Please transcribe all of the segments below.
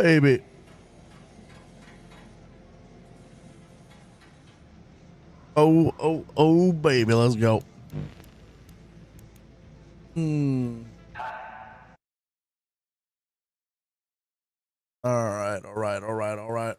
baby. Oh, baby. Let's go. All right.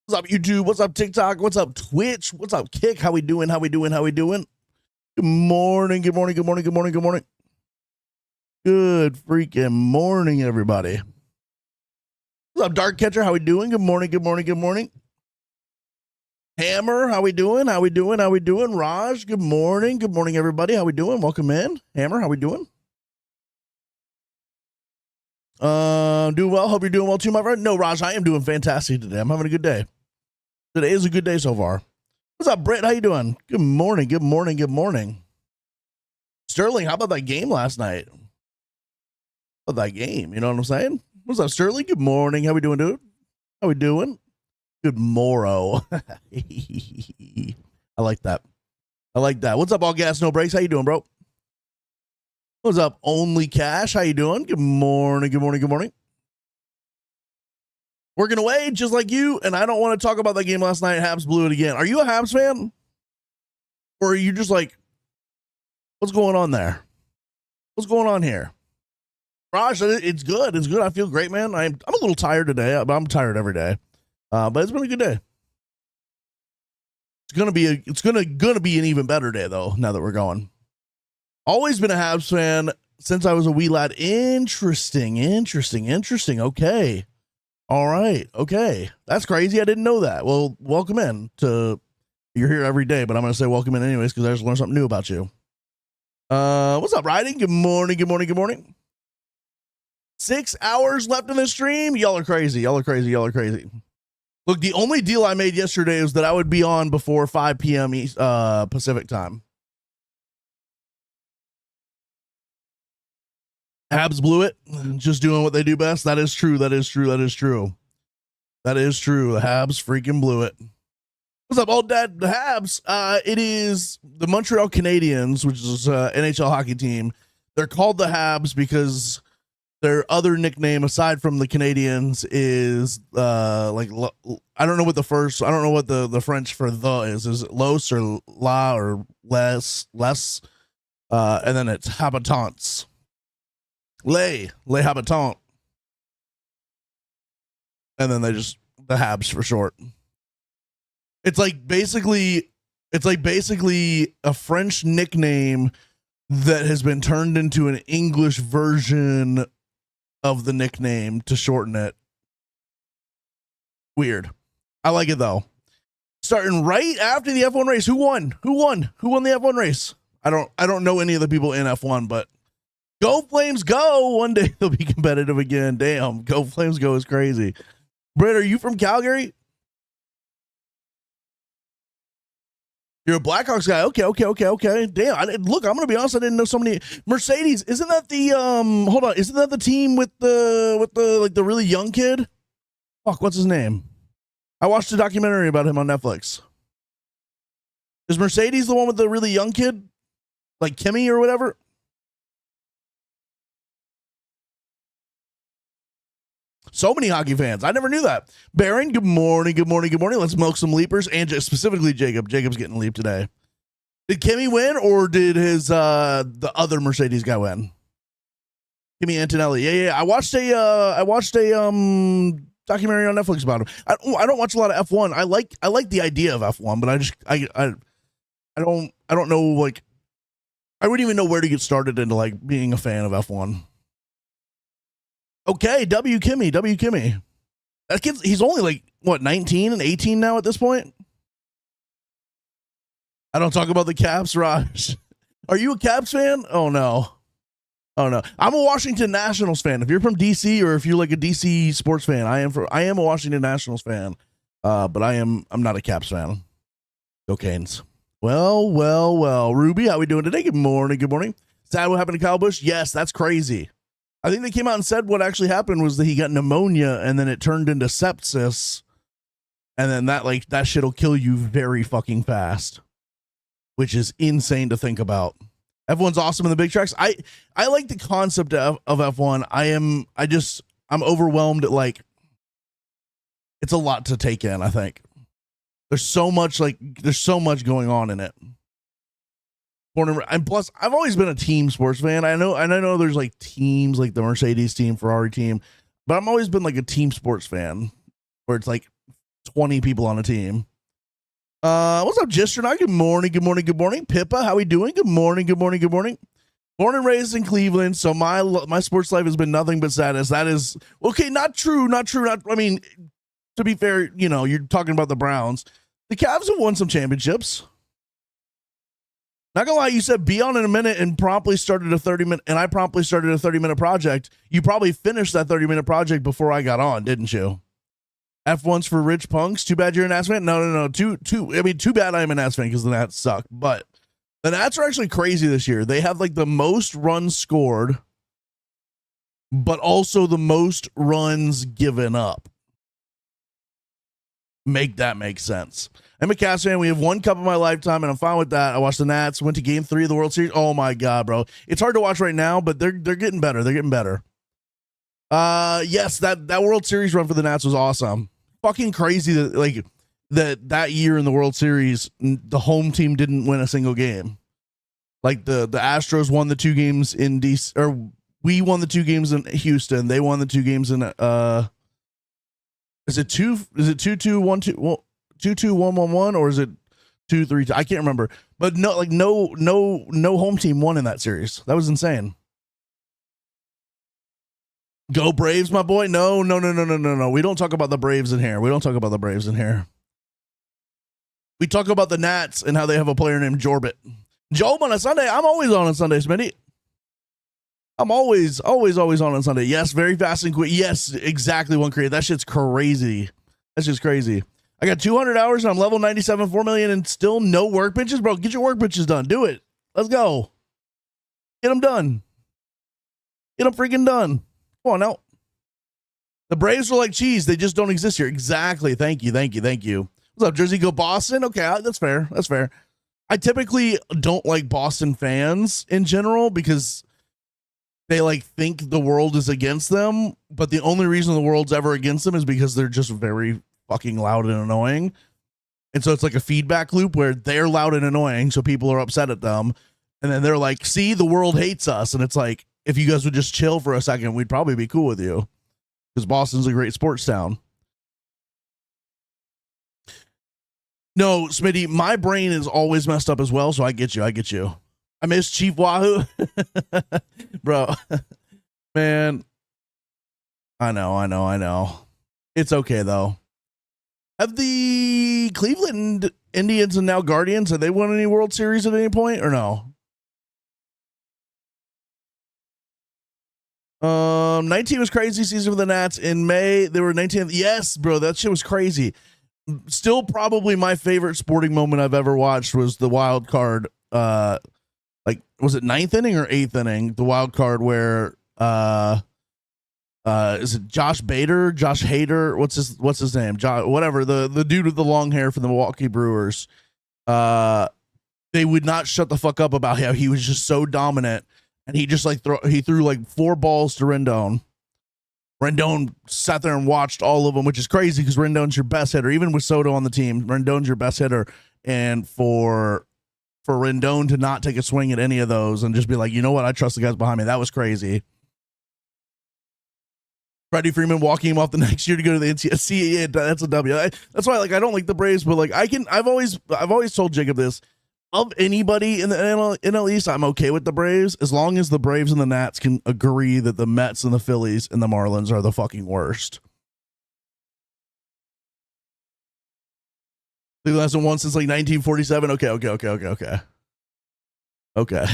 What's up, YouTube? What's up, TikTok? What's up, Twitch? What's up, Kick? How we doing? Good morning. Good freaking morning, everybody. What's up, Dark Catcher? How we doing? Good morning. Hammer, how we doing? Raj, good morning, everybody. How we doing? Welcome in. Hammer, how we doing? Doing well. Hope you're doing well too, my friend. No, Raj, I am doing fantastic today. I'm having a good day. Today is a good day so far. What's up, Brett? How you doing? Good morning. Sterling, how about that game last night? You know what I'm saying? What's up, Sterling? Good morning. How we doing, dude? Good morrow. I like that. What's up, All Gas, No Brakes? How you doing, bro? What's up, Only Cash? How you doing? Good morning. Working away just like you, and I don't want to talk about that game last night. Habs blew it again. Are you a Habs fan? Or are you just like, what's going on there? What's going on here? Raj, it's good. I feel great, man. I'm a little tired today, but I'm tired every day. But it's been a good day. It's gonna be an even better day though, now that we're going. Always been a Habs fan since I was a wee lad. Interesting. Okay. All right. Okay. That's crazy. I didn't know that. Well, welcome in to, you're here every day, but I'm going to say welcome in anyways, because I just learned something new about you. What's up, Riding? Good morning. 6 hours left in the stream. Y'all are crazy. Look, the only deal I made yesterday is that I would be on before 5 p.m. Pacific time. Habs blew it, just doing what they do best. That is true. The Habs freaking blew it. What's up, old dad? The Habs, it is the Montreal Canadiens, which is an NHL hockey team. They're called the Habs because their other nickname, aside from the Canadiens, is I don't know what the French for the is. Is it Los or La or Les? And then it's Habitants. Les Habitants. And then the Habs for short. It's like basically a French nickname that has been turned into an English version of the nickname to shorten it. Weird. I like it though. Starting right after the F1 race. Who won the F1 race? I don't know any of the people in F1, but go Flames go. One day they'll be competitive again. Damn, go Flames go is crazy. Brett, are you from Calgary? You're a Blackhawks guy. Okay. Damn. Look, I'm gonna be honest. I didn't know so many. Mercedes. Isn't that the Hold on. Isn't that the team with the really young kid? Fuck. What's his name? I watched a documentary about him on Netflix. Is Mercedes the one with the really young kid, like Kimmy or whatever? So many hockey fans. I never knew that. Baron, good morning. Let's milk some leapers. And specifically Jacob. Jacob's getting leaped today. Did Kimmy win, or did his the other Mercedes guy win? Kimmy Antonelli. Yeah. I watched a documentary on Netflix about him. I don't watch a lot of F1. I like the idea of F1, but I don't know, like, I wouldn't even know where to get started into like being a fan of F1. Okay, W. Kimmy. That kid's, he's only like, what, 19 and 18 now at this point? I don't talk about the Caps, Raj. Are you a Caps fan? Oh, no. I'm a Washington Nationals fan. If you're from DC, or if you're like a DC sports fan, I am a Washington Nationals fan. But I'm not a Caps fan. Go Canes. Well. Ruby, how we doing today? Good morning. Sad what happened to Kyle Busch? Yes, that's crazy. I think they came out and said what actually happened was that he got pneumonia and then it turned into sepsis. And then that shit'll kill you very fucking fast, which is insane to think about. F1's awesome in the big tracks. I like the concept of F1. I'm overwhelmed at it's a lot to take in, I think. There's so much going on in it. And plus, I've always been a team sports fan. I know there's teams like the Mercedes team, Ferrari team, but I've always been a team sports fan where it's 20 people on a team. What's up, Gisternaut? Good morning, good morning, good morning. Pippa, how we doing? Good morning, good morning, good morning. Born and raised in Cleveland, so my sports life has been nothing but sadness. That is okay. Not true. I mean, to be fair, you're talking about the Browns. The Cavs have won some championships. Not gonna lie, you said be on in a minute and promptly started a 30-minute, and I promptly started a 30-minute project. You probably finished that 30-minute project before I got on, didn't you? F1's for rich punks. Too bad you're an Nats fan. No. Too bad I'm a Nats fan because the Nats suck. But the Nats are actually crazy this year. They have the most runs scored, but also the most runs given up. Make that make sense. I'm a Cavs fan. We have one cup of my lifetime, and I'm fine with that. I watched the Nats, went to Game 3 of the World Series. Oh my God, bro! It's hard to watch right now, but they're getting better. They're getting better. Yes, that World Series run for the Nats was awesome. Fucking crazy that year in the World Series, the home team didn't win a single game. The Astros won the 2 games in DC, or we won the 2 games in Houston. They won the 2 games in Is it 2-2-1-2? Well, 2-2-1-1-1, or is it 2-3? I can't remember. But no home team won in that series. That was insane. Go Braves, my boy. No. We don't talk about the Braves in here. We talk about the Nats and how they have a player named Jorbit. Job on a Sunday. I'm always on Sunday, Smitty. I'm always on Sunday. Yes, very fast and quick. Yes, exactly. One created. That shit's crazy. That's just crazy. I got 200 hours and I'm level 97, 4 million, and still no workbenches, bro. Get your workbenches done. Do it. Let's go. Get them done. Get them freaking done. Come on now. The Braves are like cheese. They just don't exist here. Exactly. Thank you. What's up, Jersey? Go Boston. Okay, that's fair. I typically don't like Boston fans in general because they think the world is against them, but the only reason the world's ever against them is because they're just very fucking loud and annoying. And so it's a feedback loop where they're loud and annoying, so people are upset at them. And then they're like, see, the world hates us. And it's if you guys would just chill for a second, we'd probably be cool with you. Because Boston's a great sports town. No, Smitty, my brain is always messed up as well, so I get you. I miss Chief Wahoo. Bro. Man. I know. It's okay, though. Have the Cleveland Indians and now Guardians, have they won any World Series at any point, or no? 19 was crazy season for the Nats. In May, they were 19th. Yes, bro, that shit was crazy. Still probably my favorite sporting moment I've ever watched was the wild card. Was it 9th inning or 8th inning? The wild card where is it Josh Hader? What's his name? Whatever, the dude with the long hair for the Milwaukee Brewers. They would not shut the fuck up about how he was just so dominant, and he just he threw 4 balls to Rendon. Rendon sat there and watched all of them, which is crazy because Rendon's your best hitter. Even with Soto on the team, Rendon's your best hitter. And for Rendon to not take a swing at any of those and just be like, you know what, I trust the guys behind me. That was crazy. Freddie Freeman walking him off the next year to go to the NCSC. Yeah, that's a W. That's why I don't like the Braves, but I've always told Jacob this. Of anybody in the NL East, I'm okay with the Braves as long as the Braves and the Nats can agree that the Mets and the Phillies and the Marlins are the fucking worst. Cleveland hasn't won since 1947. Okay.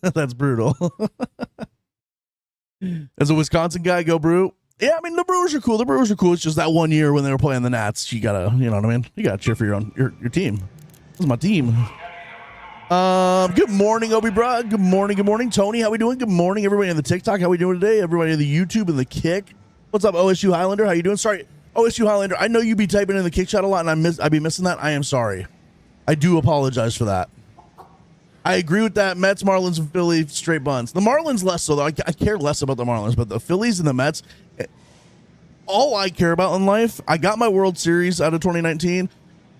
That's brutal. As a Wisconsin guy, go Brew. Yeah, I mean, the Brewers are cool. It's just that one year when they were playing the Nats, you gotta, you know what I mean? You gotta cheer for your team. This is my team. Good morning, Obi Bro. Good morning, Tony. How we doing? Good morning, everybody on the TikTok. How we doing today? Everybody on the YouTube and the Kick. What's up, OSU Highlander? How you doing? Sorry, OSU Highlander. I know you be typing in the Kick chat a lot, and I be missing that. I am sorry. I do apologize for that. I agree with that. Mets, Marlins, and Philly straight buns. The Marlins less so though. I care less about the Marlins, but the Phillies and the Mets. All I care about in life. I got my World Series out of 2019.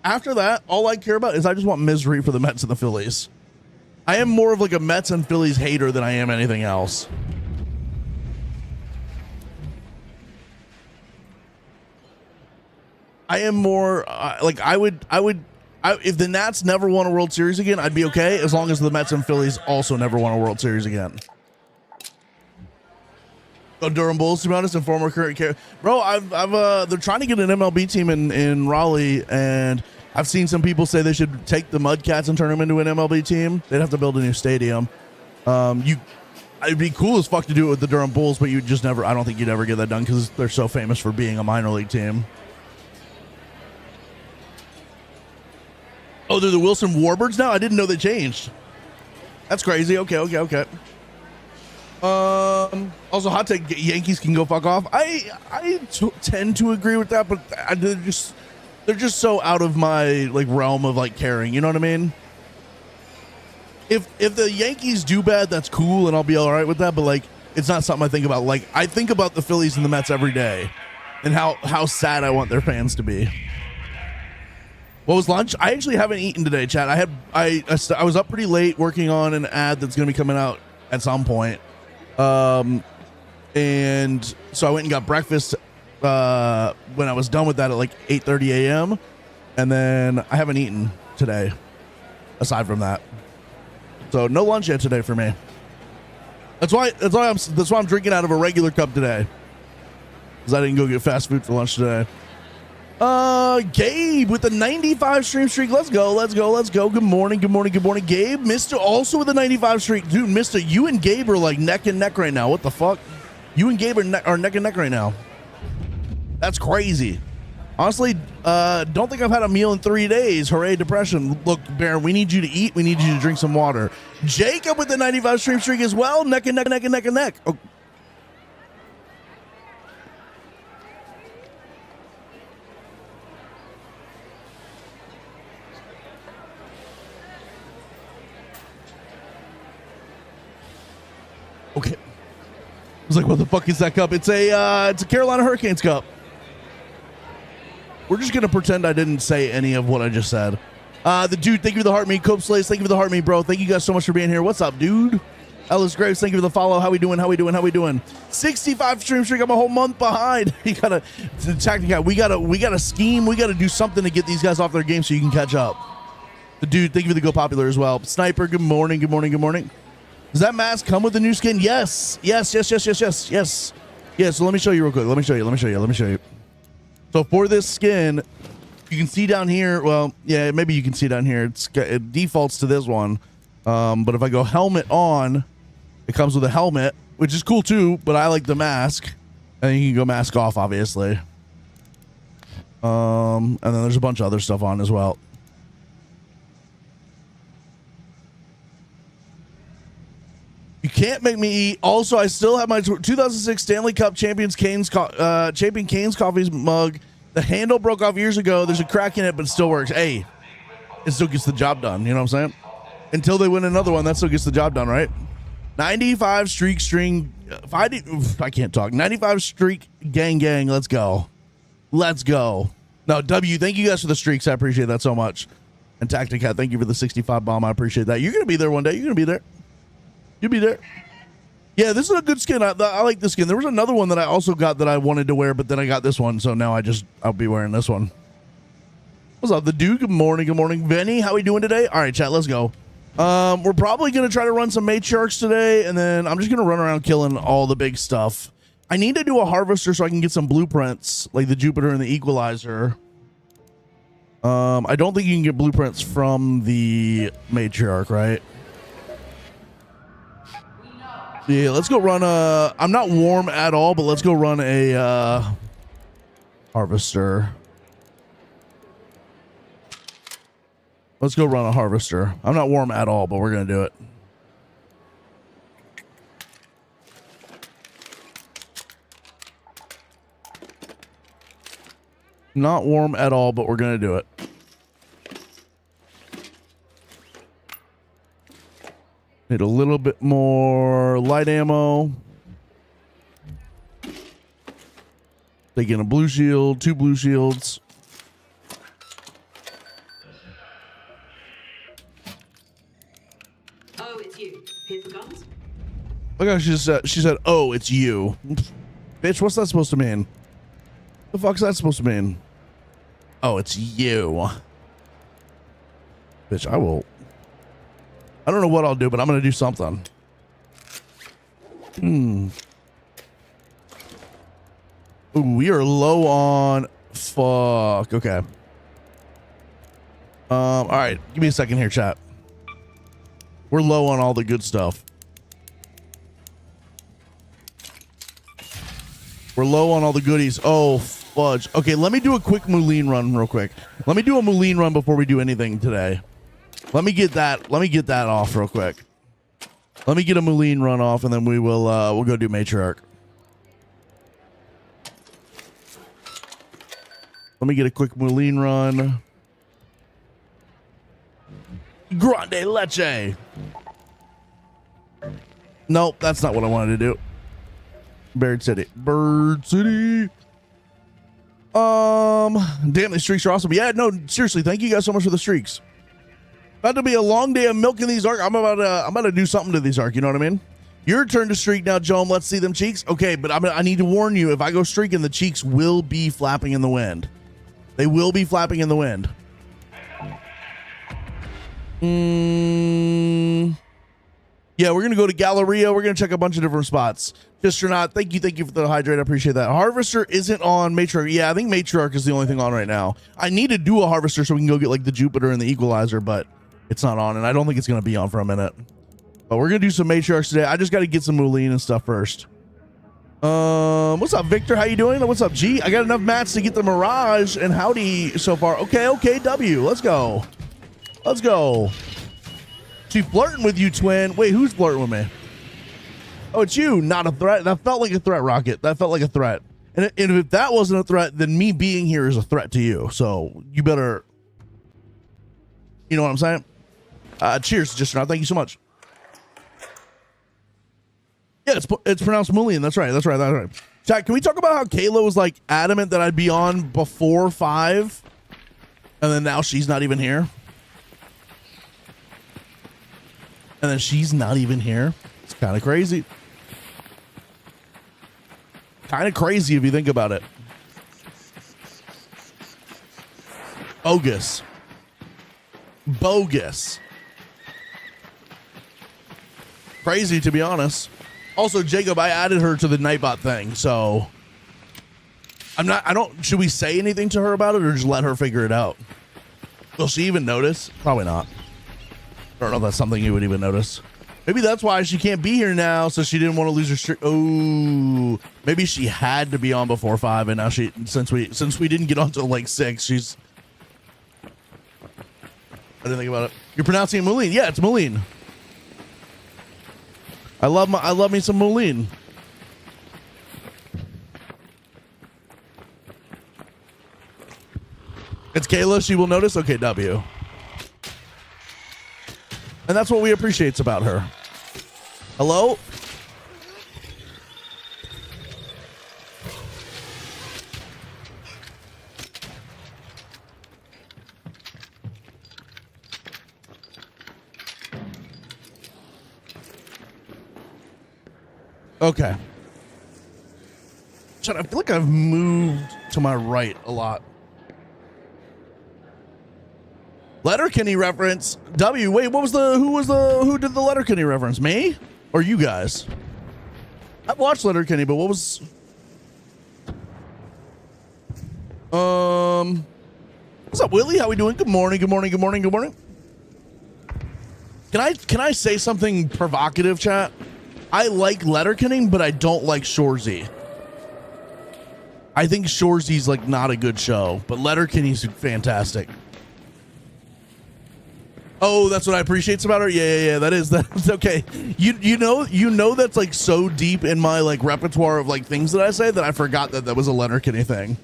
After that, all I care about is I just want misery for the Mets and the Phillies. I am more of like a Mets and Phillies hater than I am anything else. I am more like I would if the Nats never won a World Series again, I'd be okay as long as the Mets and Phillies also never won a World Series again. Oh, Durham Bulls, to be honest, and former current care. Bro, they're trying to get an MLB team in Raleigh, and I've seen some people say they should take the Mudcats and turn them into an MLB team. They'd have to build a new stadium. It'd be cool as fuck to do it with the Durham Bulls, but you just never. I don't think you'd ever get that done because they're so famous for being a minor league team. Oh, they're the Wilson Warbirds now? I didn't know they changed. That's crazy. Okay. Also, hot take, Yankees can go fuck off. I tend to agree with that, but they're just so out of my like realm of like caring. You know what I mean? If the Yankees do bad, that's cool, and I'll be all right with that. But like, it's not something I think about. Like, I think about the Phillies and the Mets every day, and how sad I want their fans to be. What was lunch? I actually haven't eaten today, chat. I was up pretty late working on an ad that's going to be coming out at some point. And so I went and got breakfast when I was done with that at like 8:30 a.m. And then I haven't eaten today aside from that. So no lunch yet today for me. That's why I'm drinking out of a regular cup today. Because I didn't go get fast food for lunch today. Gabe with the 95 stream streak. Let's go. Good morning, Gabe. Mr. also with the 95 streak. Dude, Mr. You and Gabe are like neck and neck right now. What the fuck? You and Gabe are neck and neck right now. That's crazy. Honestly, don't think I've had a meal in 3 days. Hooray, depression. Look, Baron, we need you to eat. We need you to drink some water. Jacob with the 95 stream streak as well. Neck and neck. Oh. Okay. I was like, what the fuck is that cup? It's a Carolina Hurricanes cup. We're just gonna pretend I didn't say any of what I just said. The dude, thank you for the heart meat. Cope Slays, thank you for the heart meat, bro. Thank you guys so much for being here. What's up, dude? Ellis Graves, thank you for the follow. How we doing? 65 stream streak. I'm a whole month behind. You gotta tactic. We gotta scheme. We gotta do something to get these guys off their game so you can catch up. The dude, thank you for the go popular as well. Sniper, good morning. Does that mask come with the new skin? Yes. Yeah, so let me show you real quick. Let me show you. So for this skin, you can see down here. Well, yeah, maybe you can see down here. It defaults to this one. But if I go helmet on, it comes with a helmet, which is cool too, but I like the mask. And you can go mask off, obviously. And then there's a bunch of other stuff on as well. You can't make me eat. Also, I still have my 2006 Stanley Cup Champion Canes coffee mug. The handle broke off years ago. There's a crack in it, but it still works. Hey, it still gets the job done. You know what I'm saying? Until they win another one, that still gets the job done, right? 95 streak string. I can't talk. 95 streak gang. Let's go. No, W, thank you guys for the streaks. I appreciate that so much. And Tacticat, thank you for the 65 bomb. I appreciate that. You're going to be there one day. You're going to be there. You'll be there. Yeah, this is a good skin. I like this skin. There was another one that I also got that I wanted to wear, but then I got this one, so now I'll be wearing this one. What's up, the dude? Good morning. Vinny, how we doing today? All right, chat, let's go. We're probably going to try to run some matriarchs today, and then I'm just going to run around killing all the big stuff. I need to do a harvester so I can get some blueprints, like the Jupiter and the Equalizer. I don't think you can get blueprints from the matriarch, right? Yeah, let's go run I'm not warm at all, but let's go run a harvester. Let's go run a harvester. I'm not warm at all, but we're going to do it. Not warm at all, but we're going to do it. Need a little bit more light ammo. Taking a blue shield, 2 blue shields. Oh, it's you. Here's the guns. Look how she said, oh, it's you. Bitch, what's that supposed to mean? The fuck's that supposed to mean? Oh, it's you. Bitch, I don't know what I'll do, but I'm going to do something. Ooh, we are low on... Fuck. Okay. All right. Give me a second here, chat. We're low on all the good stuff. We're low on all the goodies. Oh, fudge. Okay, let me do a quick Moulin run real quick. Let me do a Moulin run before we do anything today. Let me get that off real quick. Let me get a Moulin run off, and then we'll go do Matriarch. Let me get a quick Moulin run. Grande leche. Nope, that's not what I wanted to do. Bird City. Bird City. Damn, the streaks are awesome. Yeah, no, seriously, thank you guys so much for the streaks. About to be a long day of milking these arc. I'm about to do something to these arc. You know what I mean? Your turn to streak now, Joan. Let's see them cheeks. Okay, but I need to warn you. If I go streaking, the cheeks will be flapping in the wind. They will be flapping in the wind. Yeah, we're gonna go to Galleria. We're gonna check a bunch of different spots. Just or not. Thank you for the hydrate. I appreciate that. Harvester isn't on Matriarch. Yeah, I think Matriarch is the only thing on right now. I need to do a Harvester so we can go get like the Jupiter and the Equalizer, but it's not on, and I don't think it's gonna be on for a minute. But we're gonna do some Matriarchs today. I just got to get some Moulin and stuff first. What's up, Victor? How you doing? What's up, G? I got enough mats to get the Mirage and Howdy so far. Okay, W. Let's go. Let's go. She flirting with you, twin. Wait, who's flirting with me? Oh, it's you, not a threat. That felt like a threat, Rocket. That felt like a threat. And if that wasn't a threat, then me being here is a threat to you. So you better, you know what I'm saying? Cheers, just now. Thank you so much. Yeah, it's pronounced Moulin. That's right. Chat, can we talk about how Kayla was like adamant that I'd be on before 5, and then now she's not even here? And then she's not even here. It's kind of crazy. Kind of crazy if you think about it. Bogus. Crazy, to be honest. Also, Jacob, I added her to the Nightbot thing, so should we say anything to her about it or just let her figure it out? Will she even notice? Probably not. I don't know if that's something you would even notice. Maybe that's why she can't be here now, so she didn't want to lose her streak. Oh, maybe she had to be on before 5, and now since we didn't get on till like 6, she's. I didn't think about it. You're pronouncing it Moulin. Yeah, it's Moulin. I love me some Moulin. It's Kayla. She will notice. Okay, W. And that's what we appreciate about her. Hello? Okay. Shut up. I feel like I've moved to my right a lot. Letterkenny reference. W. Wait, who did the Letterkenny reference? Me or you guys? I've watched Letterkenny, but what was? What's up, Willie? How we doing? Good morning. Can I say something provocative, chat? I like Letterkenny, but I don't like Shoresy. I think Shoresy's like not a good show, but Letterkenny's fantastic. Oh, that's what I appreciate about her. Yeah. That's okay. You know that's like so deep in my like repertoire of like things that I say that I forgot that was a Letterkenny thing.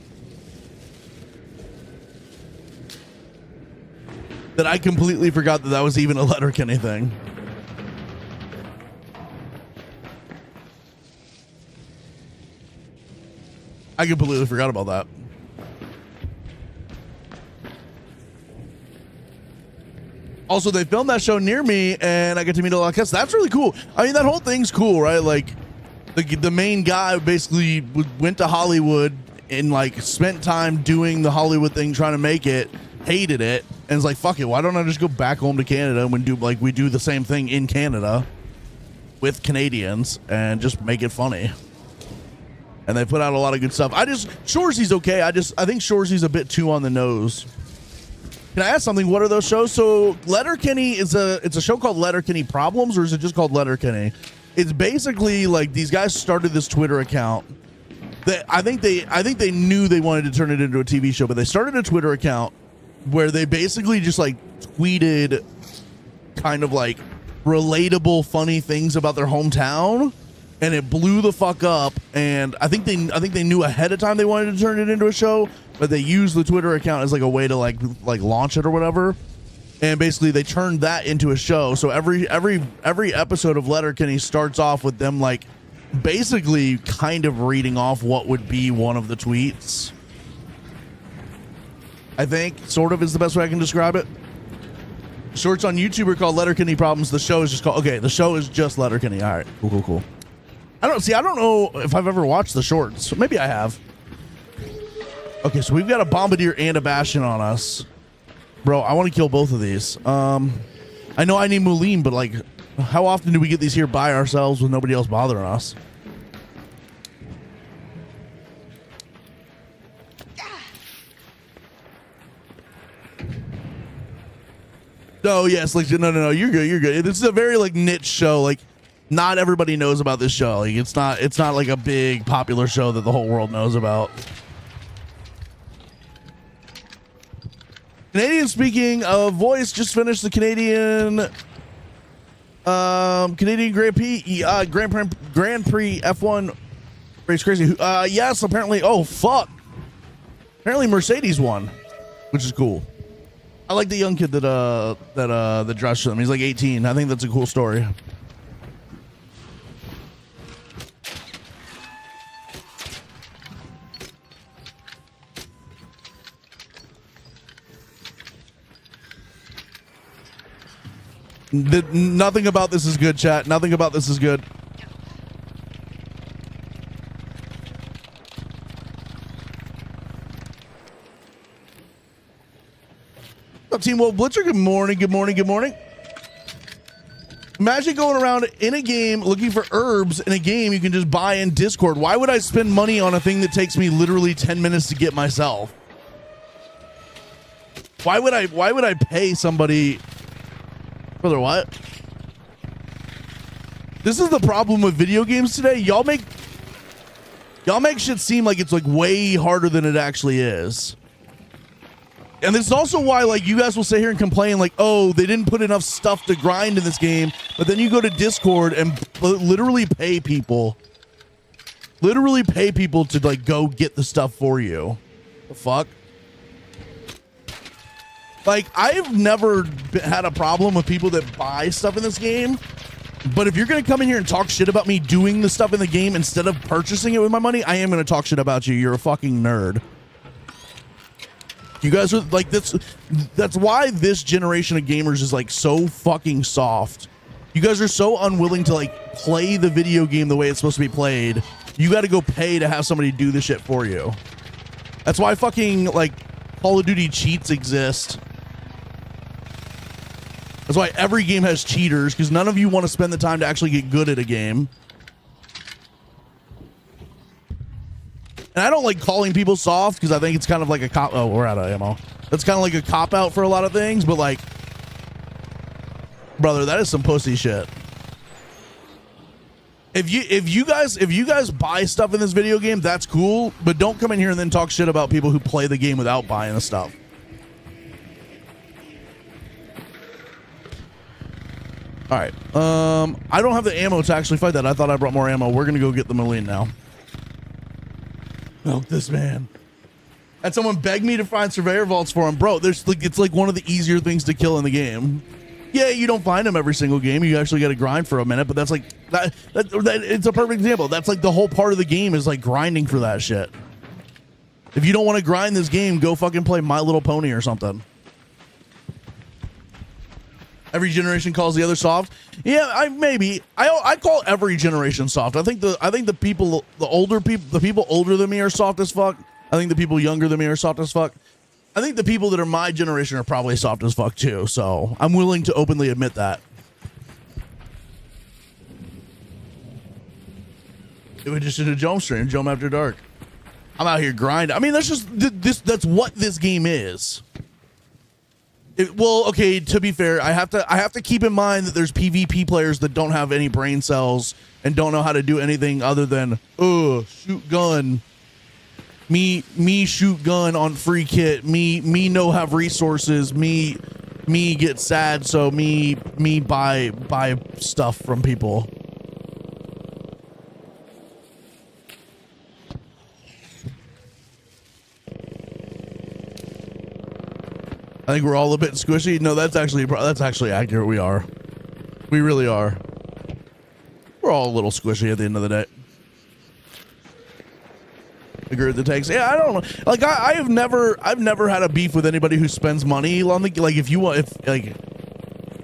That I completely forgot that was even a Letterkenny thing. I completely forgot about that. Also, they filmed that show near me, and I get to meet a lot of cats. That's really cool. I mean, that whole thing's cool, right? Like, the main guy basically went to Hollywood and, like, spent time doing the Hollywood thing, trying to make it, hated it, and it's like, fuck it, why don't I just go back home to Canada and we do the same thing in Canada with Canadians and just make it funny. And they put out a lot of good stuff. Shoresy's okay. I think Shoresy's a bit too on the nose. Can I ask something? What are those shows? So Letterkenny it's a show called Letterkenny Problems, or is it just called Letterkenny? It's basically like these guys started this Twitter account. I think they knew they wanted to turn it into a TV show, but they started a Twitter account where they basically just like tweeted kind of like relatable, funny things about their hometown. And it blew the fuck up, and I think they knew ahead of time they wanted to turn it into a show, but they used the Twitter account as like a way to like launch it or whatever. And basically they turned that into a show. So every episode of Letterkenny starts off with them like basically kind of reading off what would be one of the tweets. I think sort of is the best way I can describe it. Shorts on YouTube are called Letterkenny Problems. The show is just Letterkenny. All right, cool. I don't know if I've ever watched the shorts. Maybe I have. Okay, so we've got a Bombardier and a Bastion on us. Bro, I want to kill both of these. I know I need Moulin, but like, how often do we get these here by ourselves with nobody else bothering us? Oh, yes, like, no, you're good. This is a very like niche show, like, not everybody knows about this show. Like, it's not like a big popular show that the whole world knows about. Canadian speaking of voice just finished the Canadian Grand Prix F1 race. Crazy. Yes, apparently. Oh fuck. Apparently Mercedes won, which is cool. I like the young kid that dressed them. He's like 18. I think that's a cool story. Nothing about this is good, chat. Nothing about this is good. What's up, Team Wolf Blitzer? Good morning. Imagine going around in a game looking for herbs in a game you can just buy in Discord. Why would I spend money on a thing that takes me literally 10 minutes to get myself? Why would I pay somebody? Brother, what? This is the problem with video games today. Y'all make shit seem like it's like way harder than it actually is. And this is also why like you guys will sit here and complain like, oh, they didn't put enough stuff to grind in this game. But then you go to Discord and literally pay people to like go get the stuff for you. The fuck? Like, I've never had a problem with people that buy stuff in this game, but if you're going to come in here and talk shit about me doing the stuff in the game instead of purchasing it with my money, I am going to talk shit about you. You're a fucking nerd. You guys are like, that's why this generation of gamers is like so fucking soft. You guys are so unwilling to like play the video game the way it's supposed to be played. You got to go pay to have somebody do the shit for you. That's why fucking like Call of Duty cheats exist. That's why every game has cheaters, because none of you want to spend the time to actually get good at a game. And I don't like calling people soft, because I think it's kind of like a cop. Oh, we're out of ammo. That's kind of like a cop out for a lot of things, but like, brother, that is some pussy shit. If you guys buy stuff in this video game, that's cool, but don't come in here and then talk shit about people who play the game without buying the stuff. All right. I don't have the ammo to actually fight that. I thought I brought more ammo. We're gonna go get the Moline now. Milk this man. Had someone beg me to find surveyor vaults for him, bro. It's like one of the easier things to kill in the game. Yeah, you don't find them every single game. You actually got to grind for a minute, but that's like that. It's a perfect example. That's like the whole part of the game is like grinding for that shit. If you don't want to grind this game, go fucking play My Little Pony or something. Every generation calls the other soft. Yeah, I call every generation soft. I think the people, the older people, the people older than me are soft as fuck. I think the people younger than me are soft as fuck. I think the people that are my generation are probably soft as fuck too. So I'm willing to openly admit that. It was just in a Jome stream, Jome After Dark. I'm out here grinding. I mean, that's just this. That's what this game is. Well, okay. To be fair, I have to keep in mind that there's PvP players that don't have any brain cells and don't know how to do anything other than shoot gun. Me shoot gun on free kit. Me no have resources. Me get sad. So me buy stuff from people. I think we're all a bit squishy. No, that's actually accurate. We are. We really are. We're all a little squishy at the end of the day. Agree with the takes. Yeah, I don't know. Like I've never had a beef with anybody who spends money on the, like, if you want, if like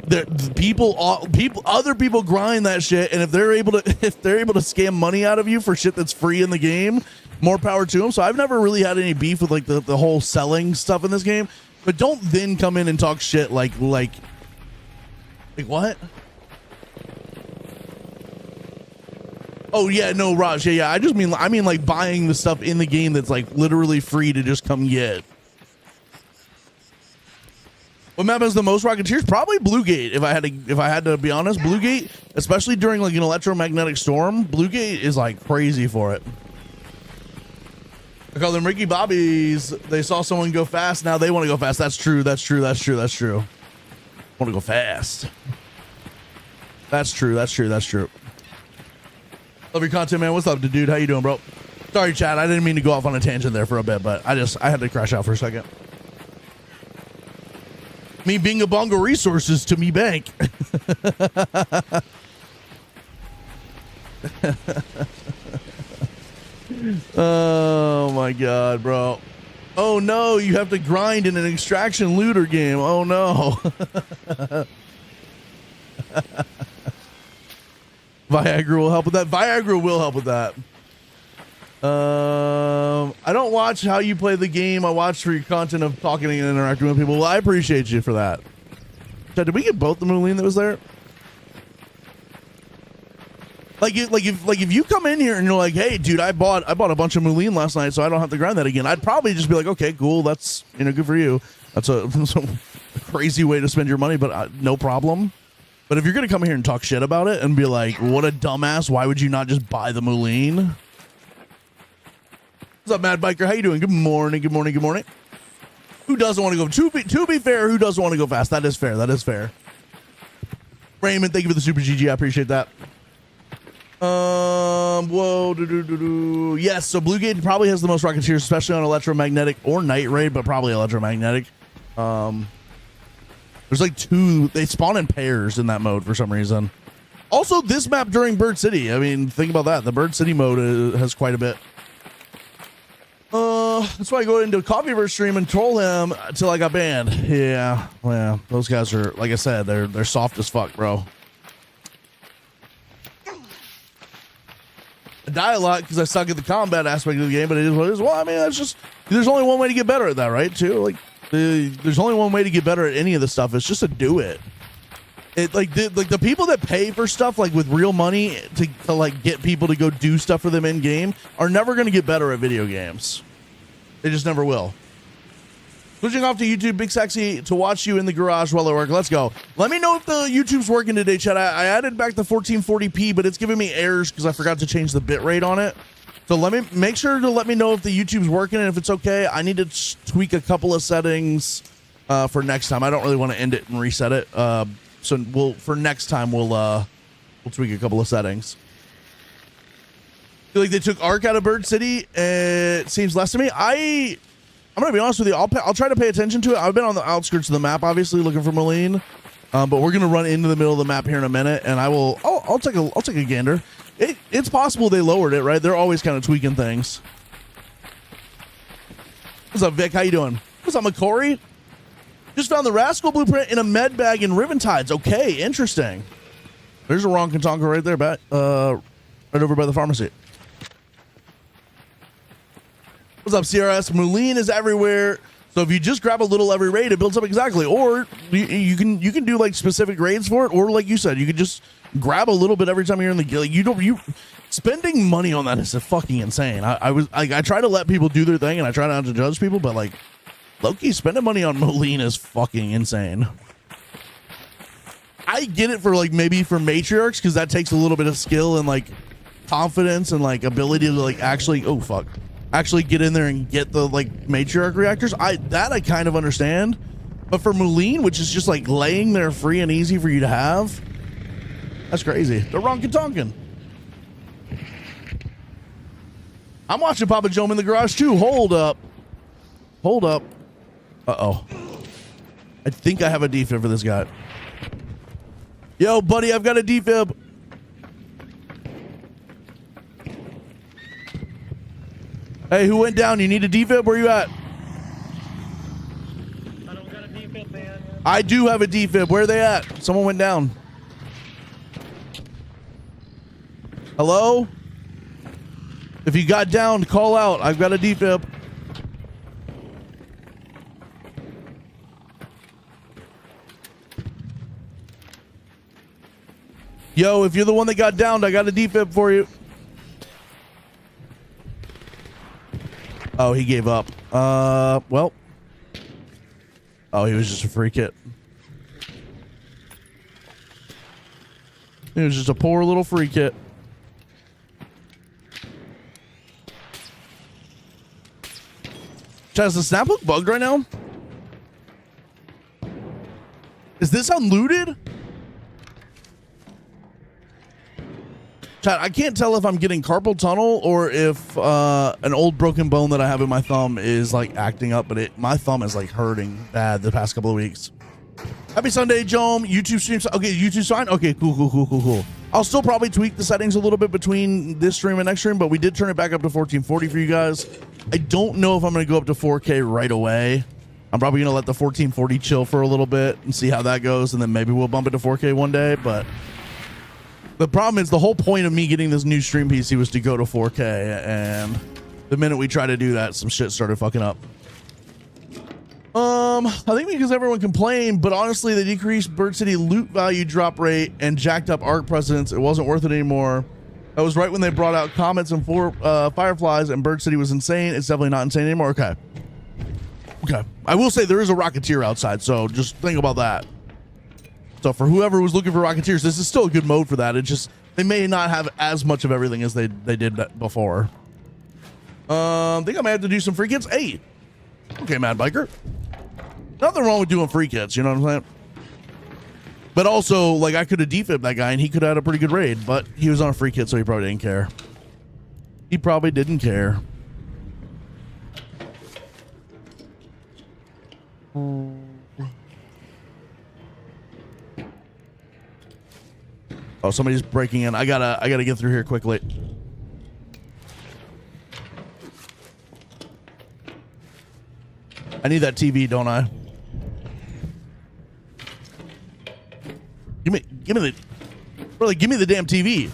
the other people grind that shit, and if they're able to scam money out of you for shit that's free in the game, more power to them. So I've never really had any beef with like the whole selling stuff in this game. But don't then come in and talk shit like what? Oh yeah, no, Raj. Yeah. I mean like buying the stuff in the game that's like literally free to just come get. What map has the most Rocketeers? Probably Bluegate. If I had to be honest, Bluegate, especially during like an electromagnetic storm, Bluegate is like crazy for it. I call them Ricky Bobbies. They saw someone go fast. Now they want to go fast. That's true. Want to go fast. That's true. Love your content, man. What's up, dude? How you doing, bro? Sorry, chat. I didn't mean to go off on a tangent there for a bit, but I had to crash out for a second. Me bingo bongo resources to me bank. Oh my god, bro. Oh no, you have to grind in an extraction looter game. Oh no. Viagra will help with that. Viagra will help with that. I don't watch how you play the game. I watch for your content of talking and interacting with people. Well, I appreciate you for that. Did we get both the Moline that was there? If you come in here and you're like, hey, dude, I bought a bunch of Moline last night, so I don't have to grind that again. I'd probably just be like, okay, cool. That's, good for you. That's a crazy way to spend your money, but no problem. But if you're going to come here and talk shit about it and be like, what a dumbass, why would you not just buy the Moline? What's up, Mad Biker? How you doing? Good morning. Who doesn't want to go? To be fair, who doesn't want to go fast? That is fair. Raymond, thank you for the super GG. I appreciate that. Yes, so Bluegate probably has the most Rocketeers, especially on electromagnetic or night raid, but probably electromagnetic. There's like two, they spawn in pairs in that mode for some reason. Also, this map during Bird City, I mean, think about that. The Bird City mode has quite a bit. That's why I go into a Coffeeverse stream and troll him until I got banned. Yeah, well, those guys are, like I said, they're soft as fuck, bro. I die a lot because I suck at the combat aspect of the game, but it is what it is. Well, I mean, that's just, there's only one way to get better at that, right? Too, like, there's only one way to get better at any of this stuff. It's just to do it. The people that pay for stuff like with real money to like get people to go do stuff for them in game are never going to get better at video games. They just never will. Switching off to YouTube, Big Sexy, to watch you in the garage while I work. Let's go. Let me know if the YouTube's working today, chat. I added back the 1440p, but it's giving me errors because I forgot to change the bitrate on it. So make sure to let me know if the YouTube's working, and if it's okay, I need to tweak a couple of settings for next time. I don't really want to end it and reset it. So for next time we'll tweak a couple of settings. Feel like they took Arc out of Bird City. It seems less to me. I'm gonna be honest with you. I'll try to pay attention to it. I've been on the outskirts of the map, obviously looking for Moline, but we're gonna run into the middle of the map here in a minute, and I'll take a gander. It's possible they lowered it, right? They're always kind of tweaking things. What's up, Vic? How you doing? What's up, McCory? Just found the Rascal blueprint in a med bag in Riventides. Okay, interesting. There's a wrong Kantonka right there, right over by the pharmacy. What's up, CRS? Moline is everywhere. So if you just grab a little every raid, it builds up exactly. Or you can do like specific raids for it, or like you said, you could just grab a little bit every time you're in the guild. You spending money on that is fucking insane. I try to let people do their thing, and I try not to judge people, but like Loki spending money on Moline is fucking insane. I get it for like maybe for matriarchs, because that takes a little bit of skill and like confidence and like ability to like actually get in there and get the like matriarch reactors. I kind of understand, but for Moline, which is just like laying there free and easy for you to have, that's crazy. The wrong Kantonkan. I'm watching Papa Joe in the garage too. Hold up. Uh-oh. I think I have a defib for this guy. Yo, buddy, I've got a defib. Hey, who went down? You need a defib? Where you at? I don't got a defib, man. I do have a defib. Where are they at? Someone went down. Hello? If you got down, call out. I've got a defib. Yo, if you're the one that got downed, I got a defib for you. Oh, he gave up. Well. Oh, he was just a free kit. He was just a poor little free kit. Chat, is the snapbook bugged right now? Is this unlooted? Chat, I can't tell if I'm getting carpal tunnel or if an old broken bone that I have in my thumb is like acting up, but my thumb is like hurting bad the past couple of weeks. Happy Sunday, Jome. YouTube streams. Okay, YouTube's fine. Okay, cool. I'll still probably tweak the settings a little bit between this stream and next stream, but we did turn it back up to 1440 for you guys. I don't know if I'm going to go up to 4K right away. I'm probably going to let the 1440 chill for a little bit and see how that goes, and then maybe we'll bump it to 4K one day, but the problem is the whole point of me getting this new stream PC was to go to 4K, and the minute we try to do that, some shit started fucking up. I think because everyone complained, but honestly, they decreased Bird City loot value drop rate and jacked up Arc precedence. It wasn't worth it anymore. That was right when they brought out Comets and Fireflies, and Bird City was insane. It's definitely not insane anymore. Okay. I will say there is a Rocketeer outside, so just think about that. So for whoever was looking for Rocketeers, this is still a good mode for that. It just, they may not have as much of everything as they did before. I think I may have to do some free kits. Hey. Okay, Mad Biker. Nothing wrong with doing free kits, you know what I'm saying? But also, like, I could have defibbed that guy and he could have had a pretty good raid, but he was on a free kit, so he probably didn't care. He probably didn't care. Oh, somebody's breaking in. I gotta get through here quickly. I need that TV, don't I? Give me the damn TV.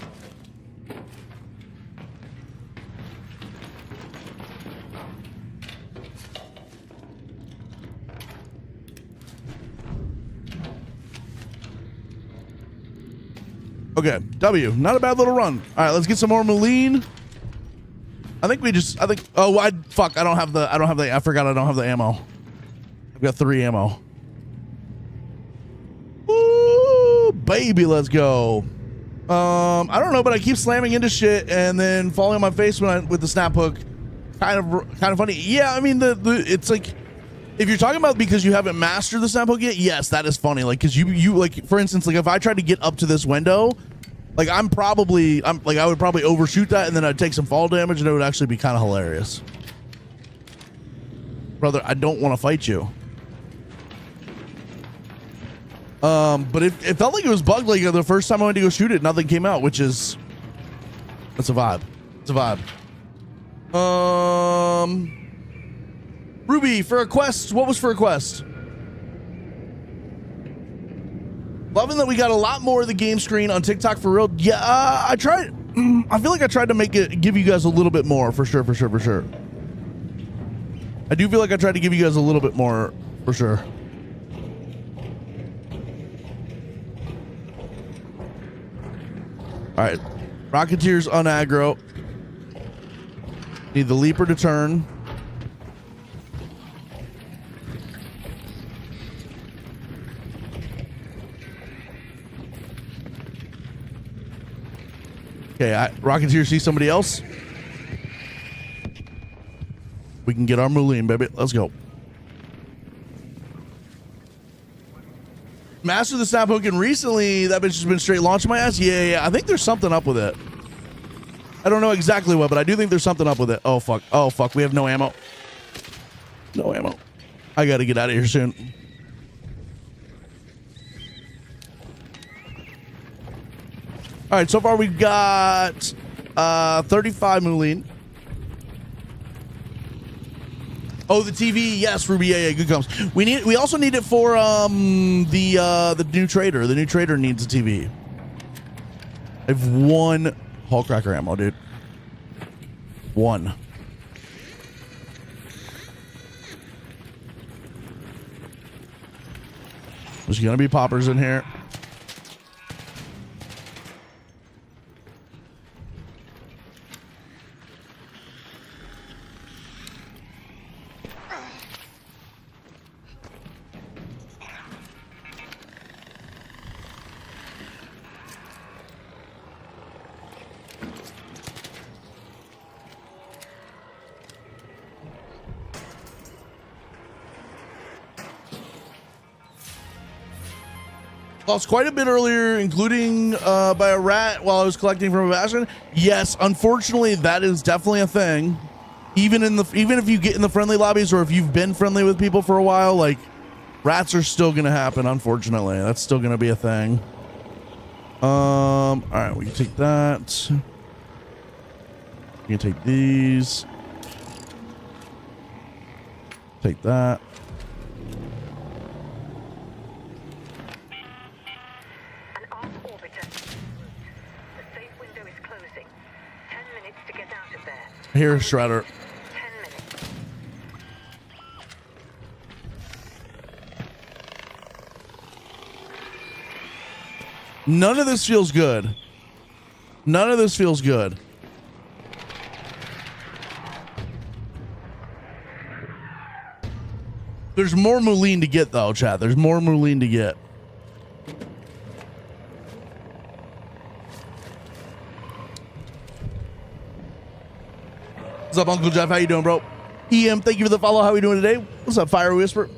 Okay, W, not a bad little run. All right, let's get some more Moline. I think, oh, I forgot I don't have the ammo. I've got 3 ammo. Ooh, baby, let's go. I don't know, but I keep slamming into shit and then falling on my face with the snap hook. Kind of funny. Yeah, I mean, it's like, If you're talking about because you haven't mastered the snap hook yet, yes, that is funny. Like, cause you like, for instance, like if I tried to get up to this window, like I would probably overshoot that and then I'd take some fall damage and it would actually be kind of hilarious. Brother, I don't want to fight you. But it felt like it was bugged. Like the first time I went to go shoot it, nothing came out, which is, that's a vibe. It's a vibe. Ruby, for a quest, what was for a quest? Loving that we got a lot more of the game screen on TikTok for real. Yeah, I tried. I feel like I tried to give you guys a little bit more for sure. I do feel like I tried to give you guys a little bit more for sure. All right, Rocketeers on aggro. Need the leaper to turn. Okay, Rocketeer see somebody else. We can get our Moulin, baby. Let's go. Master the snap hook, and recently that bitch has been straight launching my ass. Yeah. I think there's something up with it. I don't know exactly what, but I do think there's something up with it. Oh, fuck. Oh, fuck. We have no ammo. No ammo. I got to get out of here soon. All right, so far we've got 35 Moulin. Oh, the TV, yes, Ruby, yeah, good comes. We also need it for the new trader. The new trader needs a TV. I have one Hull Cracker ammo, dude. One. There's gonna be poppers in here. Lost quite a bit earlier, including by a rat while I was collecting from a bastion. Yes, unfortunately, that is definitely a thing. Even if you get in the friendly lobbies or if you've been friendly with people for a while, like rats are still gonna happen. Unfortunately, that's still gonna be a thing. All right, we can take that. We can take these. Take that. Here, Shredder. 10 minutes. None of this feels good. None of this feels good. There's more Moulin to get, though, chat. There's more Moulin to get. What's up, Uncle Jeff? How you doing, bro? EM, thank you for the follow. How are we doing today? What's up, Fire Whisper?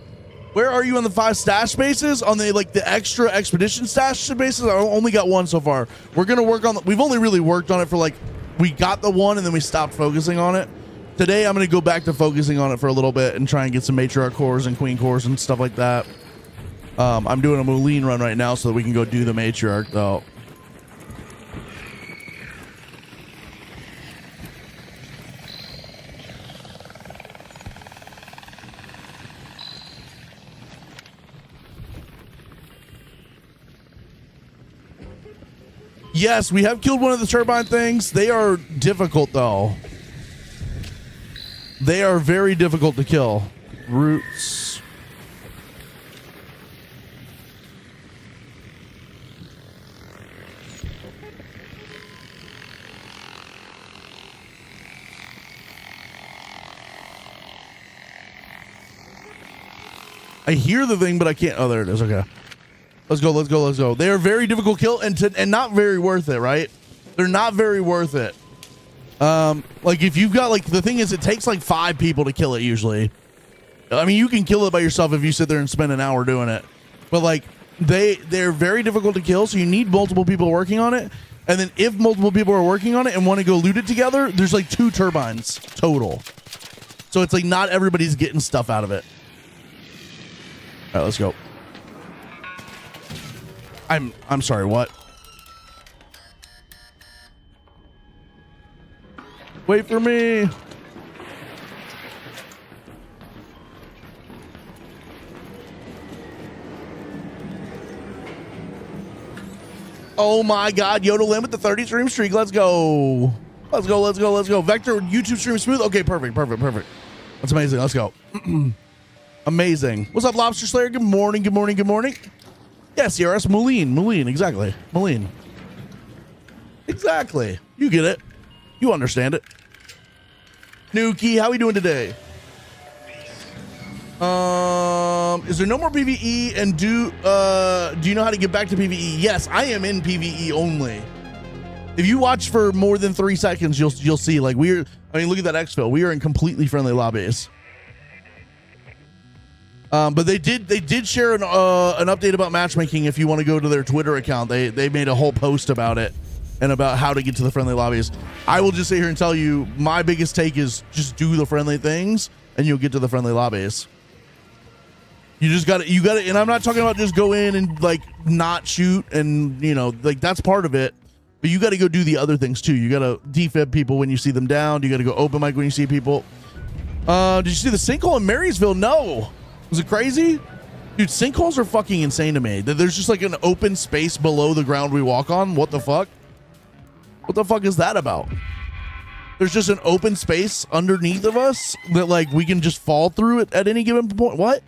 Where are you on the 5 stash spaces? On the the extra expedition stash spaces? I only got one so far. We're gonna work on. We've only really worked on it for we got the one and then we stopped focusing on it. Today I'm gonna go back to focusing on it for a little bit and try and get some matriarch cores and queen cores and stuff like that. I'm doing a Moulin run right now so that we can go do the matriarch though. Yes, we have killed one of the turbine things. They are difficult, though. They are very difficult to kill. Roots. I hear the thing, but I can't. Oh, there it is. Okay. Let's go, let's go, let's go. They are very difficult kill and not very worth it, right? They're not very worth it. Like if you've got the thing is it takes 5 people to kill it usually. I mean, you can kill it by yourself if you sit there and spend an hour doing it. But like they're very difficult to kill, so you need multiple people working on it. And then if multiple people are working on it and want to go loot it together, there's like 2 turbines total. So it's like not everybody's getting stuff out of it. All right, let's go. I'm sorry, what? Wait for me. Oh my God, Yodelin with the 30 stream streak. Let's go. Let's go, let's go, let's go. Vector YouTube stream smooth. Okay, perfect, perfect, perfect. That's amazing. Let's go. Amazing. What's up, Lobster Slayer? Good morning, good morning, good morning. Yeah, CRS Moline, exactly. Moline. Exactly. You get it. You understand it. Nuki, how we doing today? Is there no more PvE, and do you know how to get back to PvE? Yes, I am in PvE only. If you watch for more than 3 seconds, you'll see like I mean, look at that exfil. We are in completely friendly lobbies. But they did share an update about matchmaking. If you want to go to their Twitter account, they made a whole post about it and about how to get to the friendly lobbies. I will just sit here and tell you, my biggest take is just do the friendly things and you'll get to the friendly lobbies. You just got to, and I'm not talking about just go in and like not shoot and, you know, like that's part of it, but you got to go do the other things too. You got to defib people when you see them down. You got to go open mic when you see people. Did you see the sinkhole in Marysville? No. Was it crazy? Dude, sinkholes are fucking insane to me. There's just like an open space below the ground we walk on. What the fuck? What the fuck is that about? There's just an open space underneath of us that like we can just fall through it at any given point. What?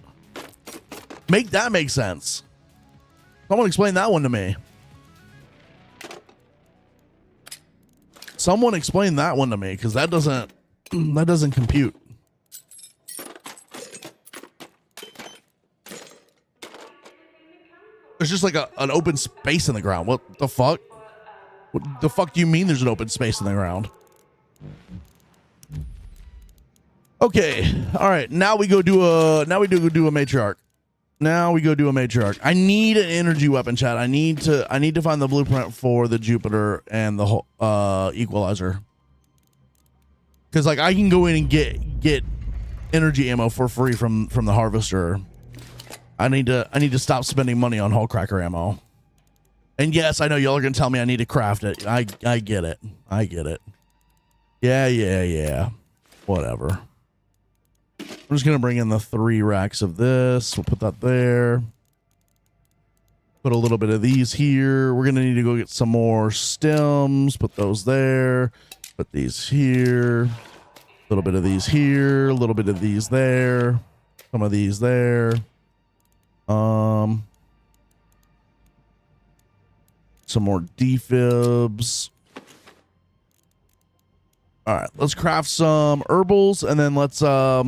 Make that make sense. Someone explain that one to me. Someone explain that one to me, because that doesn't compute. There's just like an open space in the ground. What the fuck? What the fuck do you mean there's an open space in the ground? Okay. All right. Now we go do a matriarch. Now we go do a matriarch. I need an energy weapon, chat. I need to find the blueprint for the Jupiter and the whole equalizer. Cause like I can go in and get energy ammo for free from the harvester. I need to stop spending money on hull cracker ammo. And yes, I know y'all are gonna tell me I need to craft it. I get it. I get it. Yeah. Whatever. I'm just gonna bring in the 3 racks of this. We'll put that there. Put a little bit of these here. We're gonna need to go get some more stems. Put those there. Put these here. A little bit of these here. A little bit of these there. Some of these there. Some more defibs. All right, let's craft some herbals, and then let's oh,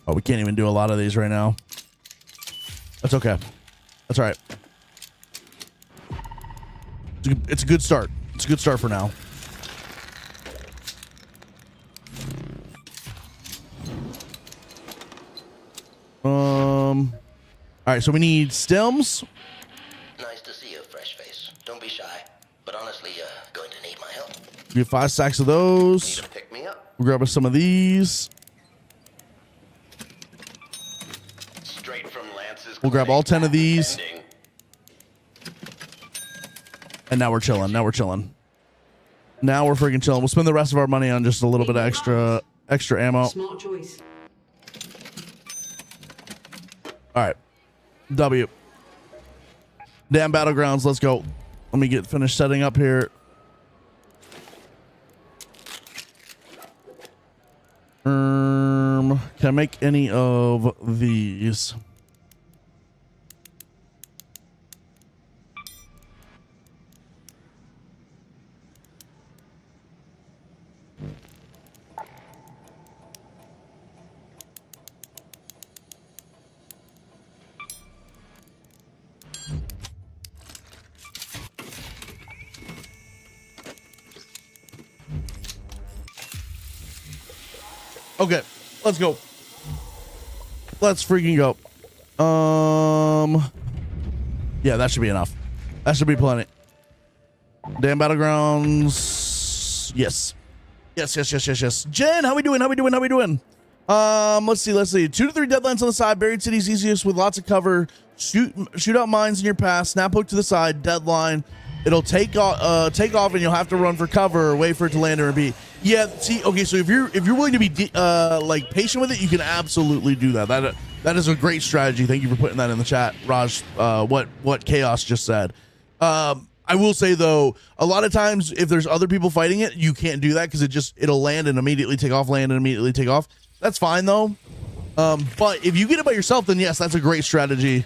we can't even do a lot of these right now. That's okay. That's all right. It's a good start. It's a good start for now. All right, so we need stems. Nice to see you, fresh face. Don't be shy, but honestly, you're going to need my help. We have 5 stacks of those. Need to pick me up. We'll grab us some of these. Straight from Lance's. We'll grab all 10 of these. Pending. And now we're chilling. Now we're chilling. Now we're freaking chilling. We'll spend the rest of our money on just a little bit of extra ammo. Smart choice. All right. W. Damn battlegrounds. Let's go. Let me get finished setting up here. Can I make any of these? Okay, let's go. Let's freaking go. Yeah, that should be enough. That should be plenty. Damn battlegrounds. Yes. Yes. Jen, how we doing? Let's see. 2 to 3 deadlines on the side. Buried cities easiest with lots of cover. Shoot out mines in your path. Snap hook to the side. Deadline. It'll take off and you'll have to run for cover or wait for it to land or be. Yeah. See. Okay. So if you're willing to be like patient with it, you can absolutely do that. That is a great strategy. Thank you for putting that in the chat, Raj. What Chaos just said. I will say though, a lot of times if there's other people fighting it, you can't do that because it'll land and immediately take off. Land and immediately take off. That's fine though. But if you get it by yourself, then yes, that's a great strategy.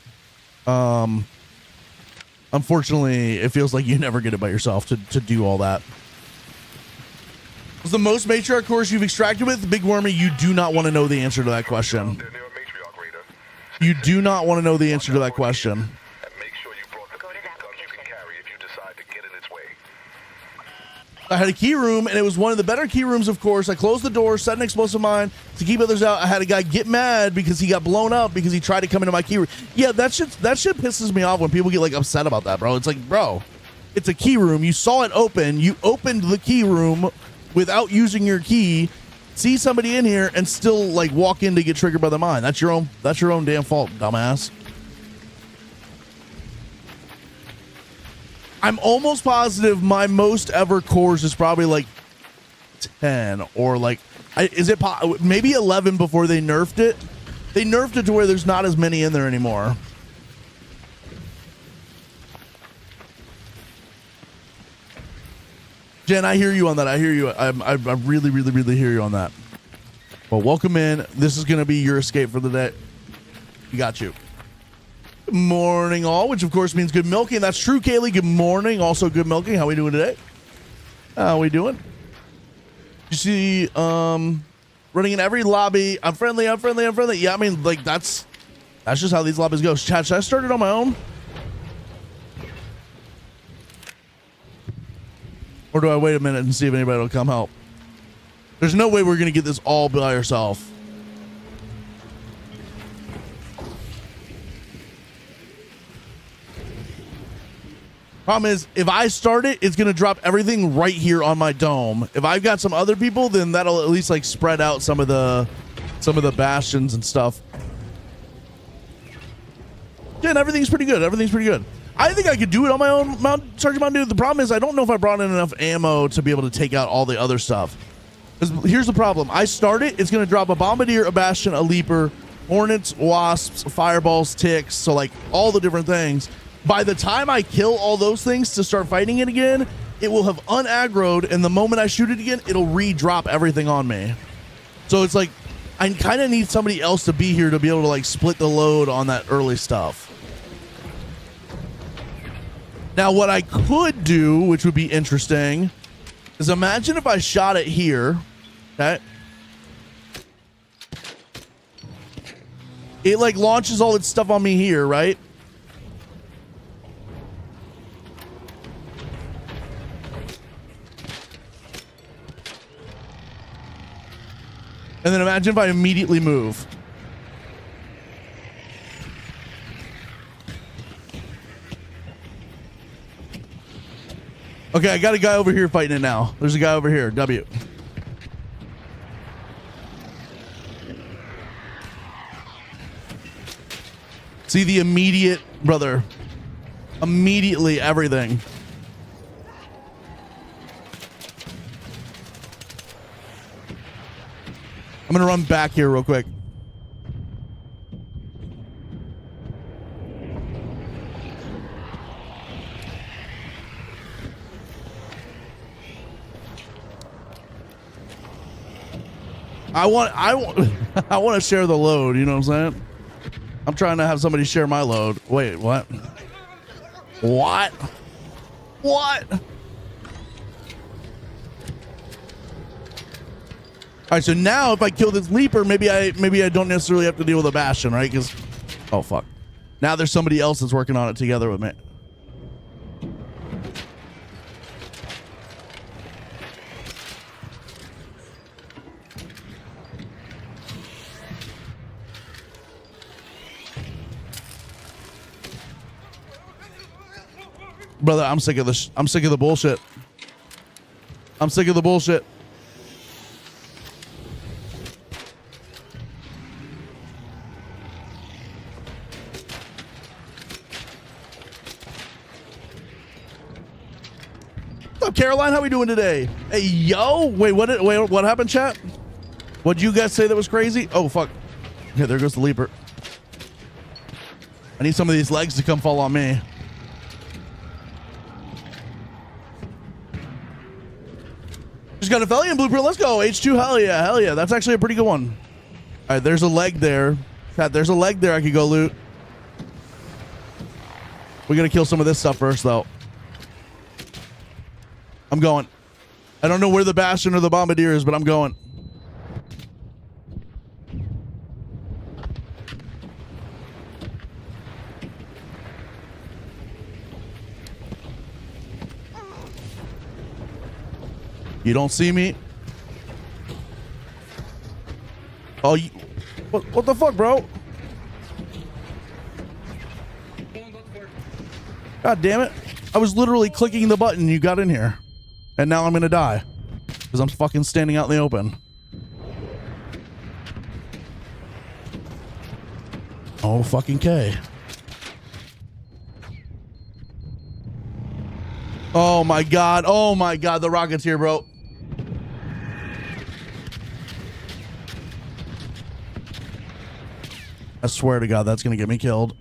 Unfortunately, it feels like you never get it by yourself to do all that. Was the most matriarch course you've extracted with? Big Wormy, you do not want to know the answer to that question. You do not want to know the answer to that question. I had a key room, and it was one of the better key rooms, of course. I closed the door, set an explosive mine to keep others out. I had a guy get mad because he got blown up because he tried to come into my key room. Yeah, that shit pisses me off when people get like upset about that, bro. It's like, bro, it's a key room. You saw it open. You opened the key room without using your key. See somebody in here and still like walk in to get triggered by the mine. That's your own damn fault, dumbass. I'm almost positive my most ever cores is probably like 10 or like, maybe 11 before they nerfed it. They nerfed it to where there's not as many in there anymore. Jen, I hear you on that. I hear you. I really hear you on that. Well, welcome in. This is going to be your escape for the day. We got you. Good morning, all, which of course means good milking. That's true, Kaylee. Good morning. Also, good milking. How we doing today? How we doing? You see, running in every lobby. I'm friendly. Yeah, I mean, like that's just how these lobbies go. Chat, should I start it on my own? Or do I wait a minute and see if anybody will come help? There's no way we're going to get this all by ourselves. Problem is, if I start it, it's going to drop everything right here on my dome. If I've got some other people, then that'll at least like spread out some of the bastions and stuff. Yeah, and everything's pretty good. I think I could do it on my own, Sergeant Mountain Dew. The problem is I don't know if I brought in enough ammo to be able to take out all the other stuff. Here's the problem. I start it, it's going to drop a Bombardier, a Bastion, a Leaper, Hornets, Wasps, Fireballs, Ticks, so like all the different things. By the time I kill all those things to start fighting it again, it will have unaggroed, and the moment I shoot it again, it'll re-drop everything on me. So it's like, I kind of need somebody else to be here to be able to like split the load on that early stuff. Now, what I could do, which would be interesting, is imagine if I shot it here, okay? It like launches all its stuff on me here, right? And then imagine if I immediately move. Okay, I got a guy over here fighting it now. There's a guy over here, W. See the immediate, brother. Immediately everything. I'm going to run back here real quick. I want I want to share the load, you know what I'm saying? I'm trying to have somebody share my load. Wait, what? What? What? All right, so now if I kill this Leaper, maybe I don't necessarily have to deal with a Bastion, right? Because, oh fuck, now there's somebody else that's working on it together with me. Brother, I'm sick of this. I'm sick of the bullshit. I'm sick of the bullshit. What's up, Caroline? How we doing today? Hey, yo. Wait, what happened, chat? What'd you guys say that was crazy? Oh, fuck. Yeah, there goes the leaper. I need some of these legs to come fall on me. Just got a Fellion blueprint. Let's go. H2. Hell yeah. Hell yeah. That's actually a pretty good one. All right. There's a leg there. Chat, there's a leg there I could go loot. We're going to kill some of this stuff first, though. I'm going. I don't know where the Bastion or the Bombardier is, but I'm going. You don't see me? Oh, you, what the fuck, bro? God damn it. I was literally clicking the button. You got in here. And now I'm going to die. Because I'm fucking standing out in the open. Oh, fucking K. Oh, my God. Oh, my God. The rocket's here, bro. I swear to God, that's going to get me killed.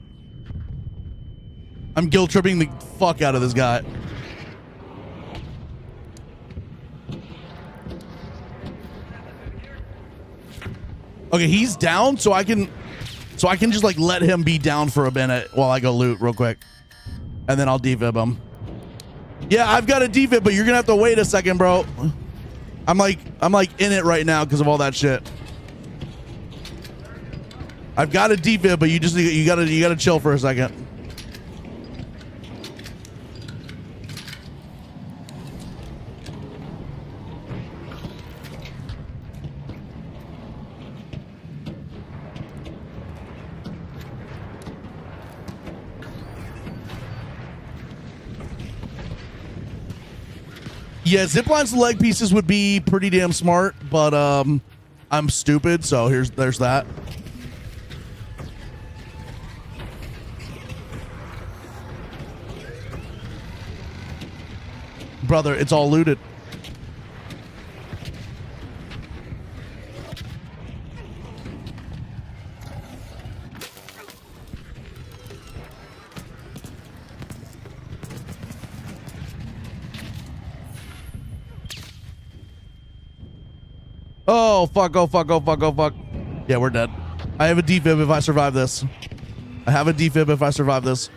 I'm guilt tripping the fuck out of this guy. Okay, he's down, so I can just like let him be down for a minute while I go loot real quick. And then I'll defib him. Yeah, I've got a defib, but you're gonna have to wait a second, bro. I'm like in it right now because of all that shit. I've got a defib, but you gotta chill for a second. Yeah, ziplines to leg pieces would be pretty damn smart, but I'm stupid, so there's that. Brother, it's all looted. Oh, fuck, oh, fuck, oh, fuck, oh, fuck. Yeah, we're dead. I have a defib if I survive this. I have a defib if I survive this.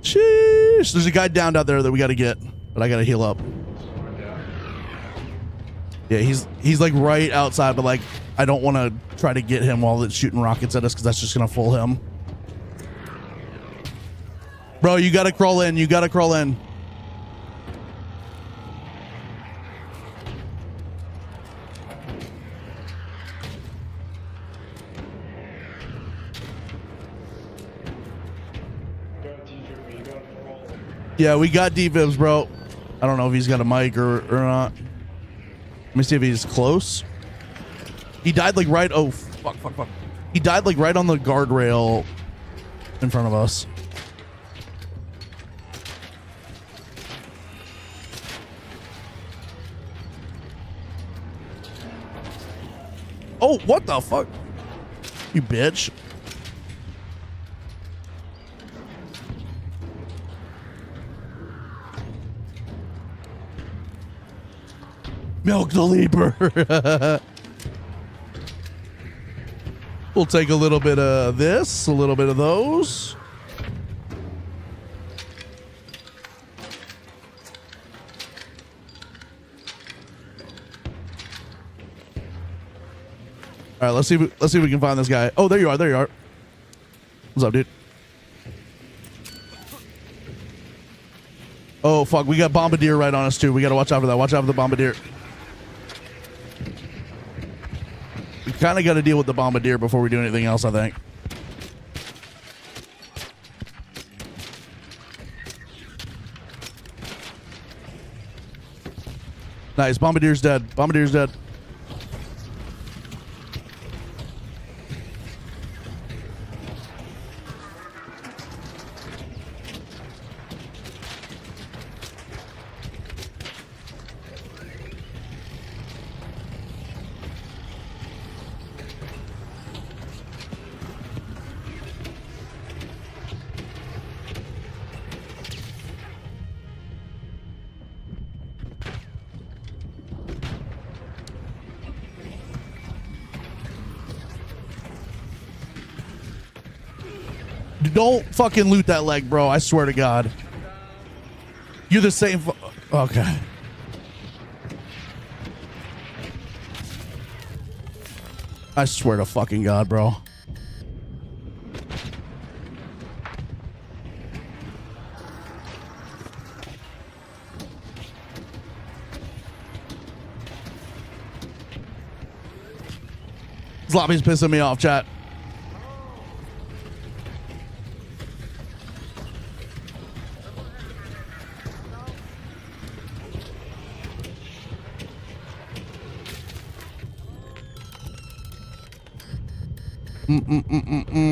Sheesh. There's a guy down out there that we got to get, but I got to heal up. Yeah, he's like right outside, but like I don't want to try to get him while it's shooting rockets at us because that's just going to fool him. Bro, you got to crawl in. You got to crawl in. Yeah, we got defibs, bro. I don't know if he's got a mic or not. Let me see if he's close. He died like right. Oh, fuck. He died like right on the guardrail in front of us. Oh, what the fuck? You bitch. Milk the leaper. We'll take a little bit of this, a little bit of those. All right, let's see if we can find this guy. Oh, there you are. There you are. What's up, dude? Oh, fuck. We got Bombardier right on us, too. We got to watch out for that. Watch out for the Bombardier. We kind of got to deal with the Bombardier before we do anything else, I think. Nice. Bombardier's dead. Bombardier's dead. Don't fucking loot that leg, bro. I swear to God. You're the same. Okay. I swear to fucking God, bro. This lobby's pissing me off, chat.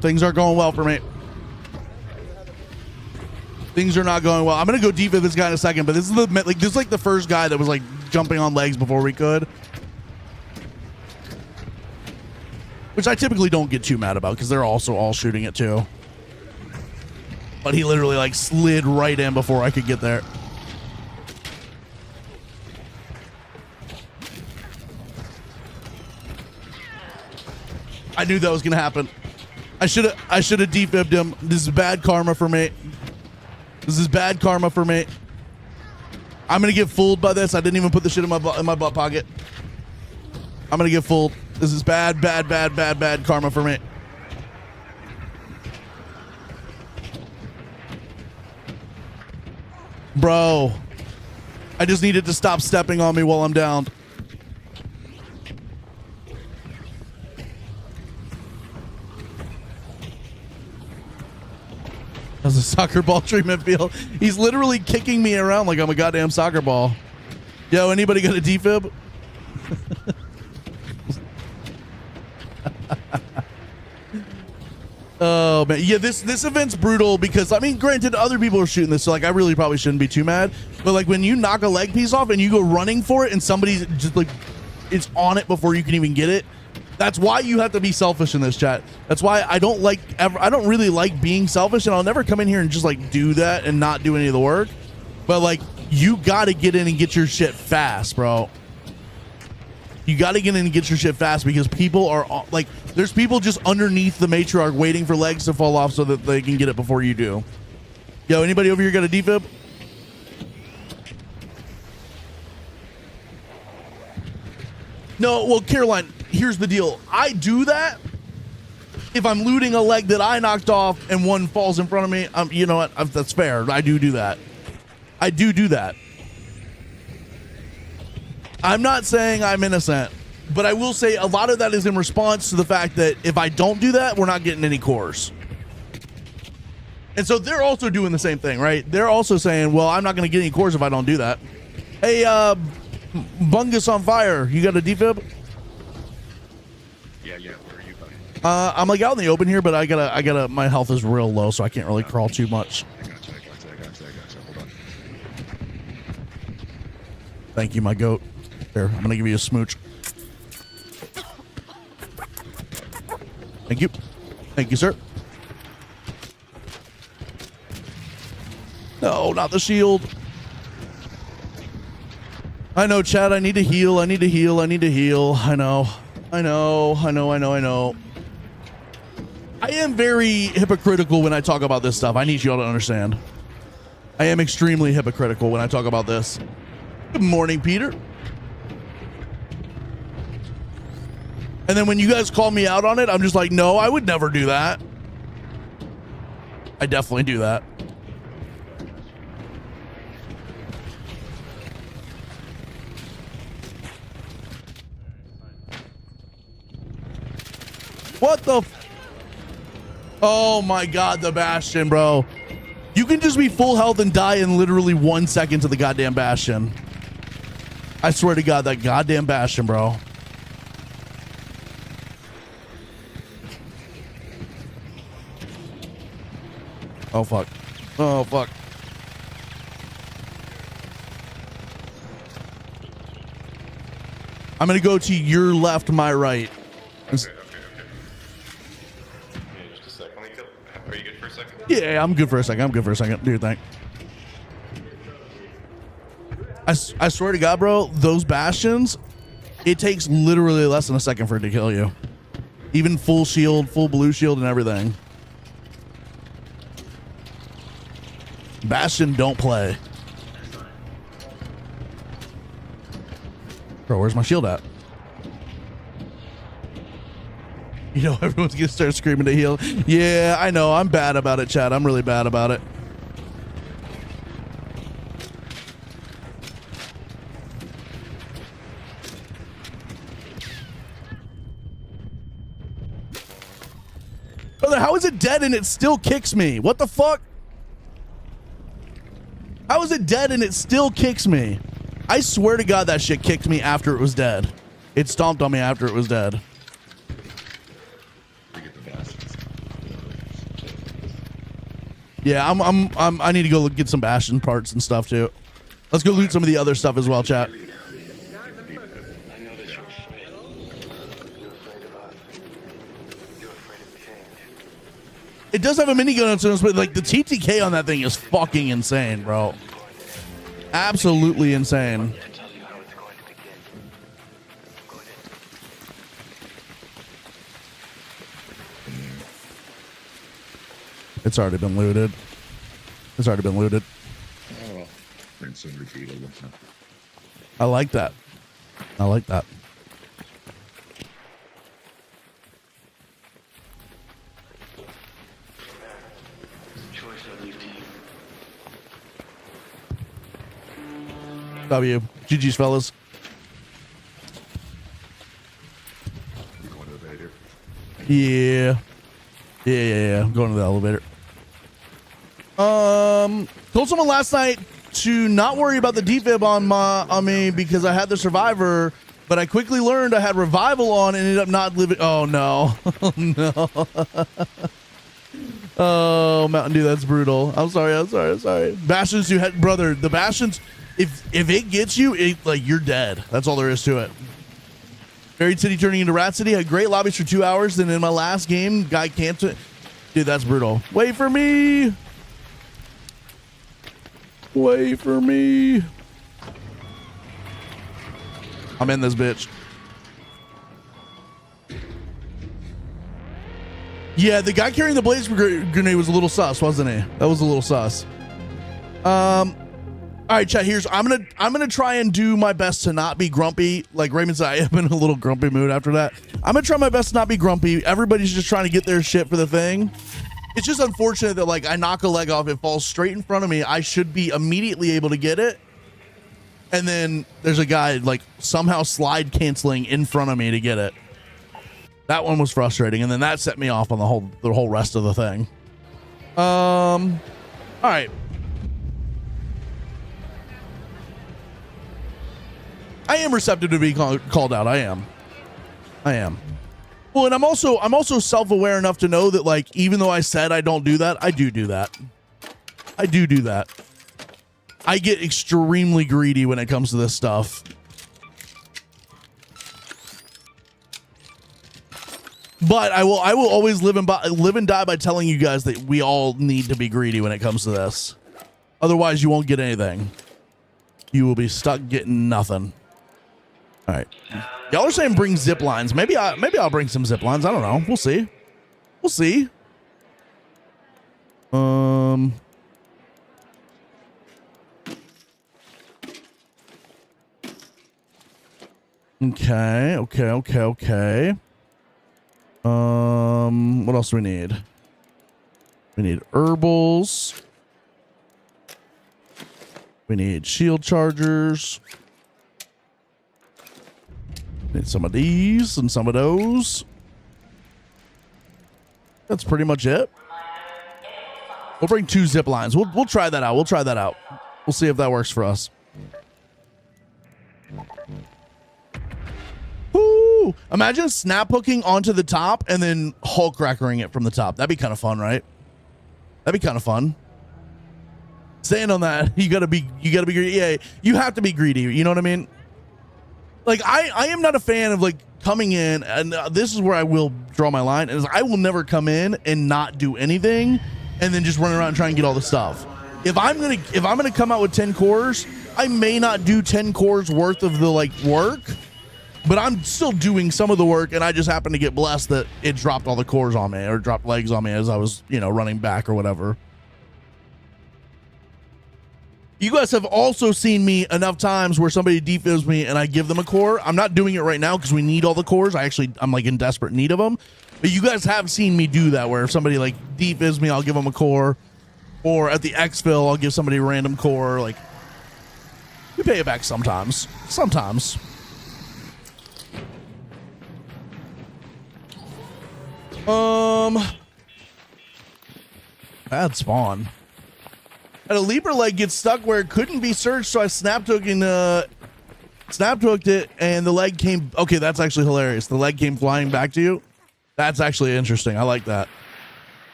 Things aren't going well for me. Things are not going well. I'm gonna go deep with this guy in a second, but this is the first guy that was like jumping on legs before we could, which I typically don't get too mad about because they're also all shooting it too. But he literally like slid right in before I could get there. I knew that was gonna happen. I should have defibbed him. This is bad karma for me. This is bad karma for me. I'm gonna get fooled by this. I didn't even put the shit in my butt pocket. I'm gonna get fooled. This is bad karma for me. Bro, I just needed to stop stepping on me while I'm down. How's a soccer ball treatment feel? He's literally kicking me around like I'm a goddamn soccer ball. Yo, anybody got a defib? Oh man, yeah, this event's brutal because I mean, granted, other people are shooting this, so like I really probably shouldn't be too mad. But like when you knock a leg piece off and you go running for it and somebody's just like it's on it before you can even get it. That's why you have to be selfish in this, chat. That's why I don't really like being selfish, and I'll never come in here and just like do that and not do any of the work. But like you got to get in and get your shit fast, bro. You got to get in and get your shit fast because people are like, there's people just underneath the matriarch waiting for legs to fall off so that they can get it before you do. Yo, anybody over here got a defib? No, well, Caroline, here's the deal. I do that if I'm looting a leg that I knocked off and one falls in front of me. You know what? That's fair. I do that. I do that. I'm not saying I'm innocent, but I will say a lot of that is in response to the fact that if I don't do that, we're not getting any cores. And so they're also doing the same thing, right? They're also saying, well, I'm not going to get any cores if I don't do that. Hey, Bungus on fire, you got a defib? Yeah, where are you, buddy? I'm like out in the open here, but I gotta, my health is real low, so I can't really crawl too much. I gotcha. Hold on. Thank you, my goat. Here, I'm gonna give you a smooch. Thank you. Thank you, sir. No, not the shield. I know, Chad, I need to heal. I need to heal. I know. I am very hypocritical when I talk about this stuff. I need you all to understand. I am extremely hypocritical when I talk about this. Good morning, Peter. And then when you guys call me out on it, I'm just like, no, I would never do that. I definitely do that. What the oh my god, the Bastion, bro. You can just be full health and die in literally 1 second to the goddamn Bastion. I swear to God, that goddamn Bastion, bro. Oh, fuck. Oh, fuck. I'm going to go to your left, my right. Okay. Yeah, just a sec. Let me kill. Are you good for a second? Yeah, I'm good for a second. Do your thing. I swear to God, bro, those Bastions, it takes literally less than a second for it to kill you. Even full shield, full blue shield and everything. Bastion don't play. Bro, where's my shield at? You know, everyone's gonna start screaming to heal. Yeah, I know. I'm bad about it, Chad. I'm really bad about it. Brother, how is it dead and it still kicks me? What the fuck? How is it dead and it still kicks me? I swear to God that shit kicked me after it was dead. It stomped on me after it was dead. Yeah, I need to go get some Bastion parts and stuff too. Let's go loot some of the other stuff as well, chat. It does have a minigun on it, but like the TTK on that thing is fucking insane, bro. Absolutely insane. It's already been looted. It's already been looted. Oh, rinse and repeat. I like that. I like that. W. GG's, fellas. You going to the elevator? Yeah. Yeah. I'm going to the elevator. Told someone last night to not worry about the defib on me because I had the survivor, but I quickly learned I had revival on and ended up not living. Oh no. Oh no. Oh, Mountain Dew, that's brutal. I'm sorry. Bastions, you had, brother, the Bastions, if it gets you, like, you're dead. That's all there is to it. Buried City turning into Rat City. Had great lobbies for 2 hours. Then in my last game, guy canceled. Dude, that's brutal. Wait for me. Wait for me. I'm in this bitch. Yeah, the guy carrying the blaze grenade was a little sus, wasn't he? That was a little sus. All right, chat. I'm gonna try and do my best to not be grumpy. Like Raymond said, I am in a little grumpy mood after that. I'm gonna try my best to not be grumpy. Everybody's just trying to get their shit for the thing. It's just unfortunate that like I knock a leg off, it falls straight in front of me. I should be immediately able to get it, and then there's a guy like somehow slide canceling in front of me to get it. That one was frustrating, and then that set me off on the whole rest of the thing. All right. I am receptive to be called out. I am. Well, and I'm also self-aware enough to know that like even though I said I don't do that, I do that. I do that. I get extremely greedy when it comes to this stuff. But I will always live and die by telling you guys that we all need to be greedy when it comes to this. Otherwise, you won't get anything. You will be stuck getting nothing. All right. Y'all are saying bring zip lines. Maybe I'll bring some zip lines. I don't know. We'll see. We'll see. Okay. What else do we need? We need herbals. We need shield chargers. Need some of these and some of those. That's pretty much it. We'll bring 2 zip lines. We'll try that out. We'll see if that works for us. Woo! Imagine snap hooking onto the top and then Hulk crackering it from the top. That'd be kind of fun, right? That'd be kind of fun. Staying on that, you gotta be greedy. Yeah, you have to be greedy. You know what I mean? Like I am not a fan of like coming in, and this is where I will draw my line. Is I will never come in and not do anything, and then just run around and try and get all the stuff. If I'm gonna come out with 10 cores, I may not do 10 cores worth of the like work, but I'm still doing some of the work, and I just happen to get blessed that it dropped all the cores on me or dropped legs on me as I was, you know, running back or whatever. You guys have also seen me enough times where somebody defibs me and I give them a core. I'm not doing it right now because we need all the cores. I'm like in desperate need of them. But you guys have seen me do that where if somebody like defibs me, I'll give them a core. Or at the exfil, I'll give somebody a random core. Like, we pay it back sometimes. Sometimes. Bad spawn. And a leaper leg gets stuck where it couldn't be searched, so I snap hooked it, and the leg came. Okay, that's actually hilarious. The leg came flying back to you. That's actually interesting. I like that.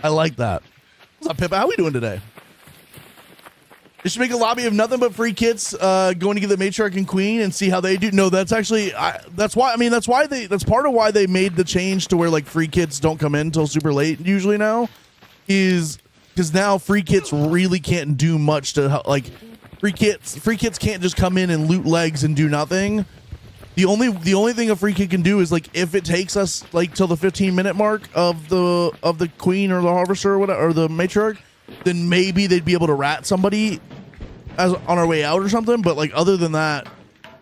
I like that. What's up, Pippa? How we doing today? You should make a lobby of nothing but free kits going to get the matriarch and queen and see how they do. No, that's actually that's part of why they made the change to where like free kits don't come in until super late usually now, is because now free kits really can't do much to like free kits can't just come in and loot legs and do nothing. The only thing a free kit can do is like if it takes us like till the 15-minute mark of the queen or the harvester or whatever or the matriarch, then maybe they'd be able to rat somebody as on our way out or something. But like other than that,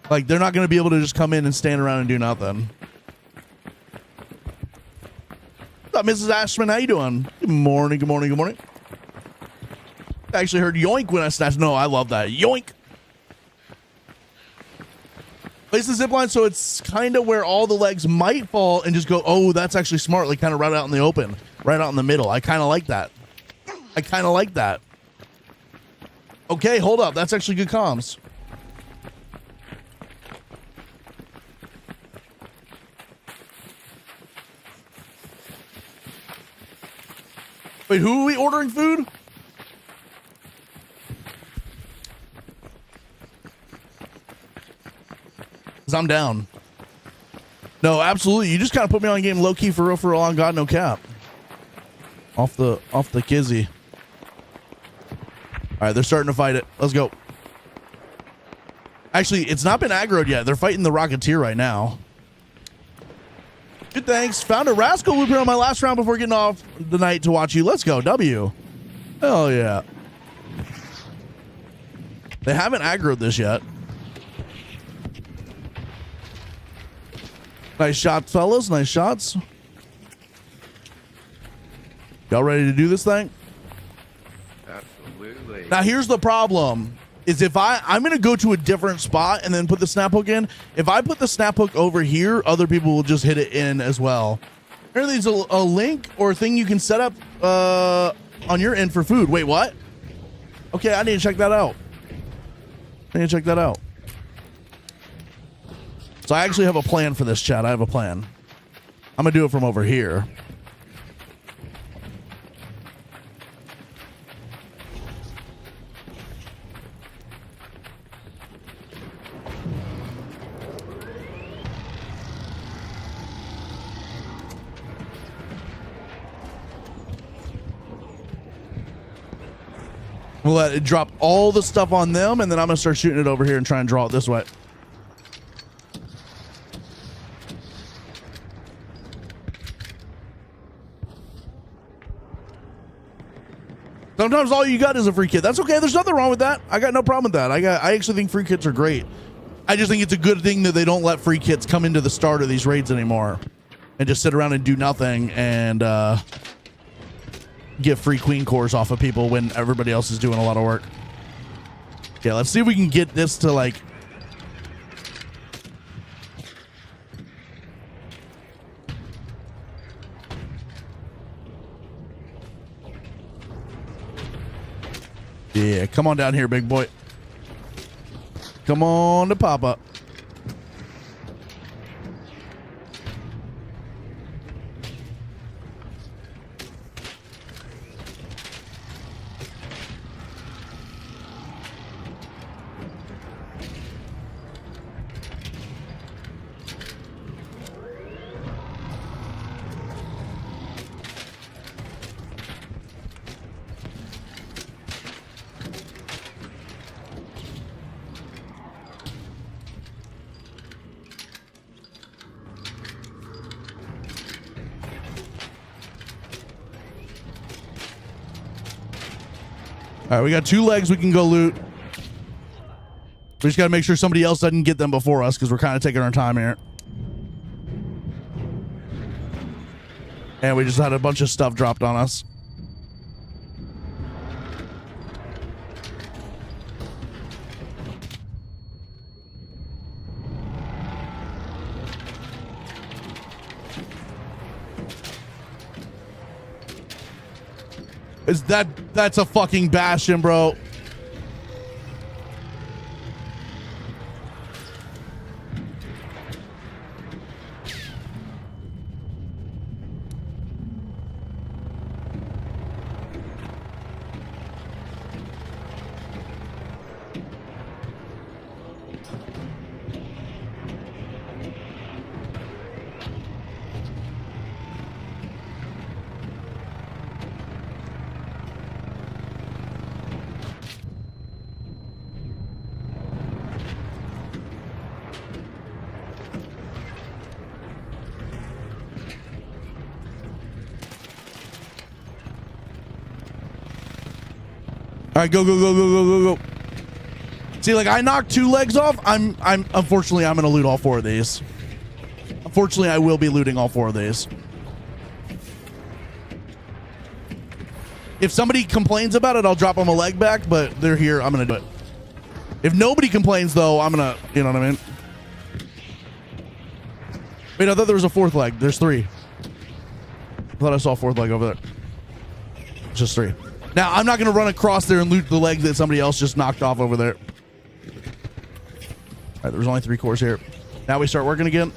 like they're not going to be able to just come in and stand around and do nothing. What's up, Mrs. Ashman? How you doing? Good morning. Good morning. Good morning. I actually heard yoink when I snatched. No, I love that. Yoink. Place the zip line so it's kind of where all the legs might fall and just go, oh, that's actually smart. Like kind of right out in the open, right out in the middle. I kind of like that. I kind of like that. Okay, hold up. That's actually good comms. Wait, who are we ordering food? Because I'm down. No, absolutely. You just kind of put me on game low key for real on God, no cap. Off the kizzy. All right, they're starting to fight it. Let's go. Actually, it's not been aggroed yet. They're fighting the Rocketeer right now. Good, thanks. Found a Rascal Looper on my last round before getting off the night to watch you. Let's go, W. Hell yeah. They haven't aggroed this yet. Nice shots, fellas. Nice shots. Y'all ready to do this thing? Absolutely. Now, here's the problem. Is if I'm going to go to a different spot and then put the snap hook in. If I put the snap hook over here, other people will just hit it in as well. Apparently, there's a link or a thing you can set up on your end for food. Wait, what? Okay, I need to check that out. So I actually have a plan for this, chat. I have a plan. I'm going to do it from over here. We'll let it drop all the stuff on them, and then I'm going to start shooting it over here and try and draw it this way. Sometimes all you got is a free kit. That's okay. There's nothing wrong with that. I got no problem with that. I actually think free kits are great. I just think it's a good thing that they don't let free kits come into the start of these raids anymore and just sit around and do nothing and get free queen cores off of people when everybody else is doing a lot of work. Yeah, let's see if we can get this to like... Yeah, come on down here, big boy. Come on to Papa. All right, we got 2 legs we can go loot. We just got to make sure somebody else doesn't get them before us because we're kind of taking our time here. And we just had a bunch of stuff dropped on us. That's a fucking Bastion, bro. All right, go, go, go, go, go, go, go. See, like I knocked 2 legs off. Unfortunately, I'm gonna loot all 4 of these. Unfortunately, I will be looting all 4 of these. If somebody complains about it, I'll drop them a leg back, but they're here. I'm gonna do it. If nobody complains, though, I'm gonna, you know what I mean? Wait, I thought there was a 4th leg. There's 3. I thought I saw a 4th leg over there. Just 3. Now, I'm not going to run across there and loot the leg that somebody else just knocked off over there. All right, there's only 3 cores here. Now we start working again.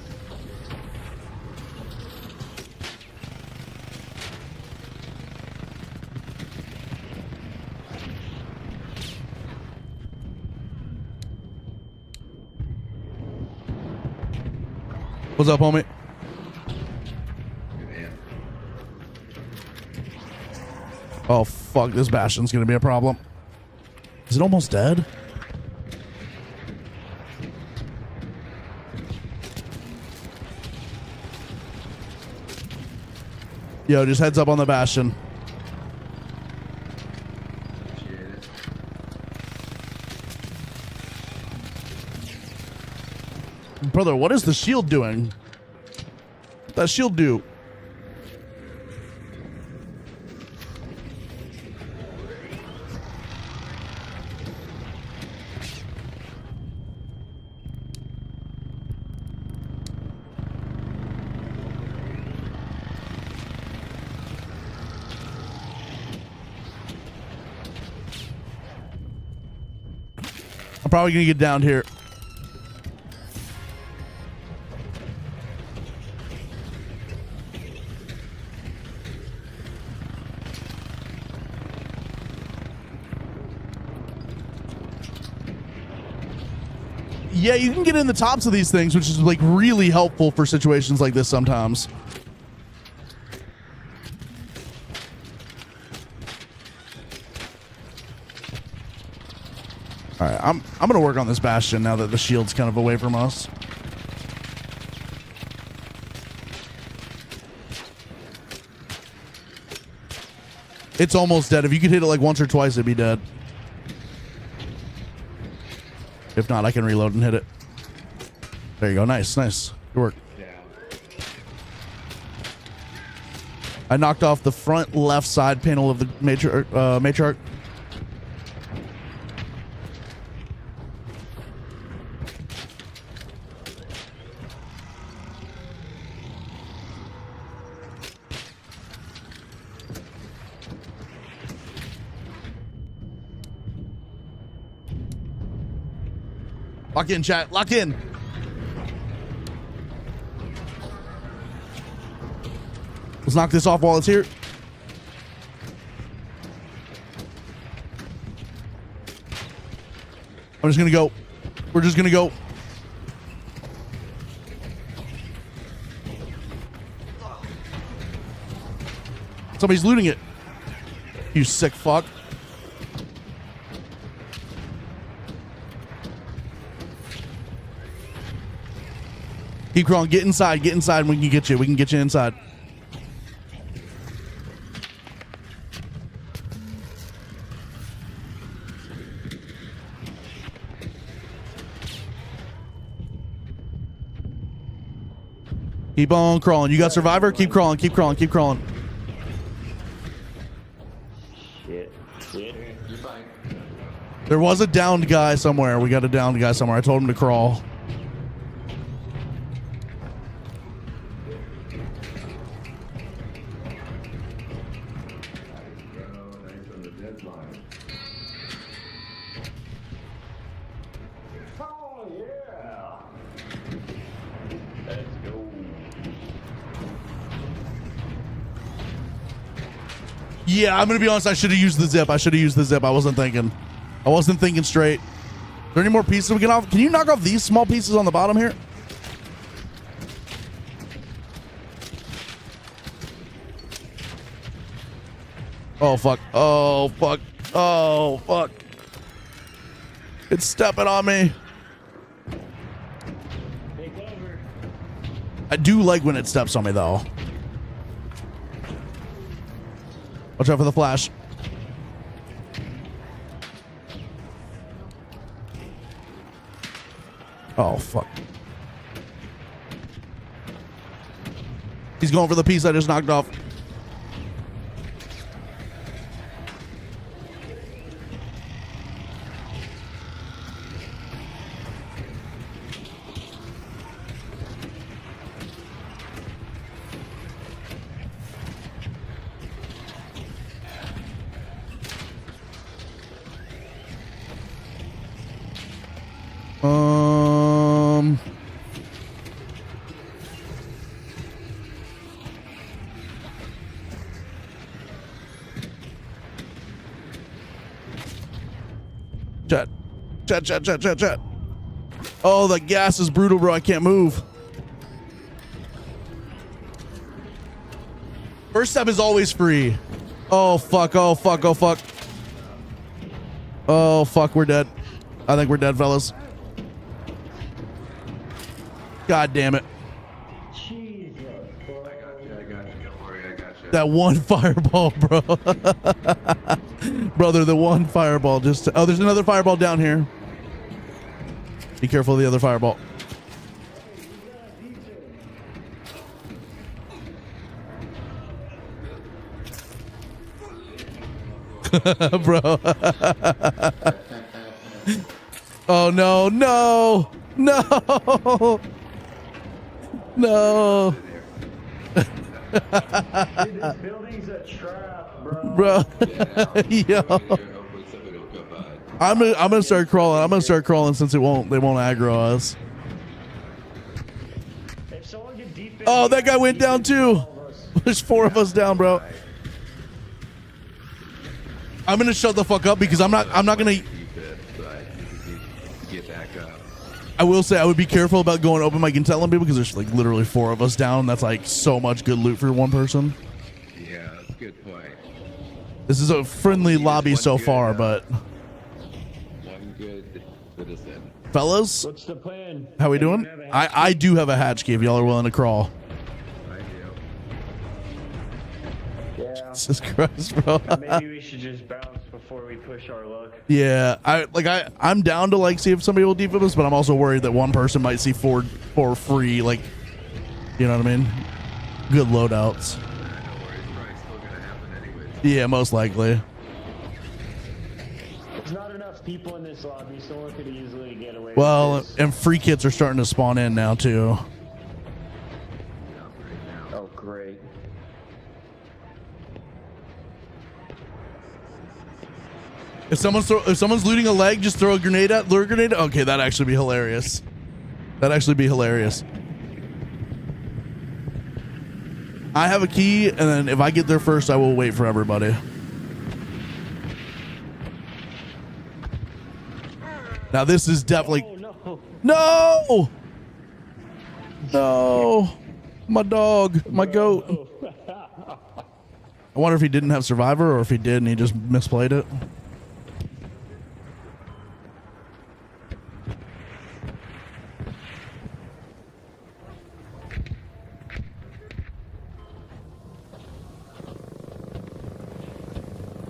What's up, homie? Oh, fuck. This Bastion's going to be a problem. Is it almost dead? Yo, just heads up on the Bastion. Brother, what is the shield doing? What's that shield do? I'm probably gonna get down here. Yeah, you can get in the tops of these things, which is like really helpful for situations like this sometimes. All right, I'm gonna work on this Bastion now that the shield's kind of away from us. It's almost dead. If you could hit it like once or twice, it'd be dead. If not, I can reload and hit it. There you go. Nice, nice. Good work. Yeah. I knocked off the front left side panel of the matriarch. Lock in, chat. Lock in. Let's knock this off while it's here. I'm just going to go. We're just going to go. Somebody's looting it. You sick fuck. Keep crawling. Get inside. Get inside. We can get you. We can get you inside. Keep on crawling. You got survivor? Keep crawling, keep crawling, keep crawling. Shit. Shit. You're fine. There was a downed guy somewhere. We got a downed guy somewhere. I told him to crawl. Oh, yeah. Let's go. Yeah, I'm gonna be honest. I should have used the zip. I should have used the zip. I wasn't thinking. I wasn't thinking straight. Are there any more pieces we can off? Can you knock off these small pieces on the bottom here? Oh fuck. Oh fuck. Oh fuck. It's stepping on me. Take over. I do like when it steps on me though. Watch out for the flash. Oh fuck. He's going for the piece I just knocked off. Chat. Oh, the gas is brutal, bro. I can't move. First step is always free. Oh, fuck. Oh, fuck. Oh, fuck. Oh, fuck. We're dead. I think we're dead, fellas. God damn it. Jesus. I got you. Don't worry, I got you. That one fireball, bro. Brother, the one fireball just... Oh, there's another fireball down here. Be careful of the other fireball. Bro. Oh, no. No. No. No. Dude, this building's a trap, bro. Bro. Yo. I'm gonna start crawling. I'm gonna start crawling since they won't aggro us. If someone get deep in Oh, that guy went down too. There's 4 of us down, bro. I'm gonna shut the fuck up because I'm not gonna. Get back up. I will say I would be careful about going open mic and telling people because there's like literally 4 of us down. That's like so much good loot for one person. Yeah, that's a good point. This is a friendly lobby so far, but One good citizen. fellas, What's the plan? how we doing? I do have a hatch key if y'all are willing to crawl. I do. Yeah. Jesus Christ, bro. Maybe we should just bounce before we push our luck. Yeah, I'm down to like see if somebody will defib us, but I'm also worried that one person might see 4 free, like, you know what I mean? Good loadouts. No worries, probably still gonna happen anyways. Yeah, most likely. There's not enough people in this lobby. Someone could easily get away Well, with this. and free kits are starting to spawn in now too. Oh, great. If someone's looting a leg, just throw a grenade at lure grenade. Okay, that'd actually be hilarious. That'd actually be hilarious. I have a key, and then if I get there first, I will wait for everybody. Now this is definitely Oh, no. no, my dog, my goat. I wonder if he didn't have survivor or if he did and he just misplayed it.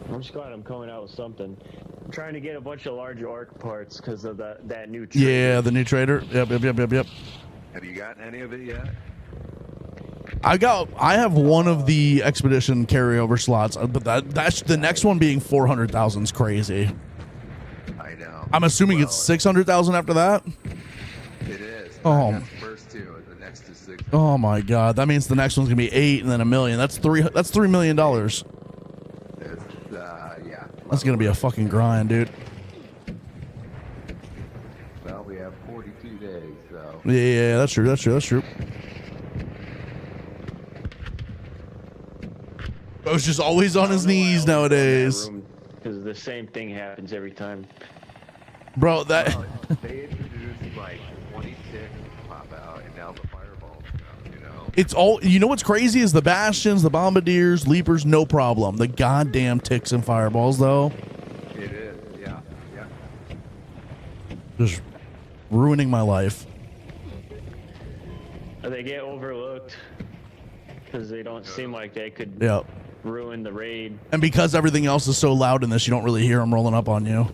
I'm just glad I'm coming out with something. I'm trying to get a bunch of large arc parts because of that new Yeah, the new trader. Yep. Have you gotten any of it yet? I have one of the expedition carryover slots, but that's the next one being 400,000 is crazy. I know. I'm assuming Well, it's 600,000 after that. It is. Oh. That's the first two, and the next is 6. Oh my god, that means the next one's gonna be 8 and then $1 million. That's $3 million. It's, yeah. That's gonna be a fucking grind, dude. Well, we have 42 days, so. Yeah, that's true. That's true. Bro's just always on his knees nowadays. Because the same thing happens every time. Bro, that Well, they introduced like 20 ticks pop out, and now the fireballs come, you know. it's all, you know what's crazy is the bastions, the bombardiers, leapers, no problem. The goddamn ticks and fireballs though, It is, yeah. just ruining my life. They get overlooked because they don't seem like they could Yeah. ruin the raid. And because everything else is so loud in this, you don't really hear them rolling up on you.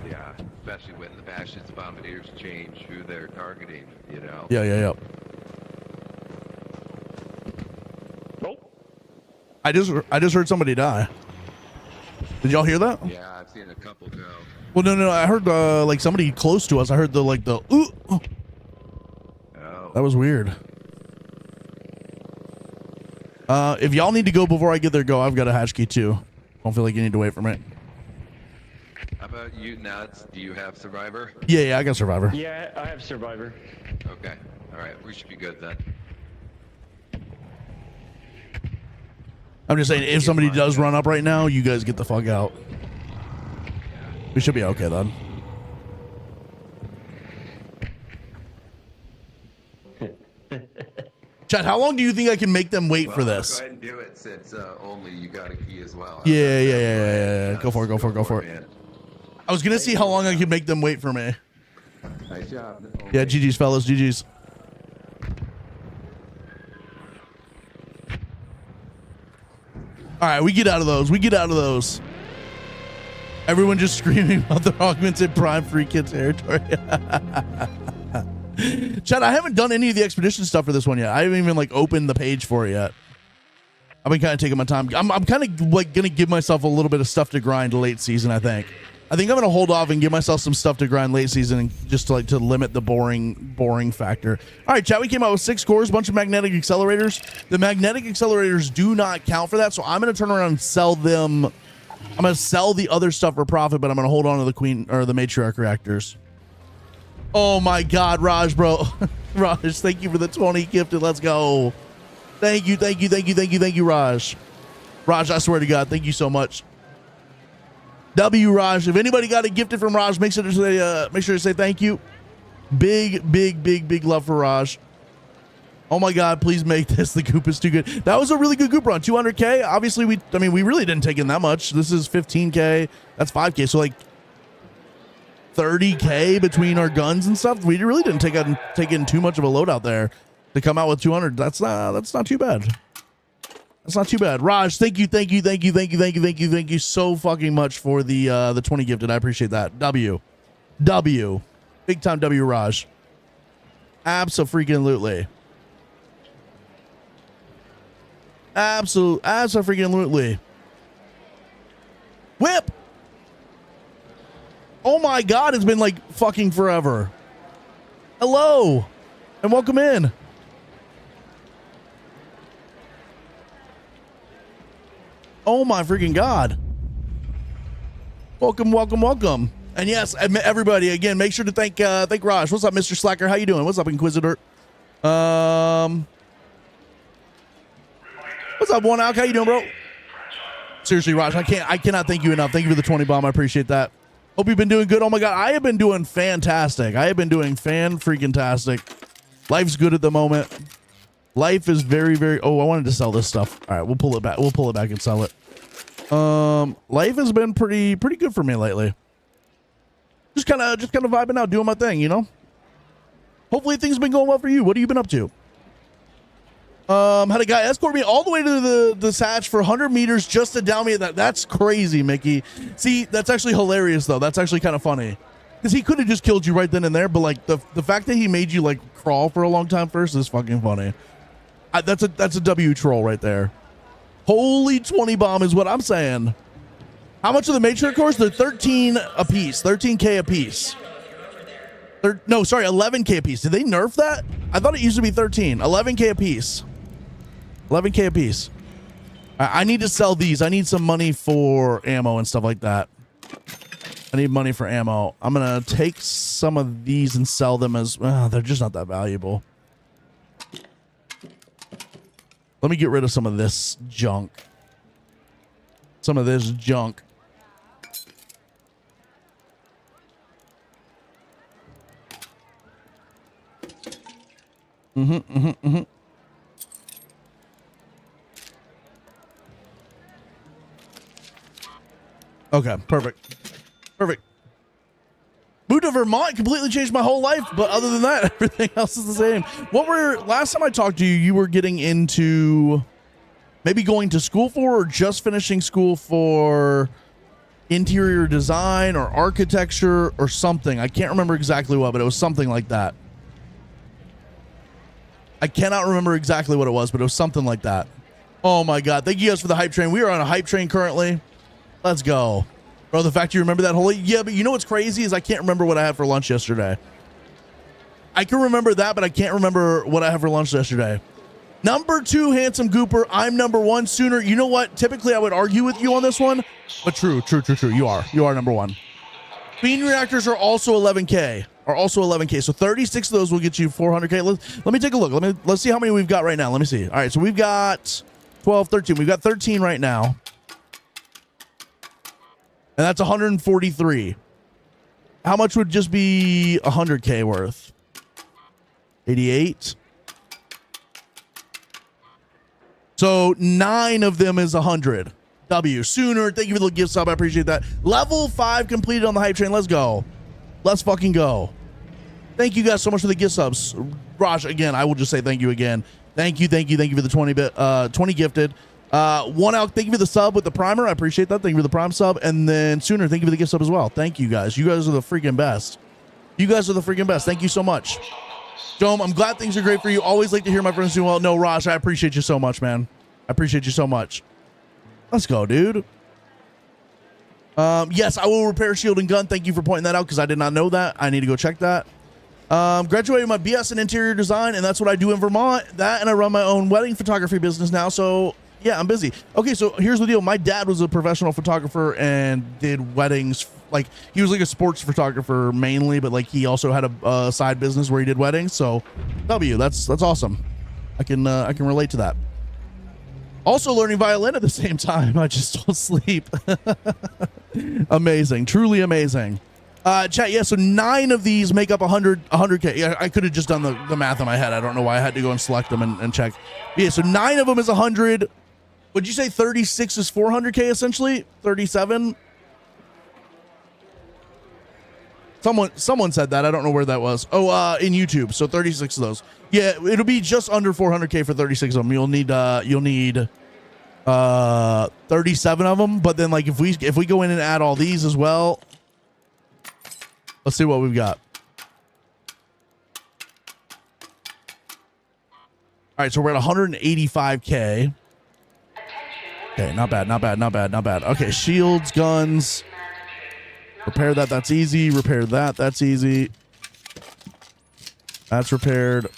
Yeah, especially when the bastions and bombardiers change who they're targeting, you know. Yeah. Nope. I just heard somebody die. Did y'all hear that? Yeah, I've seen a couple go. Well, no. I heard like somebody close to us. I heard the ooh. Oh, That was weird. If y'all need to go before I get there, go. I've got a hatch key too. Don't feel like you need to wait for me. how about you, Nuts? Do you have Survivor? Yeah, I got Survivor. Yeah, I have Survivor. Okay, all right, we should be good then. I'm just saying, if somebody does run up right now, you guys get the fuck out. We should be okay then. Chad, how long do you think I can make them wait for this? Go ahead and do it since only you got a key as well. Yeah. Go for it. Man. I was gonna see how long I could make them wait for me. Nice job. Yeah, GG's fellas, GG's. All right, we get out of those. Everyone just screaming about their augmented prime free kid territory. Chad, I haven't done any of the expedition stuff for this one yet. I haven't even like opened the page for it yet. I've been kind of taking my time. I'm kind of like gonna give myself a little bit of stuff to grind late season. I think I'm gonna hold off and give myself some stuff to grind late season, and just to limit the boring factor. All right, chat. We came out with 6 cores, a bunch of magnetic accelerators. The magnetic accelerators do not count for that, so I'm gonna turn around and sell them. I'm gonna sell the other stuff for profit, but I'm gonna hold on to the queen or the matriarch reactors. Oh my God, Raj, bro. Raj, thank you for the 20 gifted. Let's go. Thank you, Raj. Raj, I swear to God, thank you so much. W, Raj. If anybody got a gifted from Raj, make sure to say thank you. Big love for Raj. Oh my God, please make this. The goop is too good. That was a really good goop run. 200K. Obviously, we really didn't take in that much. This is 15K. That's 5K. So like 30K between our guns and stuff. We really didn't take in too much of a load out there to come out with 200. That's not too bad. That's not too bad. Raj, thank you so fucking much for the 20 gifted. I appreciate that. W. Big time W, Raj. Abso-freaking-lutely. Abso-freaking-lutely. Whip! Oh my God, it's been like fucking forever. Hello, and welcome in. Oh my freaking God. Welcome. And yes, everybody, again, make sure to thank Raj. What's up, Mr. Slacker? How you doing? What's up, Inquisitor? What's up, One Out? How you doing, bro? Seriously, Raj, I cannot thank you enough. Thank you for the 20 bomb. I appreciate that. Hope you've been doing good. Oh my God, I have been doing fantastic. I have been doing fan-freaking-tastic. Life's good at the moment. Life is very, very... Oh, I wanted to sell this stuff. All right, we'll pull it back. We'll pull it back and sell it. Life has been pretty good for me lately. Just kind of vibing out, doing my thing, you know? Hopefully things have been going well for you. What have you been up to? Had a guy escort me all the way to the hatch for 100 meters just to down me. That's crazy, Mickey. See, that's actually hilarious, though. That's actually kind of funny. Because he could have just killed you right then and there, but like the fact that he made you like crawl for a long time first is fucking funny. That's a W troll right there. Holy 20 bomb is what I'm saying. How much are the matriarch cores? They're 13 a piece, 13K a piece. No, sorry, 11K a piece. Did they nerf that? I thought it used to be 13. 11K a piece. 11K a piece. I need to sell these. I need some money for ammo and stuff like that. I need money for ammo. I'm going to take some of these and sell them as... they're just not that valuable. Let me get rid of some of this junk. Some of this junk. Okay, perfect. Perfect. Moved to Vermont, completely changed my whole life, but other than that, everything else is the same. Last time I talked to you, you were getting into maybe going to school for or just finishing school for interior design or architecture or something. I can't remember exactly what, but it was something like that. I cannot remember exactly what it was, but it was something like that. Oh my God. Thank you guys for the hype train. We are on a hype train currently. Let's go. Bro, the fact you remember that whole... Yeah, but you know what's crazy is I can't remember what I had for lunch yesterday. I can remember that, but I can't remember what I had for lunch yesterday. Number 2, Handsome Gooper. I'm number 1, Sooner. You know what? Typically, I would argue with you on this one, but true. You are number 1. Bean reactors are also 11K. So 36 of those will get you 400K. Let me take a look. Let's see how many we've got right now. Let me see. All right, so we've got 12, 13. We've got 13 right now. And that's 143. How much would just be 100K worth? 88. So 9 of them is 100. W. Sooner, thank you for the gift sub. I appreciate that. Level 5 completed on the hype train. Let's go. Let's fucking go. Thank you guys so much for the gift subs. Raj, again, I will just say thank you again. Thank you for the 20 gifted. One out, thank you for the sub with the primer. I appreciate that. Thank you for the prime sub. And then Sooner, thank you for the gift sub as well. Thank you guys. You guys are the freaking best. Thank you so much. Dome, I'm glad things are great for you. Always like to hear my friends doing well. No, Raj, I appreciate you so much, man. I appreciate you so much. Let's go, dude. Yes, I will repair shield and gun. Thank you for pointing that out because I did not know that. I need to go check that. Graduated my BS in interior design, and that's what I do in Vermont. That, and I run my own wedding photography business now, so yeah, I'm busy. Okay, so here's the deal. My dad was a professional photographer and did weddings. Like, he was like a sports photographer mainly, but like he also had a side business where he did weddings. So W, that's awesome. I can relate to that. Also learning violin at the same time. I just don't sleep. Amazing. Truly amazing. Chat, yeah, so 9 of these make up 100K. Yeah, I could have just done the math in my head. I don't know why I had to go and select them and check. Yeah, so 9 of them is 100. Would you say 36 is 400K essentially? 37? Someone said that. I don't know where that was. Oh, in YouTube. So 36 of those. Yeah, it'll be just under 400K for 36 of them. You'll need 37 of them. But then, like, if we go in and add all these as well, let's see what we've got. All right, so we're at 185K. Okay, not bad. Okay, shields, guns. Repair that, that's easy. Repair that, that's easy. That's repaired.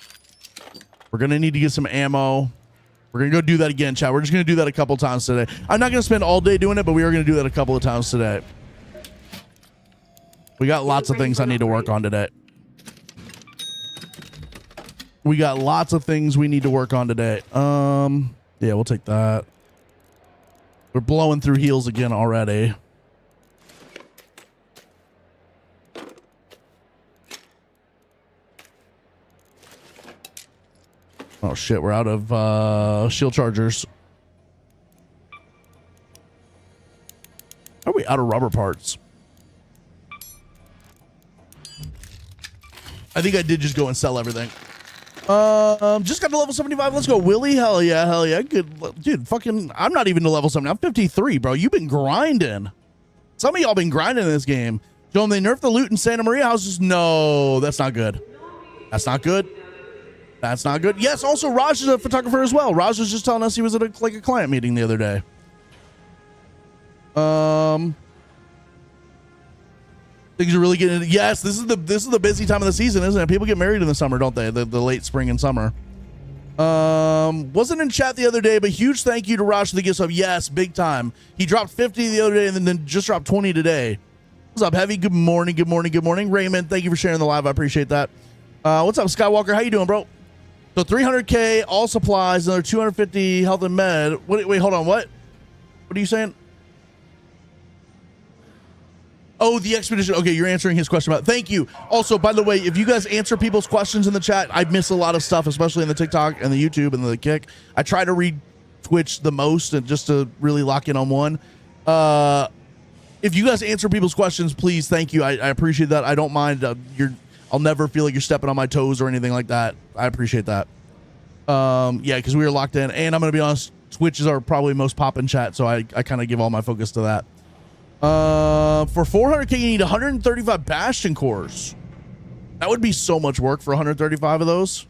We're going to need to get some ammo. We're going to go do that again, chat. We're just going to do that a couple times today. I'm not going to spend all day doing it, but we are going to do that a couple of times today. We got lots of things I need to work on today. Yeah, we'll take that. We're blowing through heals again already. Oh shit, we're out of shield chargers. Are we out of rubber parts? I think I did just go and sell everything. Just got to level 75. Let's go, Willie. Hell yeah. Good, dude. Fucking, I'm not even to level 70. I'm 53, bro. You've been grinding. Some of y'all been grinding in this game. Show them they nerfed the loot in Santa Maria houses. No, that's not good. That's not good. That's not good. Yes, also Raj is a photographer as well. Raj was just telling us he was at a client meeting the other day. Things are really getting. Yes, this is the busy time of the season, isn't it? People get married in the summer, don't they? The late spring and summer. Wasn't in chat the other day, but huge thank you to Raj for the gift sub. Yes, big time. He dropped 50 the other day and then just dropped 20 today. What's up, Heavy? Good morning, good morning, good morning. Raymond, thank you for sharing the live. I appreciate that. What's up, Skywalker? How you doing, bro? So 300K, all supplies, another 250 health and med. Wait, hold on. What are you saying? Oh, the expedition. Okay, you're answering his question about. Thank you. Also, by the way, if you guys answer people's questions in the chat, I miss a lot of stuff, especially in the TikTok and the YouTube and the Kick. I try to read Twitch the most and just to really lock in on one. If you guys answer people's questions, please, thank you. I appreciate that. I don't mind. I'll never feel like you're stepping on my toes or anything like that. I appreciate that. Yeah, because we are locked in, and I'm gonna be honest, Twitch is our probably most poppin' chat, so I kind of give all my focus to that. For 400K, you need 135 Bastion cores. That would be so much work for 135 of those.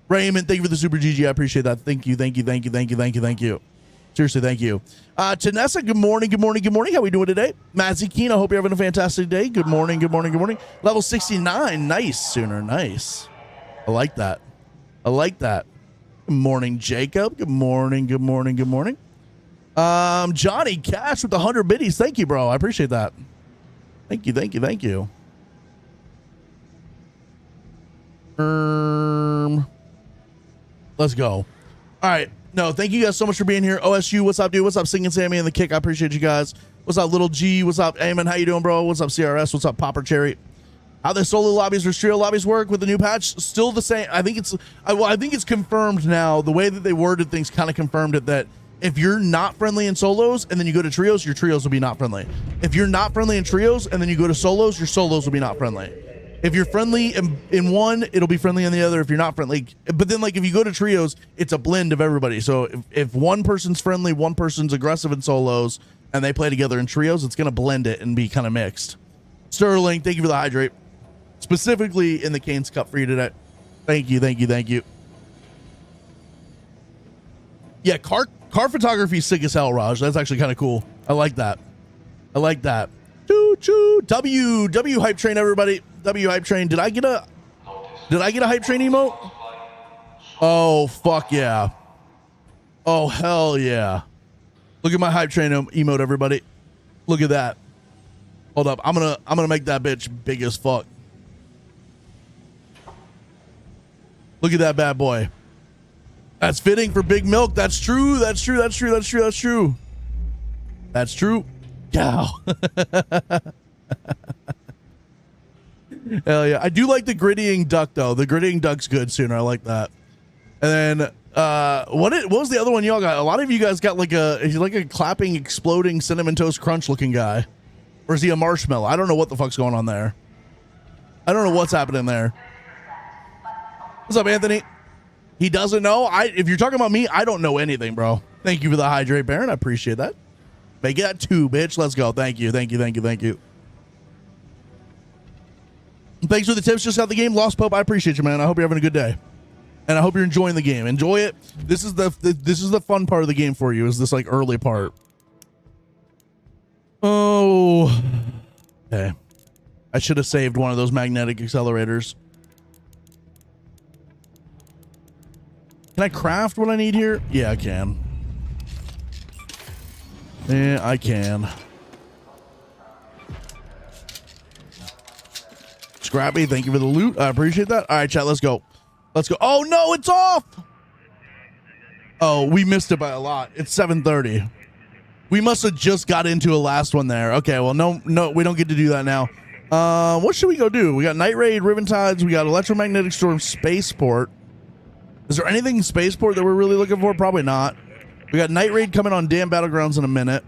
Raymond, thank you for the super GG. I appreciate that. Thank you. Seriously, thank you. Tanessa, good morning. How we doing today? Mazzy Keen, I hope you're having a fantastic day. Good morning. Level 69, nice, Sooner, nice. I like that. Good morning, Jacob. Good morning. Johnny Cash with the 100 biddies. Thank you, bro. I appreciate that. Thank you. Let's go. All right. No, thank you guys so much for being here. OSU, what's up, dude? What's up, Singing Sammy and the Kick? I appreciate you guys. What's up, Little G? What's up, Eamon? How you doing, bro? What's up, CRS? What's up, Popper Cherry? How the solo lobbies versus trio lobbies work with the new patch? Still the same. I think it's confirmed now. The way that they worded things kind of confirmed it, that if you're not friendly in solos and then you go to trios, your trios will be not friendly. If you're not friendly in trios and then you go to solos, your solos will be not friendly. If you're friendly in one, it'll be friendly in the other. If you're not friendly, but then like if you go to trios, it's a blend of everybody. So if one person's friendly, one person's aggressive in solos, and they play together in trios, it's gonna blend it and be kind of mixed. Sterling, thank you for the hydrate, specifically in the Canes Cup for you today. Thank you. Yeah, car photography is sick as hell, Raj. That's actually kind of cool. I like that. Choo choo. W hype train, everybody. W hype train. Did I get a hype train emote? Oh fuck yeah. Oh hell yeah. Look at my hype train emote, everybody. Look at that. Hold up. I'm gonna make that bitch big as fuck. Look at that bad boy. That's fitting for Big Milk. That's true. Cow. Hell yeah. I do like the grittying duck though. The grittying duck's good, Sooner. I like that. And then what was the other one y'all got? A lot of you guys got is he like a clapping, exploding cinnamon toast crunch looking guy? Or is he a marshmallow? I don't know what the fuck's going on there. I don't know what's happening there. What's up, Anthony? He doesn't know. If you're talking about me, I don't know anything, bro. Thank you for the hydrate, Baron. I appreciate that. Make that 2, bitch. Let's go. Thank you. Thanks for the tips. Just got the game. Lost Pope. I appreciate you, man. I hope you're having a good day, and I hope you're enjoying the game. Enjoy it. This is the fun part of the game for you. Is this like early part? Oh, okay. I should have saved one of those magnetic accelerators. Can I craft what I need here? Yeah, I can. Yeah, I can. Scrappy, thank you for the loot. I appreciate that. All right, chat, let's go. Oh, no, it's off. Oh, we missed it by a lot. It's 7:30. We must have just got into a last one there. Okay, well, no, we don't get to do that now. What should we go do? We got Night Raid, Riven Tides. We got Electromagnetic Storm, Spaceport. Is there anything in Spaceport that we're really looking for? Probably not. We got Night Raid coming on Damn Battlegrounds in a minute.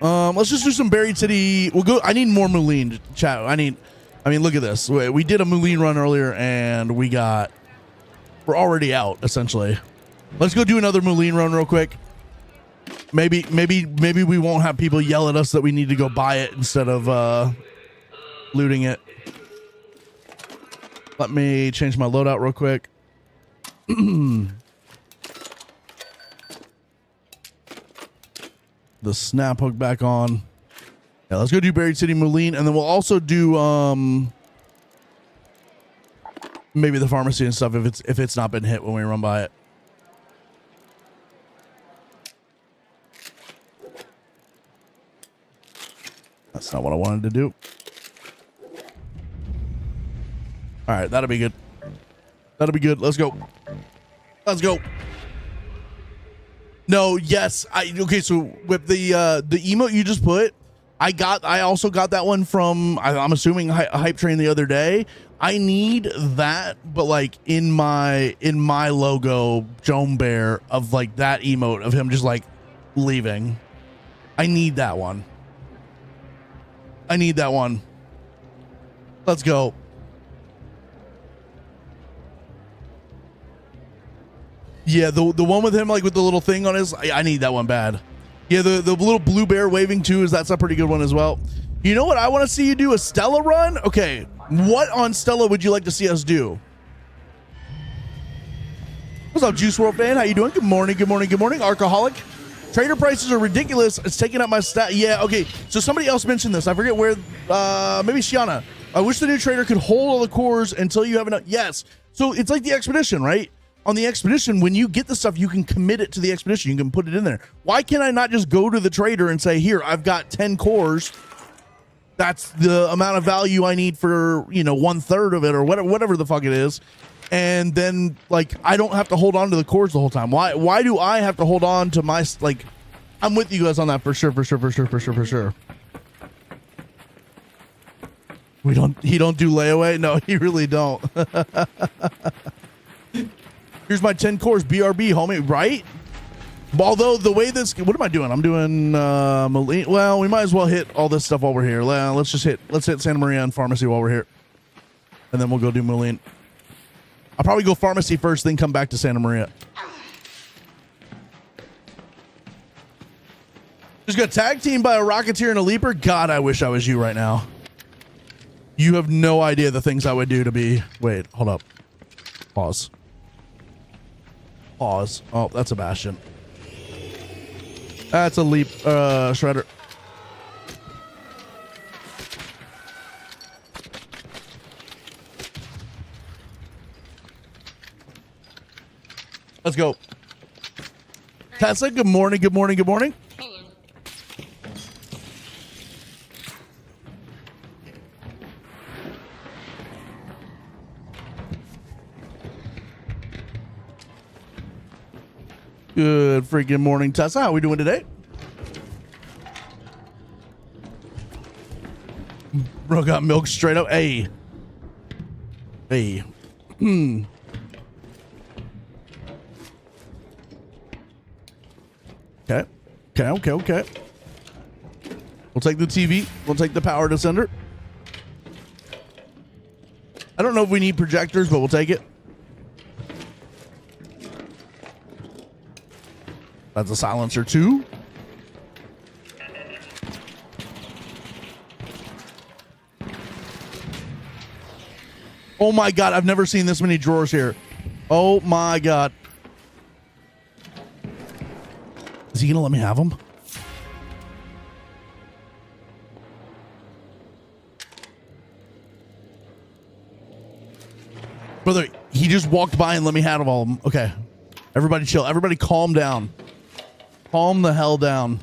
Let's just do some Buried City. We'll go. I need more Moulin, chat. I mean, look at this. We did a Moulin run earlier, and we're already out, essentially. Let's go do another Moulin run real quick. Maybe we won't have people yell at us that we need to go buy it instead of looting it. Let me change my loadout real quick. The snap hook back on. Yeah, let's go do Buried City Moline, and then we'll also do maybe the pharmacy and stuff if it's not been hit when we run by it. That's not what I wanted to do. All right, that'll be good. That'll be good. Let's go. Let's go. No, yes. Okay, so with the emote you just put, I also got that one from I'm assuming Hype Train the other day. I need that, but like in my logo, Joan Bear of like that emote of him just like leaving. I need that one. I need that one. Let's go. Yeah, the one with him like with the little thing on his, I need that one bad. Yeah, the little blue bear waving too that's a pretty good one as well. You know what I want to see you do? A Stella run? Okay, what on Stella would you like to see us do? What's up, Juice WRLD fan? How you doing? Good morning, good morning, good morning. Alcoholic. Trader prices are ridiculous. It's taking up my stat. Yeah, okay. So somebody else mentioned this. I forget where, maybe Shiana. I wish the new trader could hold all the cores until you have enough. Yes. So it's like the expedition, right? On the expedition, when you get the stuff, you can commit it to the expedition. You can put it in there. Why can't I not just go to the trader and say, here, I've got 10 cores. That's the amount of value I need for, 1/3 of it or whatever the fuck it is. And then like, I don't have to hold on to the cores the whole time. Why do I have to hold on to my, like, I'm with you guys on that for sure. He don't do layaway. No, he really don't. Here's my 10 cores, BRB, homie, right? Although the way this, what am I doing? I'm doing, well, we might as well hit all this stuff while we're here. Let's hit Santa Maria and Pharmacy while we're here. And then we'll go do Moline. I'll probably go Pharmacy first, then come back to Santa Maria. Just got tag teamed by a Rocketeer and a Leaper. God, I wish I was you right now. You have no idea the things I would do to be, wait, hold up. Pause. Oh, that's a Bastion. That's a Leap, Shredder. Let's go. Tessa, good morning, good morning, good morning. Good freaking morning, Tessa. How are we doing today? Bro got milk straight up. Hey. Okay. We'll take the TV. We'll take the power descender. I don't know if we need projectors, but we'll take it. That's a silencer too. Oh my God, I've never seen this many drawers here. Oh my God. Is he gonna let me have them? Brother, he just walked by and let me have all of them. Okay. Everybody chill. Everybody calm down. Calm the hell down.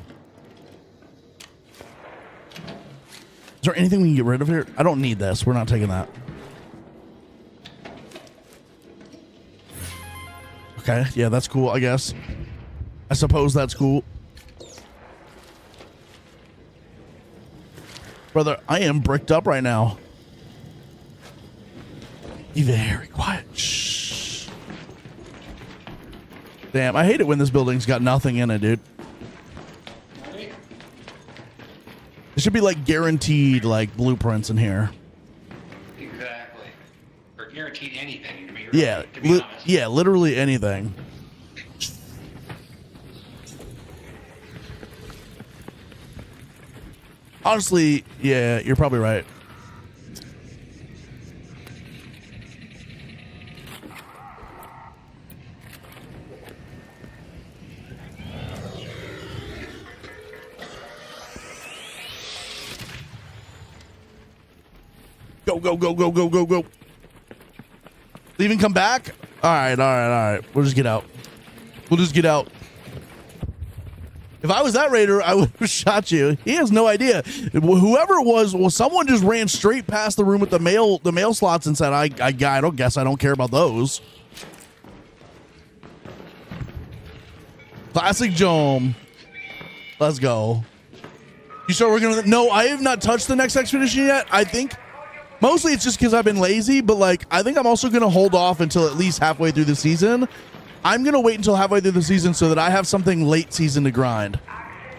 Is there anything we can get rid of here? I don't need this. We're not taking that. Okay. Yeah, that's cool, I guess. I suppose that's cool. Brother, I am bricked up right now. Be very quiet. Shh. Damn, I hate it when this building's got nothing in it, dude. There should be like guaranteed like blueprints in here. Exactly. Or guaranteed anything. To be Yeah, to be honest. yeah, literally anything. Honestly, yeah, you're probably right. Go, go, go, go, go, go, go. Leave and come back? All right, all right, all right. We'll just get out. We'll just get out. If I was that raider, I would have shot you. He has no idea. Whoever it was, well, someone just ran straight past the room with the mail slots and said, I don't care about those. Classic Jome. Let's go. You start working on it? No, I have not touched the next expedition yet. I think mostly it's just because I've been lazy, but like I think I'm also going to hold off until at least halfway through the season. I'm going to wait until halfway through the season so that I have something late season to grind.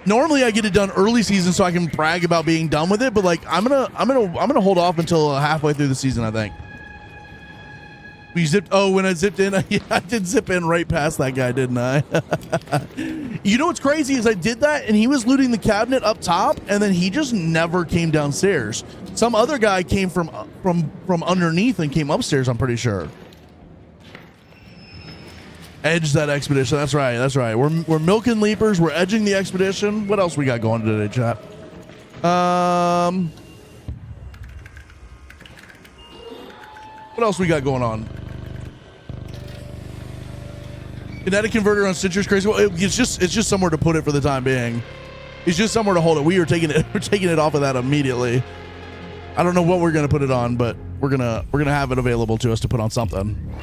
Normally I get it done early season so I can brag about being done with it, but like I'm going to hold off until halfway through the season, I think. We zipped. Oh, when I zipped in, yeah, I did zip in right past that guy, didn't I? You know what's crazy is I did that and he was looting the cabinet up top and then he just never came downstairs. Some other guy came from underneath and came upstairs, I'm pretty sure. Edge that expedition. That's right. That's right. We're milking leapers. We're edging the expedition. What else we got going today, chat? What else we got going on? Kinetic converter on Stitcher's crazy. Well, it's just somewhere to put it for the time being. It's just somewhere to hold it. We're taking it off of that immediately. I don't know what we're gonna put it on, but we're gonna have it available to us to put on something.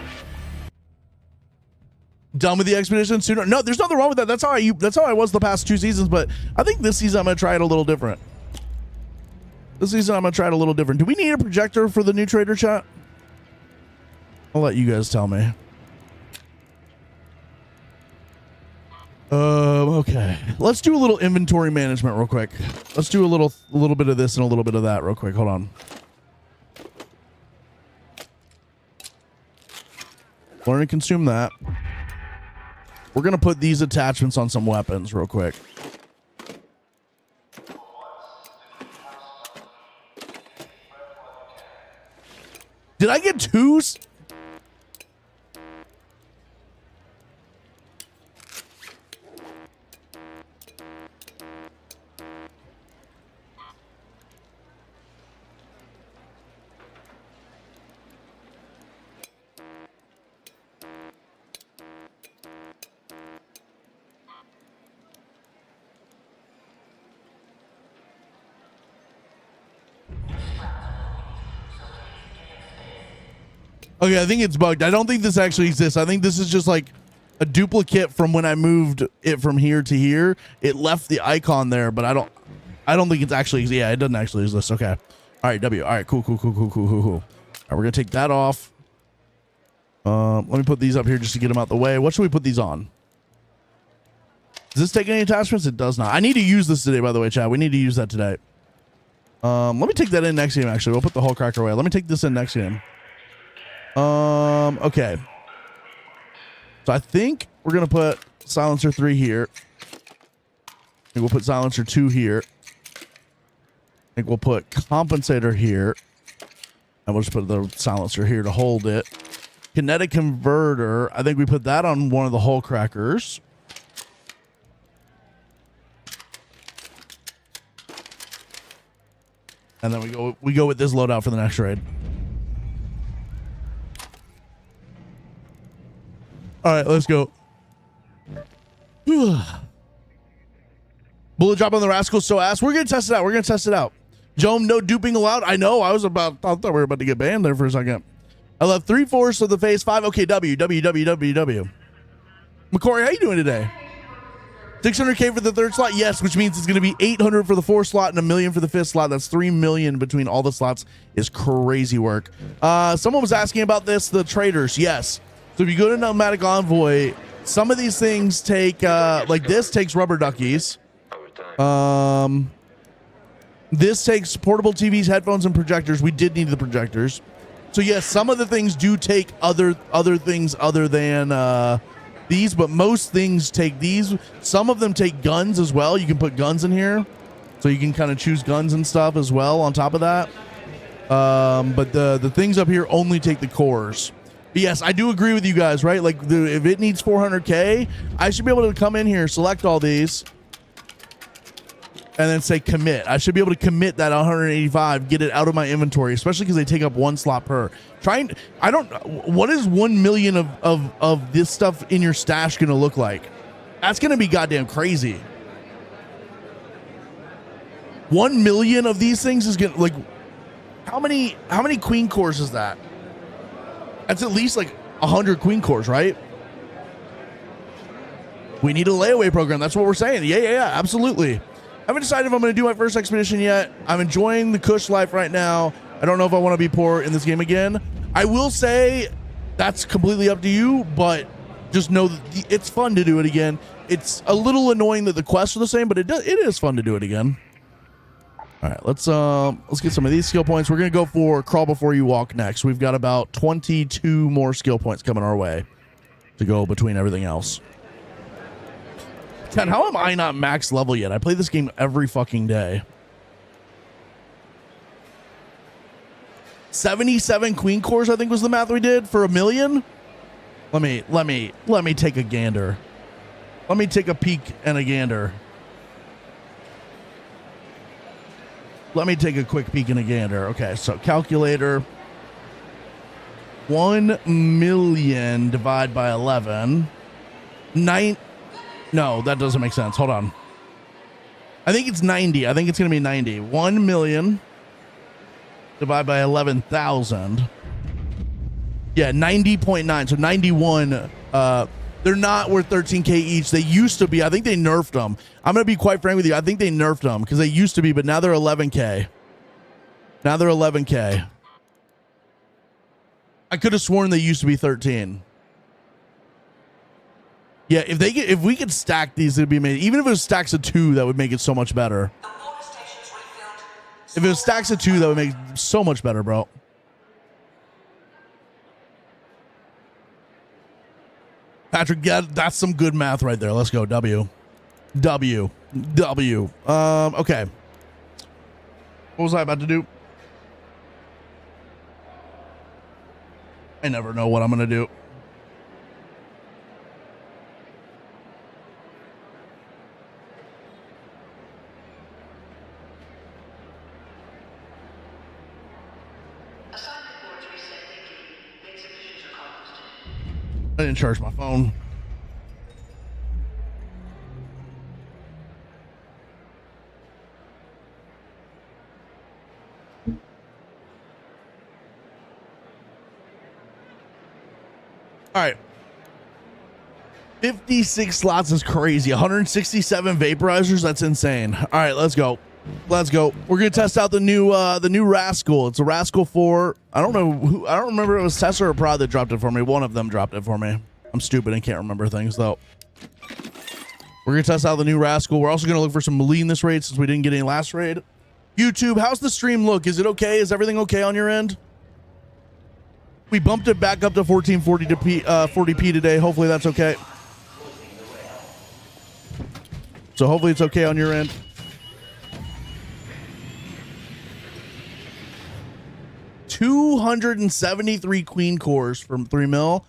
Done with the expedition sooner? No, there's nothing wrong with that. That's how I was the past 2 seasons, but I think this season I'm gonna try it a little different. This season I'm gonna try it a little different. Do we need a projector for the new trader, chat? I'll let you guys tell me. Okay. Let's do a little inventory management real quick. Let's do a little bit of this and a little bit of that real quick. Hold on. Learn and consume that. We're going to put these attachments on some weapons real quick. Did I get 2s? Okay, I think it's bugged. I don't think this actually exists. I think this is just like a duplicate from when I moved it from here to here. It left the icon there, but I don't think it's actually, yeah, it doesn't actually exist. Okay. All right, W. All right, cool. All right, we're going to take that off. Let me put these up here just to get them out the way. What should we put these on? Does this take any attachments? It does not. I need to use this today, by the way, chat. We need to use that today. Let me take that in next game, actually. We'll put the whole cracker away. Let me take this in next game. Okay. So I think we're going to put silencer 3 here. I think we'll put silencer 2 here. I think we'll put compensator here. And we'll just put the silencer here to hold it. Kinetic converter. I think we put that on one of the hull crackers. And then we go with this loadout for the next raid. All right, let's go. Bullet drop on the rascal so ass. We're gonna test it out. Jome, no duping allowed. I know. I thought we were about to get banned there for a second. I left 3/4 of the phase 5. Okay, W. McCory, how you doing today? 600K for the 3rd slot? Yes, which means it's going to be 800 for the 4th slot and $1 million for the 5th slot. That's 3 million between all the slots. Is crazy work. Someone was asking about this, the traders. Yes. So if you go to Nomadic Envoy, some of these things take, like this takes rubber duckies. This takes portable TVs, headphones, and projectors. We did need the projectors. So yes, some of the things do take other things other than these, but most things take these. Some of them take guns as well. You can put guns in here. so you can kind of choose guns and stuff as well on top of that. But the things up here only take the cores. But yes, I do agree with you guys, right? Like if it needs 400K, I should be able to come in here, select all these, and then say commit. I should be able to commit that 185, get it out of my inventory, especially because they take up 1 slot per. What is 1 million of this stuff in your stash going to look like? That's going to be goddamn crazy. 1 million of these things is going to, like, how many queen cores is that? That's at least like 100 queen cores, right? We need a layaway program. That's what we're saying. Yeah, absolutely. I haven't decided if I'm going to do my first expedition yet. I'm enjoying the Kush life right now. I don't know if I want to be poor in this game again. I will say that's completely up to you, but just know that it's fun to do it again. It's a little annoying that the quests are the same, but it is fun to do it again. All right, let's get some of these skill points. We're going to go for Crawl Before You Walk next. We've got about 22 more skill points coming our way to go between everything else. Ken, how am I not max level yet? I play this game every fucking day. 77 queen cores, I think was the math we did for 1 million. Let me take a gander. Let me take a peek and a gander. Let me take a quick peek and a gander. Okay, so calculator. 1 million divided by 11. No, that doesn't make sense. Hold on. I think it's 90. I think it's going to be 90. 1 million divided by 11,000. Yeah, 90.9. So 91. They're not worth 13K each. They used to be. I think they nerfed them. I'm going to be quite frank with you. I think they nerfed them because they used to be, but now they're 11K. Now they're 11K. I could have sworn they used to be 13. Yeah, if we could stack these, it'd be amazing. Even if it was stacks of 2, that would make it so much better. If it was stacks of 2, that would make it so much better, bro. Patrick, yeah, that's some good math right there. Let's go. W. Okay. What was I about to do? I never know what I'm going to do. I didn't charge my phone. All right. 56 slots is crazy. 167 vaporizers. That's insane. All right, let's go. Let's go. We're gonna test out the new Rascal. It's a Rascal 4. I don't know who. I don't remember if it was Tessa or Prod that dropped it for me. One of them dropped it for me. I'm stupid and can't remember things though. We're gonna test out the new Rascal. We're also gonna look for some Melee this raid since we didn't get any last raid. YouTube, how's the stream look? Is it okay? Is everything okay on your end? We bumped it back up to 1440 40p today. Hopefully that's okay. So hopefully it's okay on your end. $273 queen cores from 3 mil.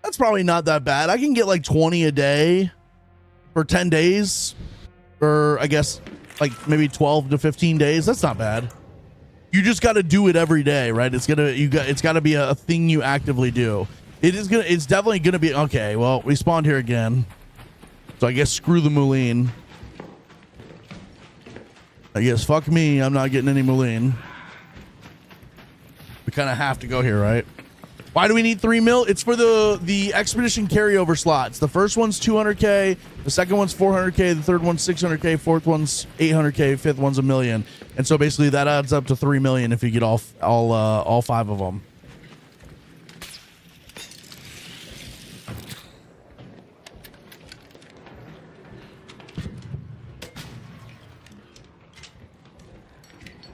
That's probably not that bad. I can get like 20 a day for 10 days, or I guess like maybe 12 to 15 days. That's not bad. You just got to do it every day, right? It's got to be a thing you actively do. It's definitely gonna be okay. Well, we spawned here again, so I guess screw the Moulin. I guess fuck me. I'm not getting any Moulin. We kind of have to go here, right? Why do we need 3 mil? It's for the expedition carryover slots. The first one's 200K, the second one's 400K, the third one's 600K, fourth one's 800K, fifth one's $1 million. And so basically that adds up to 3 million if you get all 5 of them.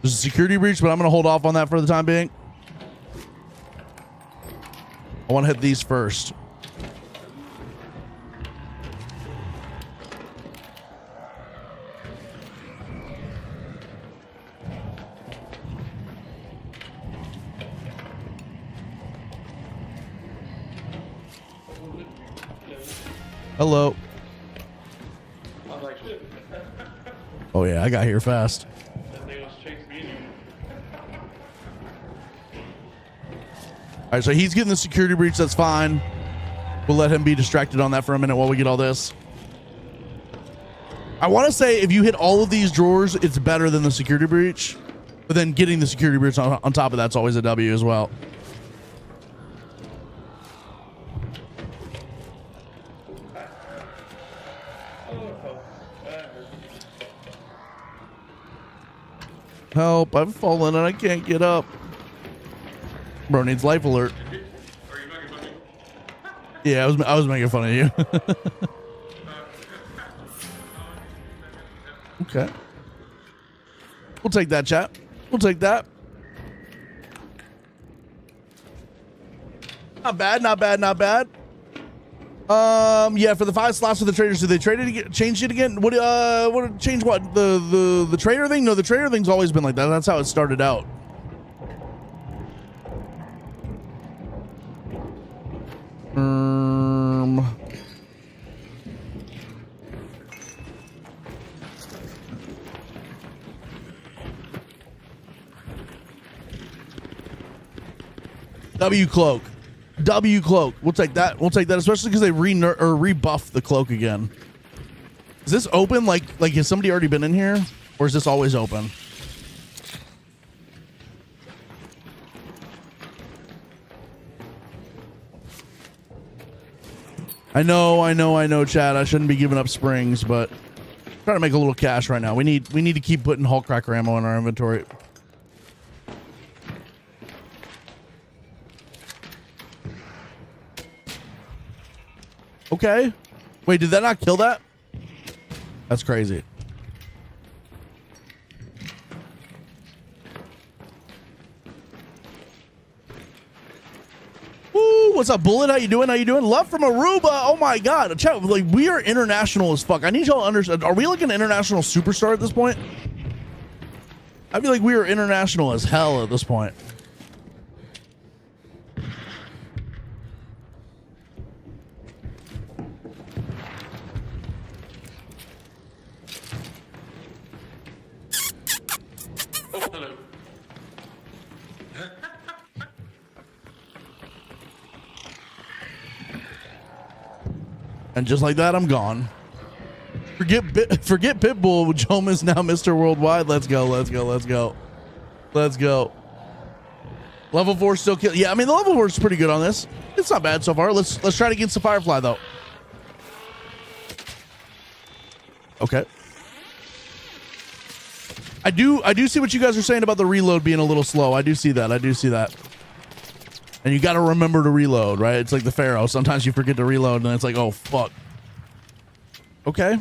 There's a security breach, but I'm going to hold off on that for the time being. I want to hit these first. Hello. I was like, shit. Oh yeah, I got here fast. That thing was chasing me. All right, so he's getting the security breach. That's fine. We'll let him be distracted on that for a minute while we get all this. I want to say if you hit all of these drawers, it's better than the security breach. But then getting the security breach on top of that's always a W as well. Help, I've fallen and I can't get up. Bro needs life alert. Yeah, I was making fun of you. Okay. We'll take that, chat. We'll take that. Not bad, not bad, not bad. Yeah, for the 5 slots for the traders, do they trade it again? Change it again? What change what? The trader thing? No, the trader thing's always been like that. That's how it started out. W cloak. W cloak. We'll take that. We'll take that, especially because they rebuffed the cloak again. Is this open? Like has somebody already been in here? Or is this always open? I know, Chad. I shouldn't be giving up springs, but I'm trying to make a little cash right now. We need to keep putting Hulk Cracker ammo in our inventory. Okay. Wait, did that not kill that? That's crazy. Woo, what's up, Bullet? How you doing? How you doing? Love from Aruba. Oh my God. Chat, like, we are international as fuck. I need y'all to understand. Are we like an international superstar at this point? I feel like we are international as hell at this point. And just like that, I'm gone. Forget Pitbull. Jome is now Mr. Worldwide. Let's go. Let's go. Let's go. Let's go. Level 4 still kill. Yeah, I mean the level 4 is pretty good on this. It's not bad so far. Let's try to get some Firefly though. Okay. I do see what you guys are saying about the reload being a little slow. I do see that. I do see that. And you got to remember to reload, right? It's like the Pharaoh. Sometimes you forget to reload, and it's like, oh, fuck. Okay.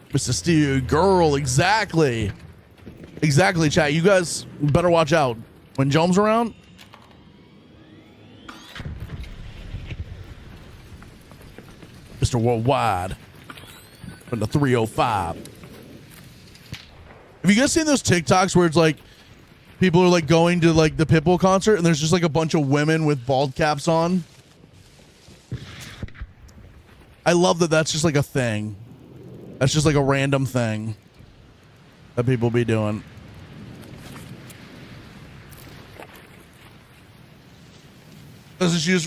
Mr. Steel, girl, exactly. Exactly, chat. You guys better watch out. When Jome's around... Mr. Worldwide. From the 305. Have you guys seen those TikToks where it's like people are like going to like the Pitbull concert and there's just like a bunch of women with bald caps on? I love that that's just like a thing. That's just like a random thing that people be doing.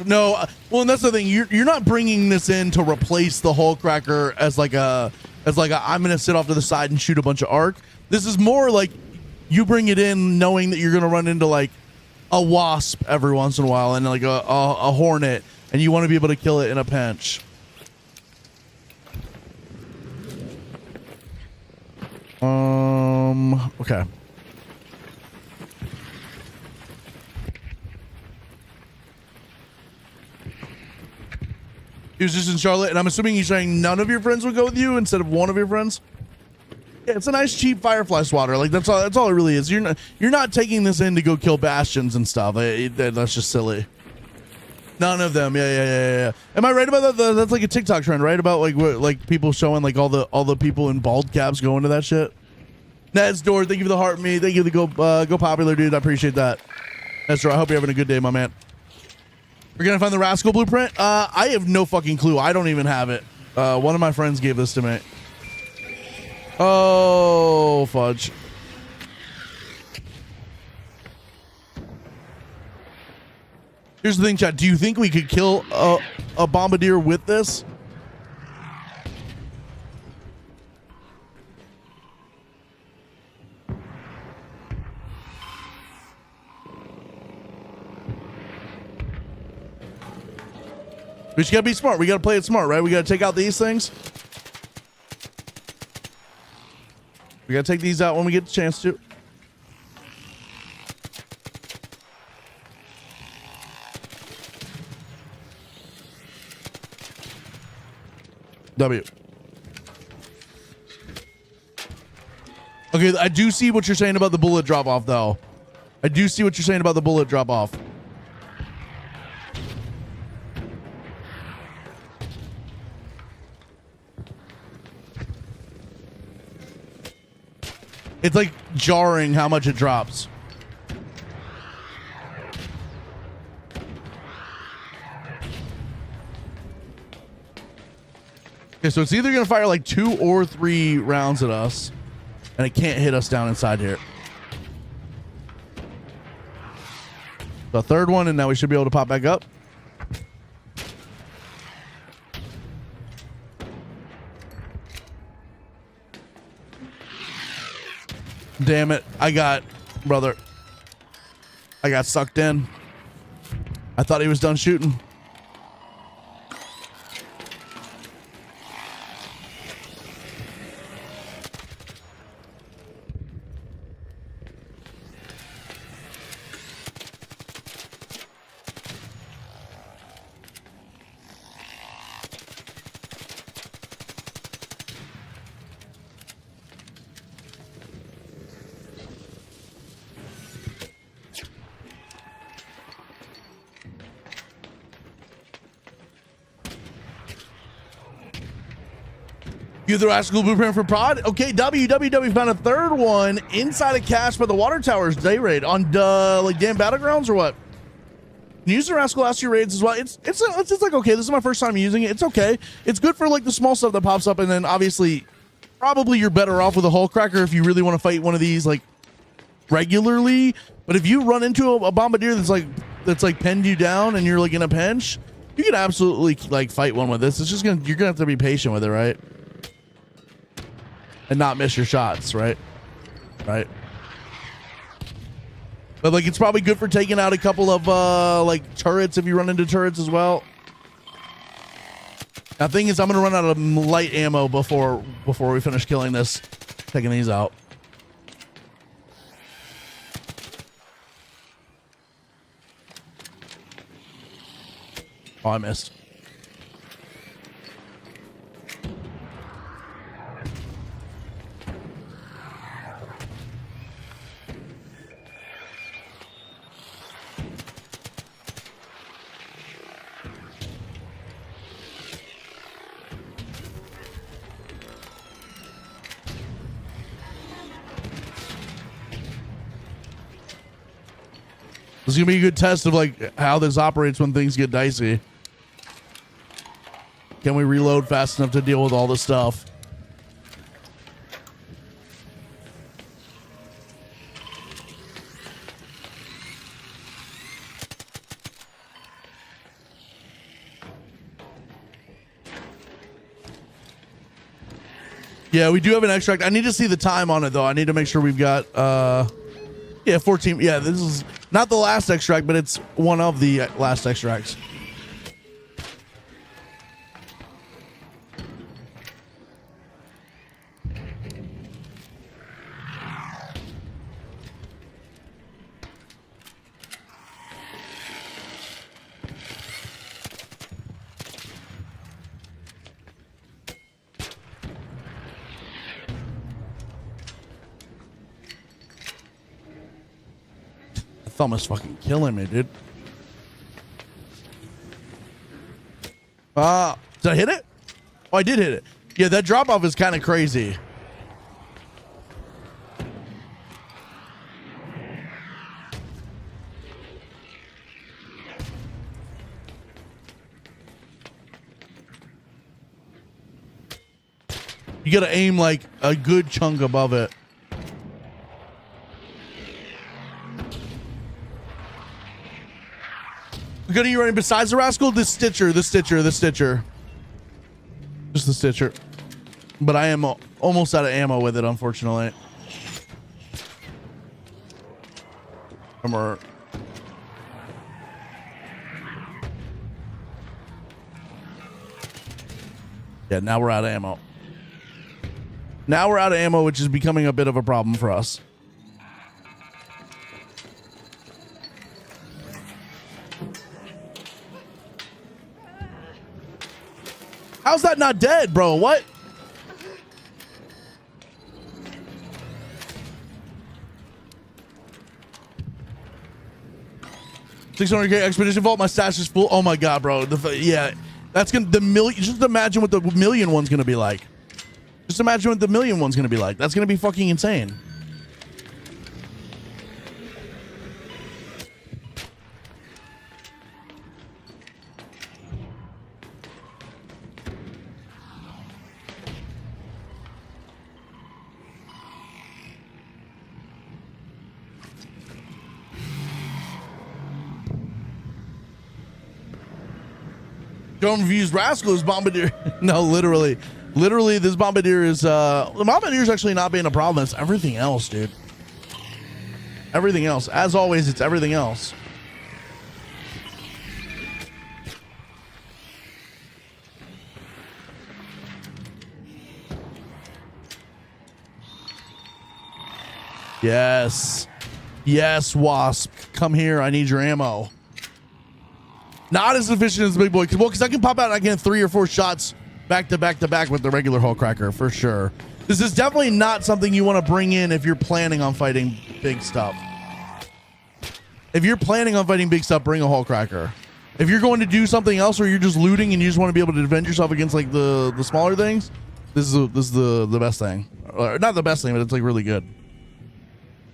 No, well, and that's the thing. You're not bringing this in to replace the Hulk Cracker as like a I'm gonna sit off to the side and shoot a bunch of arc. This is more like you bring it in knowing that you're gonna run into like a wasp every once in a while and like a hornet, and you want to be able to kill it in a pinch. Okay. He was just in Charlotte, and I'm assuming he's saying none of your friends would go with you instead of one of your friends. Yeah, it's a nice cheap Firefly swatter. Like that's all it really is. You're not taking this in to go kill bastions and stuff. That's just silly. None of them. Yeah. Am I right about that? That's like a TikTok trend, right? About like people showing like all the people in bald caps going to that shit. Ned's door. Thank you for the heart, me. Thank you for the go popular, dude. I appreciate that. That's right. I hope you're having a good day, my man. We're gonna find the Rascal blueprint. I have no fucking clue. I don't even have it. One of my friends gave this to me. Oh, fudge. Here's the thing, chat. Do you think we could kill a bombardier with this? We just gotta be smart. We gotta play it smart, right? We gotta take out these things. We gotta take these out when we get the chance to. W. Okay, I do see what you're saying about the bullet drop off, though. I do see what you're saying about the bullet drop off. It's like jarring how much it drops. Okay, so it's either going to fire like 2 or 3 rounds at us, and it can't hit us down inside here. The third one, and now we should be able to pop back up. Damn it. I got sucked in. I thought he was done shooting. You the Rascal blueprint for prod? Okay, WWW found a third one inside a cache by the water towers day raid on like damn battlegrounds or what? Can you use the Rascal last 2 raids as well? It's like okay, this is my first time using it. It's okay. It's good for like the small stuff that pops up, and then obviously probably you're better off with a hull cracker if you really want to fight one of these like regularly. But if you run into a bombardier that's like pinned you down and you're like in a pinch, you can absolutely like fight one with this. It's just you're gonna have to be patient with it, right? And not miss your shots, right? Right. But like it's probably good for taking out a couple of like turrets if you run into turrets as well. Now thing is I'm gonna run out of light ammo before we finish killing this. Taking these out. Oh, I missed. This is gonna be a good test of like how this operates when things get dicey. Can we reload fast enough to deal with all this stuff? Yeah, we do have an extract. I need to see the time on it though. I need to make sure we've got yeah, 14. Yeah, this is not the last extract, but it's one of the last extracts. Thumb is fucking killing me, dude. Did I hit it? Oh, I did hit it. Yeah, that drop off is kind of crazy. You got to aim like a good chunk above it. Good, are you running besides the Rascal? The Stitcher. Just the Stitcher. But I am almost out of ammo with it, unfortunately. Yeah, now we're out of ammo. Now we're out of ammo, which is becoming a bit of a problem for us. How's that not dead, bro? What? $600K expedition vault. My stash is full. Oh my god, bro. Yeah, that's gonna Just imagine what the million one's gonna be like. Just imagine what the million one's gonna be like. That's gonna be fucking insane. Don't use Rascal as Bombardier. No, literally, this Bombardier is the Bombardier is actually not being a problem. It's everything else, dude. Everything else. As always, it's everything else. Yes. Yes, Wasp. Come here. I need your ammo. Not as efficient as the big boy. Because I can pop out and I can have 3 or 4 shots back to back to back with the regular Hull Cracker for sure. This is definitely not something you want to bring in if you're planning on fighting big stuff. If you're planning on fighting big stuff, bring a Hull Cracker. If you're going to do something else or you're just looting and you just want to be able to defend yourself against like the smaller things, this is the best thing. Or not the best thing, but it's like really good.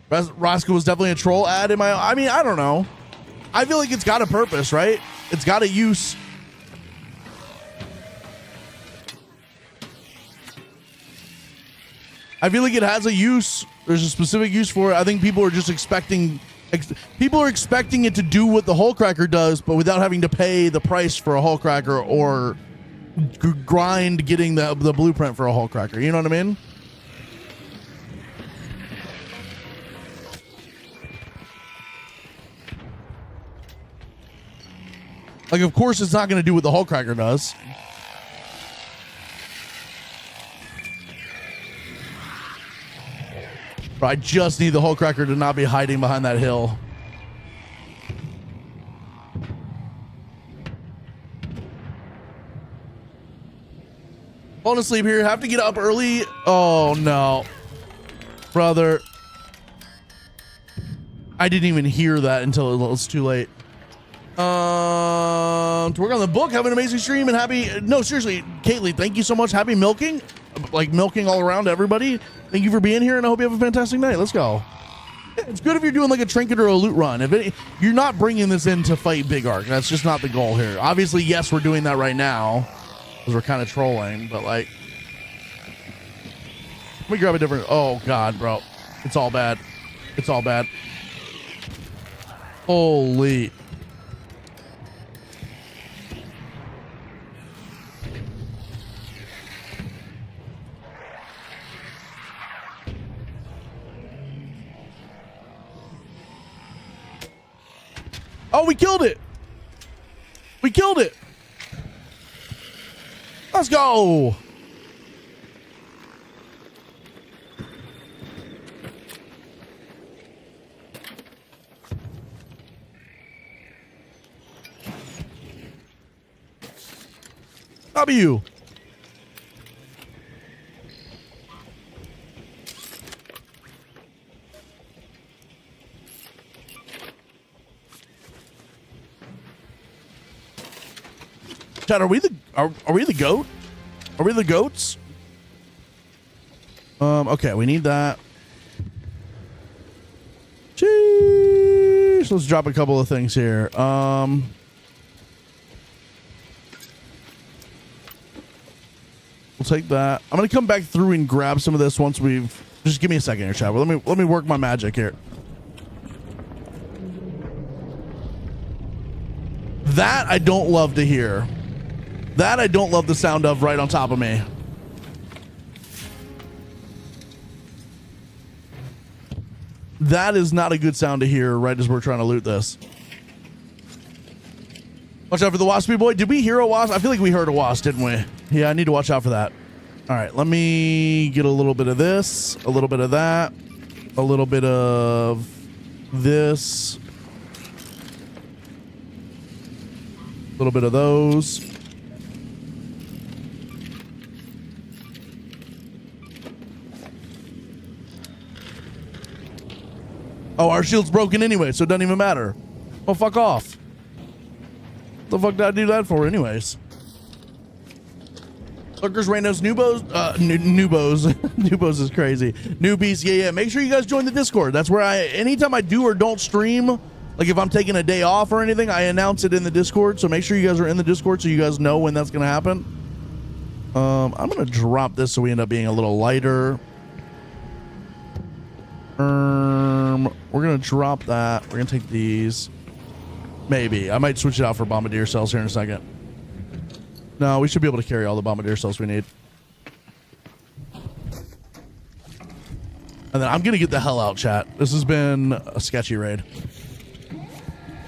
Roscoe was definitely a troll ad in my. I mean, I don't know. I feel like it's got a purpose, right? It's got a use. I feel like it has a use. There's a specific use for it. I think people are just expecting. People are expecting it to do what the Hull Cracker does, but without having to pay the price for a Hull Cracker or grind getting the blueprint for a Hull Cracker. You know what I mean? Like, of course, it's not going to do what the Hull Cracker does. But I just need the Hull Cracker to not be hiding behind that hill. Falling asleep here. Have to get up early. Oh, no. Brother. I didn't even hear that until it was too late. To work on the book. Have an amazing stream and happy. No, seriously, Kaylee, thank you so much. Happy milking, like milking all around everybody. Thank you for being here, and I hope you have a fantastic night. Let's go. It's good if you're doing like a trinket or a loot run. You're not bringing this in to fight Big Arc. That's just not the goal here. Obviously, yes, we're doing that right now because we're kind of trolling, but like, let me grab a different. Oh God, bro, it's all bad. It's all bad. Holy. Oh, we killed it. We killed it. Let's go. W. Chad, are we the goat? Are we the goats? Okay, we need that. Jeez, let's drop a couple of things here. We'll take that. I'm gonna come back through and grab some of this once we've. Just give me a second here, chat. Let me work my magic here. That I don't love to hear. That I don't love the sound of right on top of me. That is not a good sound to hear right as we're trying to loot this. Watch out for the waspy boy. Did we hear a wasp? I feel like we heard a wasp, didn't we? Yeah, I need to watch out for that. All right, let me get a little bit of this, a little bit of that, a little bit of this, a little bit of those. Oh, our shield's broken anyway, so it doesn't even matter. Well, fuck off. What the fuck did I do that for anyways? Lurkers, randos, noobos, noobos. Noobos is crazy. Newbies, yeah. Make sure you guys join the Discord. That's where anytime I do or don't stream, like if I'm taking a day off or anything, I announce it in the Discord. So make sure you guys are in the Discord so you guys know when that's going to happen. I'm going to drop this so we end up being a little lighter. We're going to drop that. We're going to take these. Maybe. I might switch it out for bombardier cells here in a second. No, we should be able to carry all the bombardier cells we need. And then I'm going to get the hell out, chat. This has been a sketchy raid.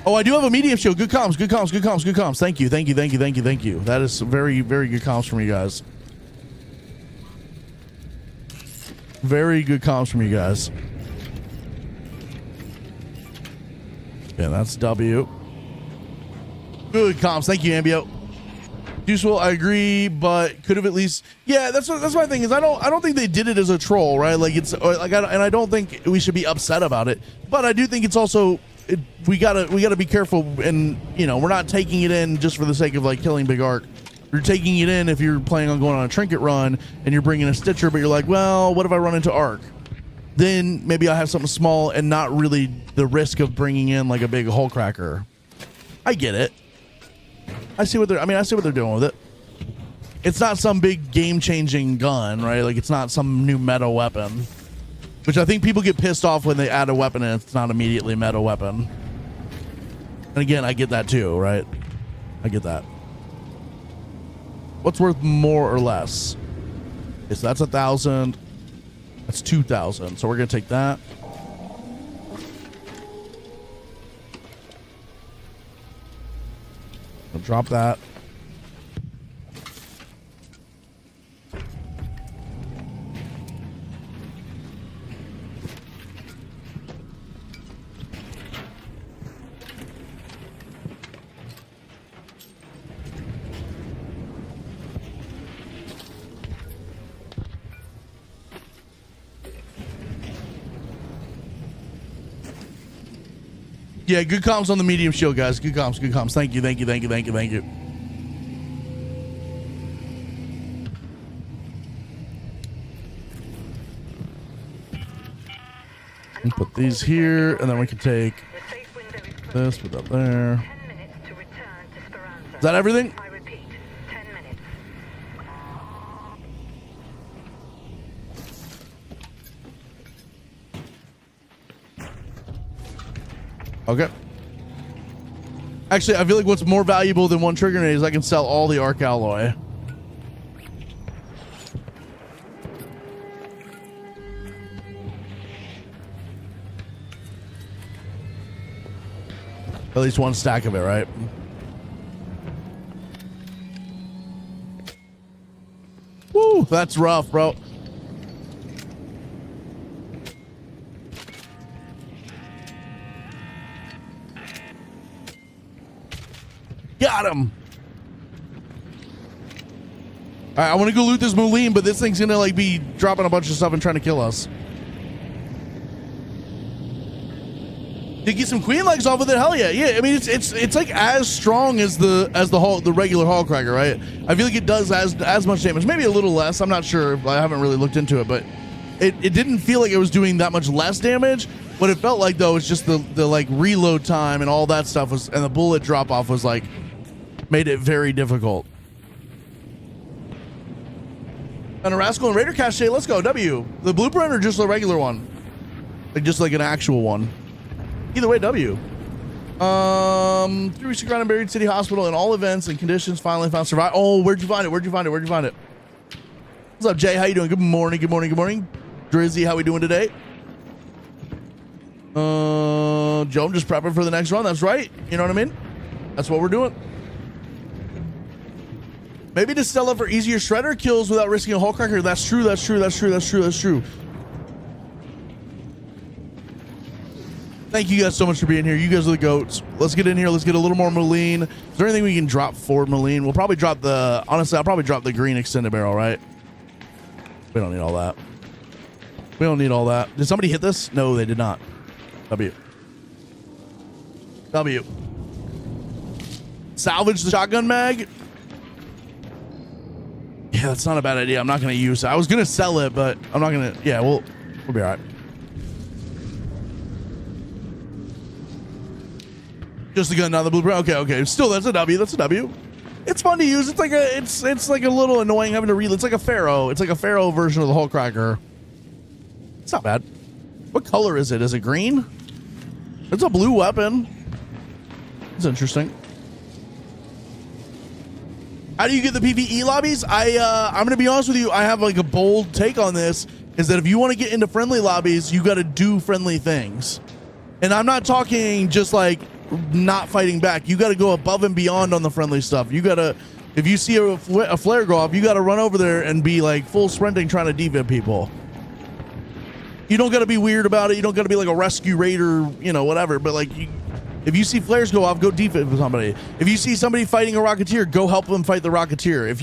Oh, I do have a medium shield. Good comms, good comms, good comms, good comms. Thank you, thank you, thank you, thank you, thank you. That is very, very good comms from you guys. Very good comms from you guys. Yeah, that's W. Good comms. Thank you, Ambio. Useful, I agree, but could have at least. Yeah, that's my thing is I don't think they did it as a troll, right? Like it's like and I don't think we should be upset about it. But I do think it's also we gotta be careful, and you know we're not taking it in just for the sake of like killing Big Arc. You're taking it in if you're planning on going on a trinket run and you're bringing a Stitcher, but you're like, well, what if I run into Arc? Then maybe I have something small and not really the risk of bringing in like a big hole cracker. I get it. I see what they're doing with it. It's not some big game-changing gun, right? Like it's not some new meta weapon, which I think people get pissed off when they add a weapon and it's not immediately meta weapon. And again, I get that too, right? I get that. What's worth more or less? Okay, so that's 1,000. That's 2,000. So we're gonna take that. I'll drop that. Yeah, good comms on the medium shield, guys. Good comms, good comms. Thank you, thank you, thank you, thank you, thank you. And put these here, and then we can take this, put that there. Is that everything? I repeat, 10 minutes. Okay. Actually, I feel like what's more valuable than one trigger grenade is I can sell all the arc alloy. At least one stack of it, right? Woo, that's rough, bro. Got him. All right, I want to go loot this Moline, but this thing's gonna like be dropping a bunch of stuff and trying to kill us. To get some queen legs off with it, hell yeah, yeah. I mean, it's like as strong as the regular hall cracker, right? I feel like it does as much damage, maybe a little less. I'm not sure. I haven't really looked into it, but it didn't feel like it was doing that much less damage. What it felt like though is just the like reload time and all that stuff was, and the bullet drop off was like made it very difficult. And a Rascal and Raider cache. Let's go. W. The blueprint or just a regular one? Like just like an actual one. Either way, W. 3 weeks ago, in buried City Hospital in all events and conditions. Finally found survive. Oh, where'd you find it? Where'd you find it? Where'd you find it? What's up, Jay? How you doing? Good morning. Good morning. Good morning. Drizzy, how we doing today? Joe, I'm just prepping for the next run. That's right. You know what I mean? That's what we're doing. Maybe to sell up for easier shredder kills without risking a hull cracker. That's true. That's true. That's true. That's true. That's true. Thank you guys so much for being here. You guys are the goats. Let's get in here. Let's get a little more Moline. Is there anything we can drop for Moline? We'll probably drop the, honestly, I'll probably drop the green extended barrel, right? We don't need all that. We don't need all that. Did somebody hit this? No, they did not. W. W. Salvage the shotgun mag. Yeah, that's not a bad idea. I'm not going to use it. I was going to sell it, but I'm not going to. Yeah, we'll be all right. Just to get another blueprint. Okay, okay. Still, that's a W. That's a W. It's fun to use. It's like a it's like a little annoying having to read. It's like a Pharaoh. It's like a Pharaoh version of the hull cracker. It's not bad. What color is it? Is it green? It's a blue weapon. It's interesting. How do you get the PvE lobbies? I'm gonna be honest with you. I have like a bold take on this. Is that if you want to get into friendly lobbies, you got to do friendly things. And I'm not talking just like not fighting back. You got to go above and beyond on the friendly stuff. You got to, if you see a flare go off, you got to run over there and be like full sprinting trying to defib people. You don't got to be weird about it. You don't got to be like a rescue raider, you know, whatever. But like, if you see flares go off, go defib with somebody. If you see somebody fighting a Rocketeer, go help them fight the Rocketeer. If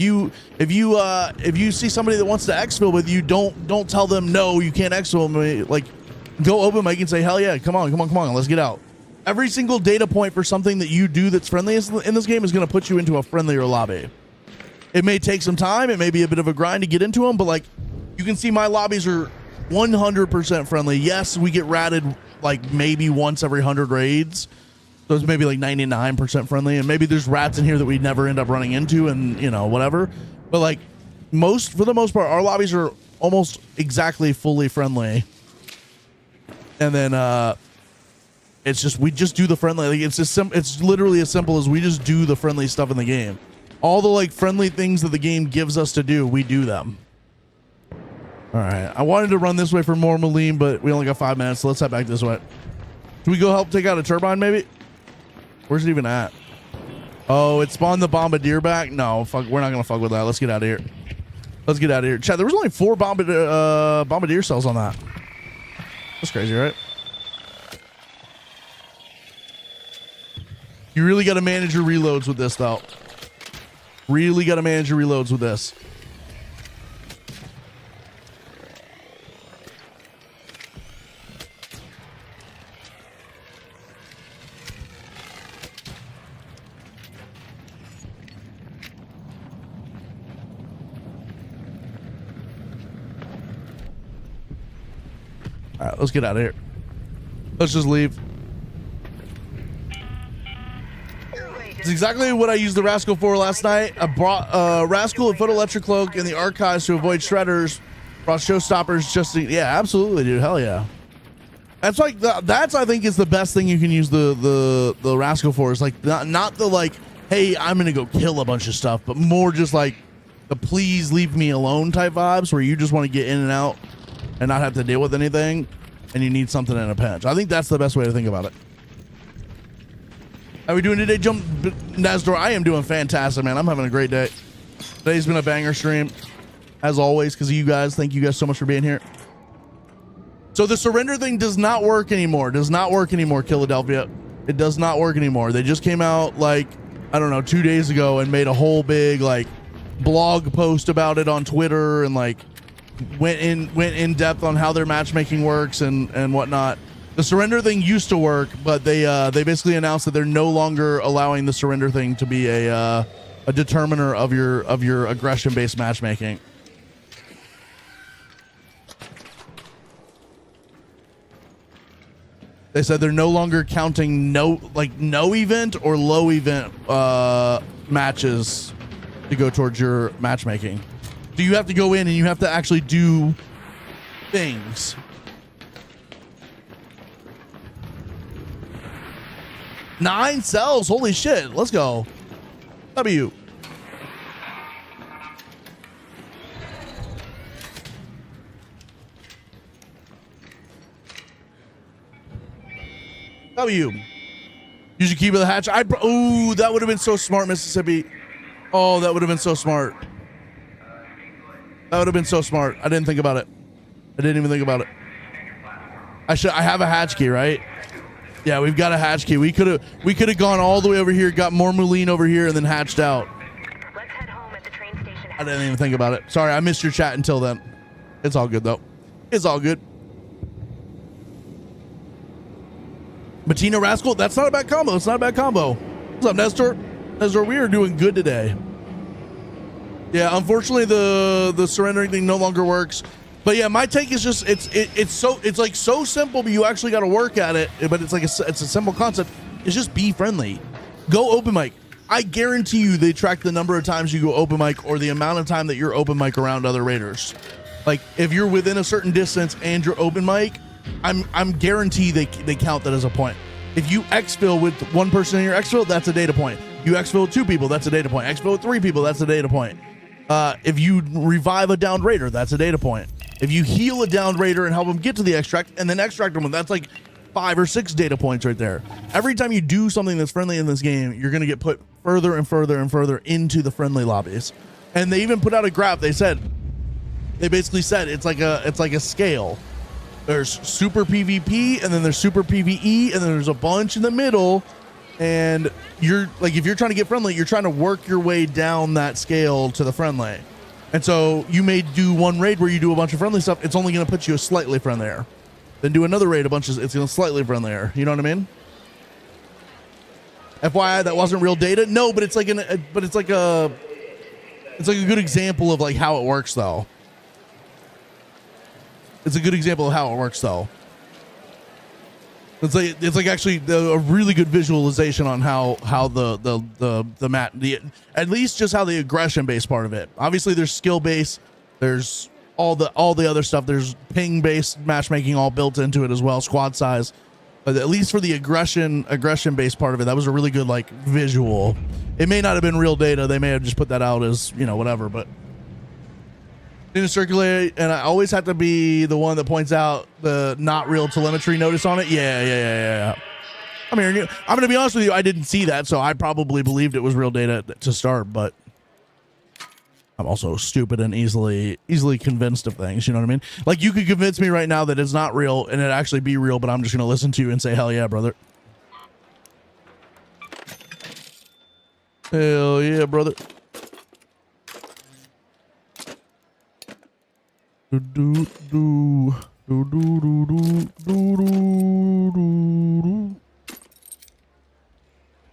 you see somebody that wants to exfil with you, don't tell them no, you can't exfil me. Like, go open mic and say, hell yeah, come on, let's get out. Every single data point for something that you do that's friendly in this game is going to put you into a friendlier lobby. It may take some time. It may be a bit of a grind to get into them, but like, you can see my lobbies are 100% friendly. Yes, we get ratted like maybe once every 100 raids. So it's maybe like 99% friendly, and maybe there's rats in here that we never end up running into, and you know, whatever. But like for the most part, our lobbies are almost exactly fully friendly. And then it's just, we just do the friendly. Like it's literally as simple as we just do the friendly stuff in the game. All the like friendly things that the game gives us to do, we do them. All right, I wanted to run this way for more Moline, but we only got 5 minutes, so let's head back this way. Can we go help take out a turbine, maybe? Where's it even at? Oh, it spawned the bombardier back? No, fuck, we're not gonna fuck with that. Let's get out of here. Let's get out of here. Chad, there was only 4 bombardier cells on that. That's crazy, right? You really got to manage your reloads with this, though. Really got to manage your reloads with this. All right, let's get out of here. Let's just leave. It's exactly what I used the Rascal for last night. I brought Rascal and Photoelectric Cloak in the archives to avoid shredders. Brought showstoppers just to, yeah, absolutely, dude. Hell yeah. That's like that's I think is the best thing you can use the Rascal for. Is like not the like, hey, I'm gonna go kill a bunch of stuff, but more just like the please leave me alone type vibes where you just want to get in and out and not have to deal with anything, and you need something in a pinch. I think that's the best way to think about it. How are we doing today, Jump Nazdor? I am doing fantastic, man. I'm having a great day. Today's been a banger stream, as always, because of you guys. Thank you guys so much for being here. So the surrender thing does not work anymore. Does not work anymore, Philadelphia. It does not work anymore. They just came out, like, I don't know, 2 days ago and made a whole big, like, blog post about it on Twitter and, like, went in depth on how their matchmaking works and whatnot. The surrender thing used to work, but they basically announced that they're no longer allowing the surrender thing to be a determiner of your aggression-based matchmaking. They said they're no longer counting no event or low event matches to go towards your matchmaking. So you have to go in and you have to actually do things. Nine cells. Holy shit. Let's go. W. W. Use your key with the hatch. Ooh, that would have been so smart, Mississippi. Oh, that would have been so smart. That would have been so smart. I didn't think about it. I didn't even think about it. I have a hatch key, right? Yeah, we've got a hatch key. We could have gone all the way over here, got more Moulin over here, and then hatched out. Let's head home at the train station. I didn't even think about it. Sorry, I missed your chat until then. It's all good though. It's all good. Bettina Rascal, that's not a bad combo. It's not a bad combo. What's up, Nestor? Nestor, we are doing good today. Yeah, unfortunately the surrendering thing no longer works. But yeah, my take is just it's like so simple, but you actually got to work at it. But it's like it's a simple concept. It's just be friendly. Go open mic. I guarantee you they track the number of times you go open mic or the amount of time that you're open mic around other raiders. Like if you're within a certain distance and you're open mic, I'm guaranteed they count that as a point. If you exfil with one person in your exfil, that's a data point. You exfil with 2 people, that's a data point. Exfil with 3 people, that's a data point. If you revive a downed raider, that's a data point. If you heal a downed raider and help them get to the extract and then extract them, that's like 5 or 6 data points right there. Every time you do something that's friendly in this game, you're going to get put further and further and further into the friendly lobbies. And they even put out a graph. They basically said it's like a scale. There's super PvP and then there's super PvE and then there's a bunch in the middle. And you're like, if you're trying to get friendly, you're trying to work your way down that scale to the friendly. And so you may do one raid where you do a bunch of friendly stuff. It's only going to put you a slightly friendlier. Then do another raid, it's going to slightly friendlier. You know what I mean? FYI, that wasn't real data. No, but it's like a good example of like how it works though. It's a good example of how it works though. It's like actually a really good visualization on how at least just how the aggression based part of it. Obviously there's skill based, there's all the other stuff. There's ping based matchmaking all built into it as well, squad size. But at least for the aggression based part of it, that was a really good like visual. It may not have been real data. They may have just put that out as, you know, whatever, but didn't circulate, and I always have to be the one that points out the not real telemetry notice on it. Yeah. I mean, I'm gonna be honest with you, I didn't see that, so I probably believed it was real data to start, but I'm also stupid and easily convinced of things, you know what I mean? Like you could convince me right now that it's not real and it actually be real, but I'm just gonna listen to you and say, hell yeah, brother. Hell yeah, brother.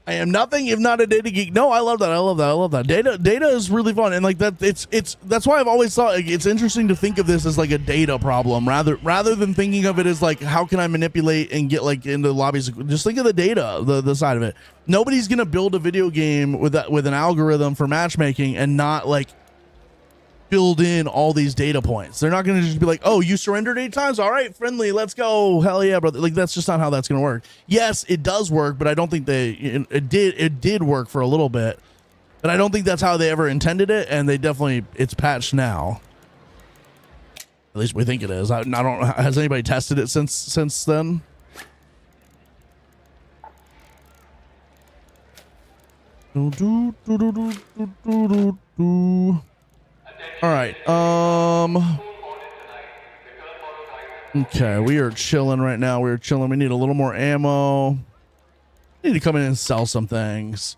I am nothing if not a data geek. No, I love that. Data is really fun, and like that, it's that's why I've always thought like, it's interesting to think of this as like a data problem rather than thinking of it as like how can I manipulate and get like into lobbies. Just think of the data, the side of it. Nobody's gonna build a video game with an algorithm for matchmaking and not like build in all these data points. They're not going to just be like, oh, you surrendered 8 times. All right, friendly, let's go. Hell yeah, brother. Like that's just not how that's going to work. Yes, it does work, but I don't think it did work for a little bit, but I don't think that's how they ever intended it. And it's patched now. At least we think it is. I don't, has anybody tested it since then? All right. Okay, we are chilling right now. We're chilling. We need a little more ammo. Need to come in and sell some things.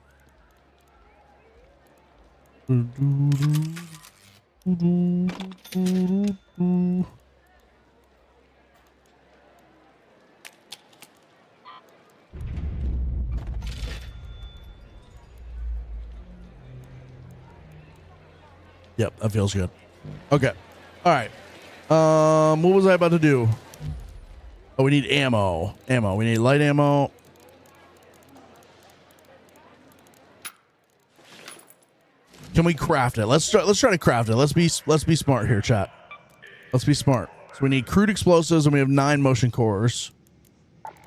Yep, that feels good. Okay. All right. What was I about to do? Oh, we need ammo. We need light ammo. Can we craft it? Let's try to craft it. Let's be smart here, chat. Let's be smart. So we need crude explosives, and we have 9 motion cores.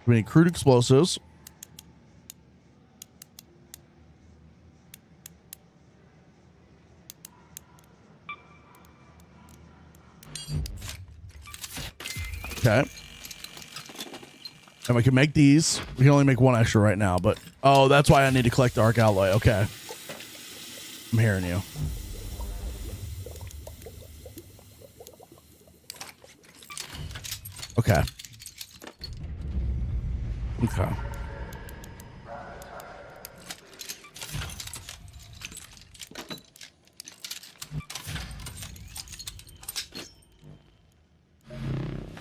We need crude explosives. Okay. And we can make these. We can only make 1 extra right now, but oh, that's why I need to collect the arc alloy. Okay. I'm hearing you. Okay. Okay.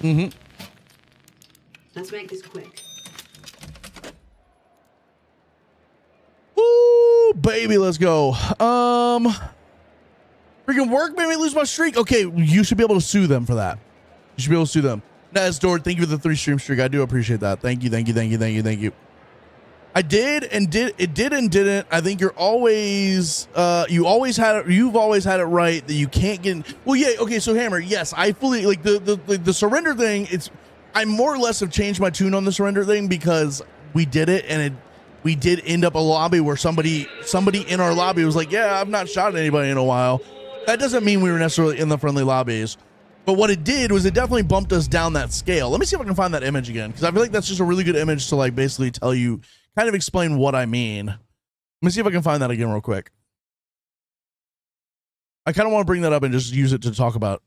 Mm-hmm. Let's make this quick. Ooh, baby, let's go. Freaking work made me lose my streak. Okay, you should be able to sue them for that. You should be able to sue them. Nasdor, thank you for the 3 stream streak. I do appreciate that. Thank you, thank you, thank you, thank you, thank you. I did and didn't. I think you're always you've always had it right that you can't get in. Well, yeah, okay, so Hammer, yes, I fully like the surrender thing. I more or less have changed my tune on the surrender thing because we did it, and we did end up a lobby where somebody in our lobby was like, yeah, I've not shot at anybody in a while. That doesn't mean we were necessarily in the friendly lobbies. But what it did was it definitely bumped us down that scale. Let me see if I can find that image again, because I feel like that's just a really good image to like basically tell you, kind of explain what I mean. Let me see if I can find that again real quick. I kind of want to bring that up and just use it to talk about.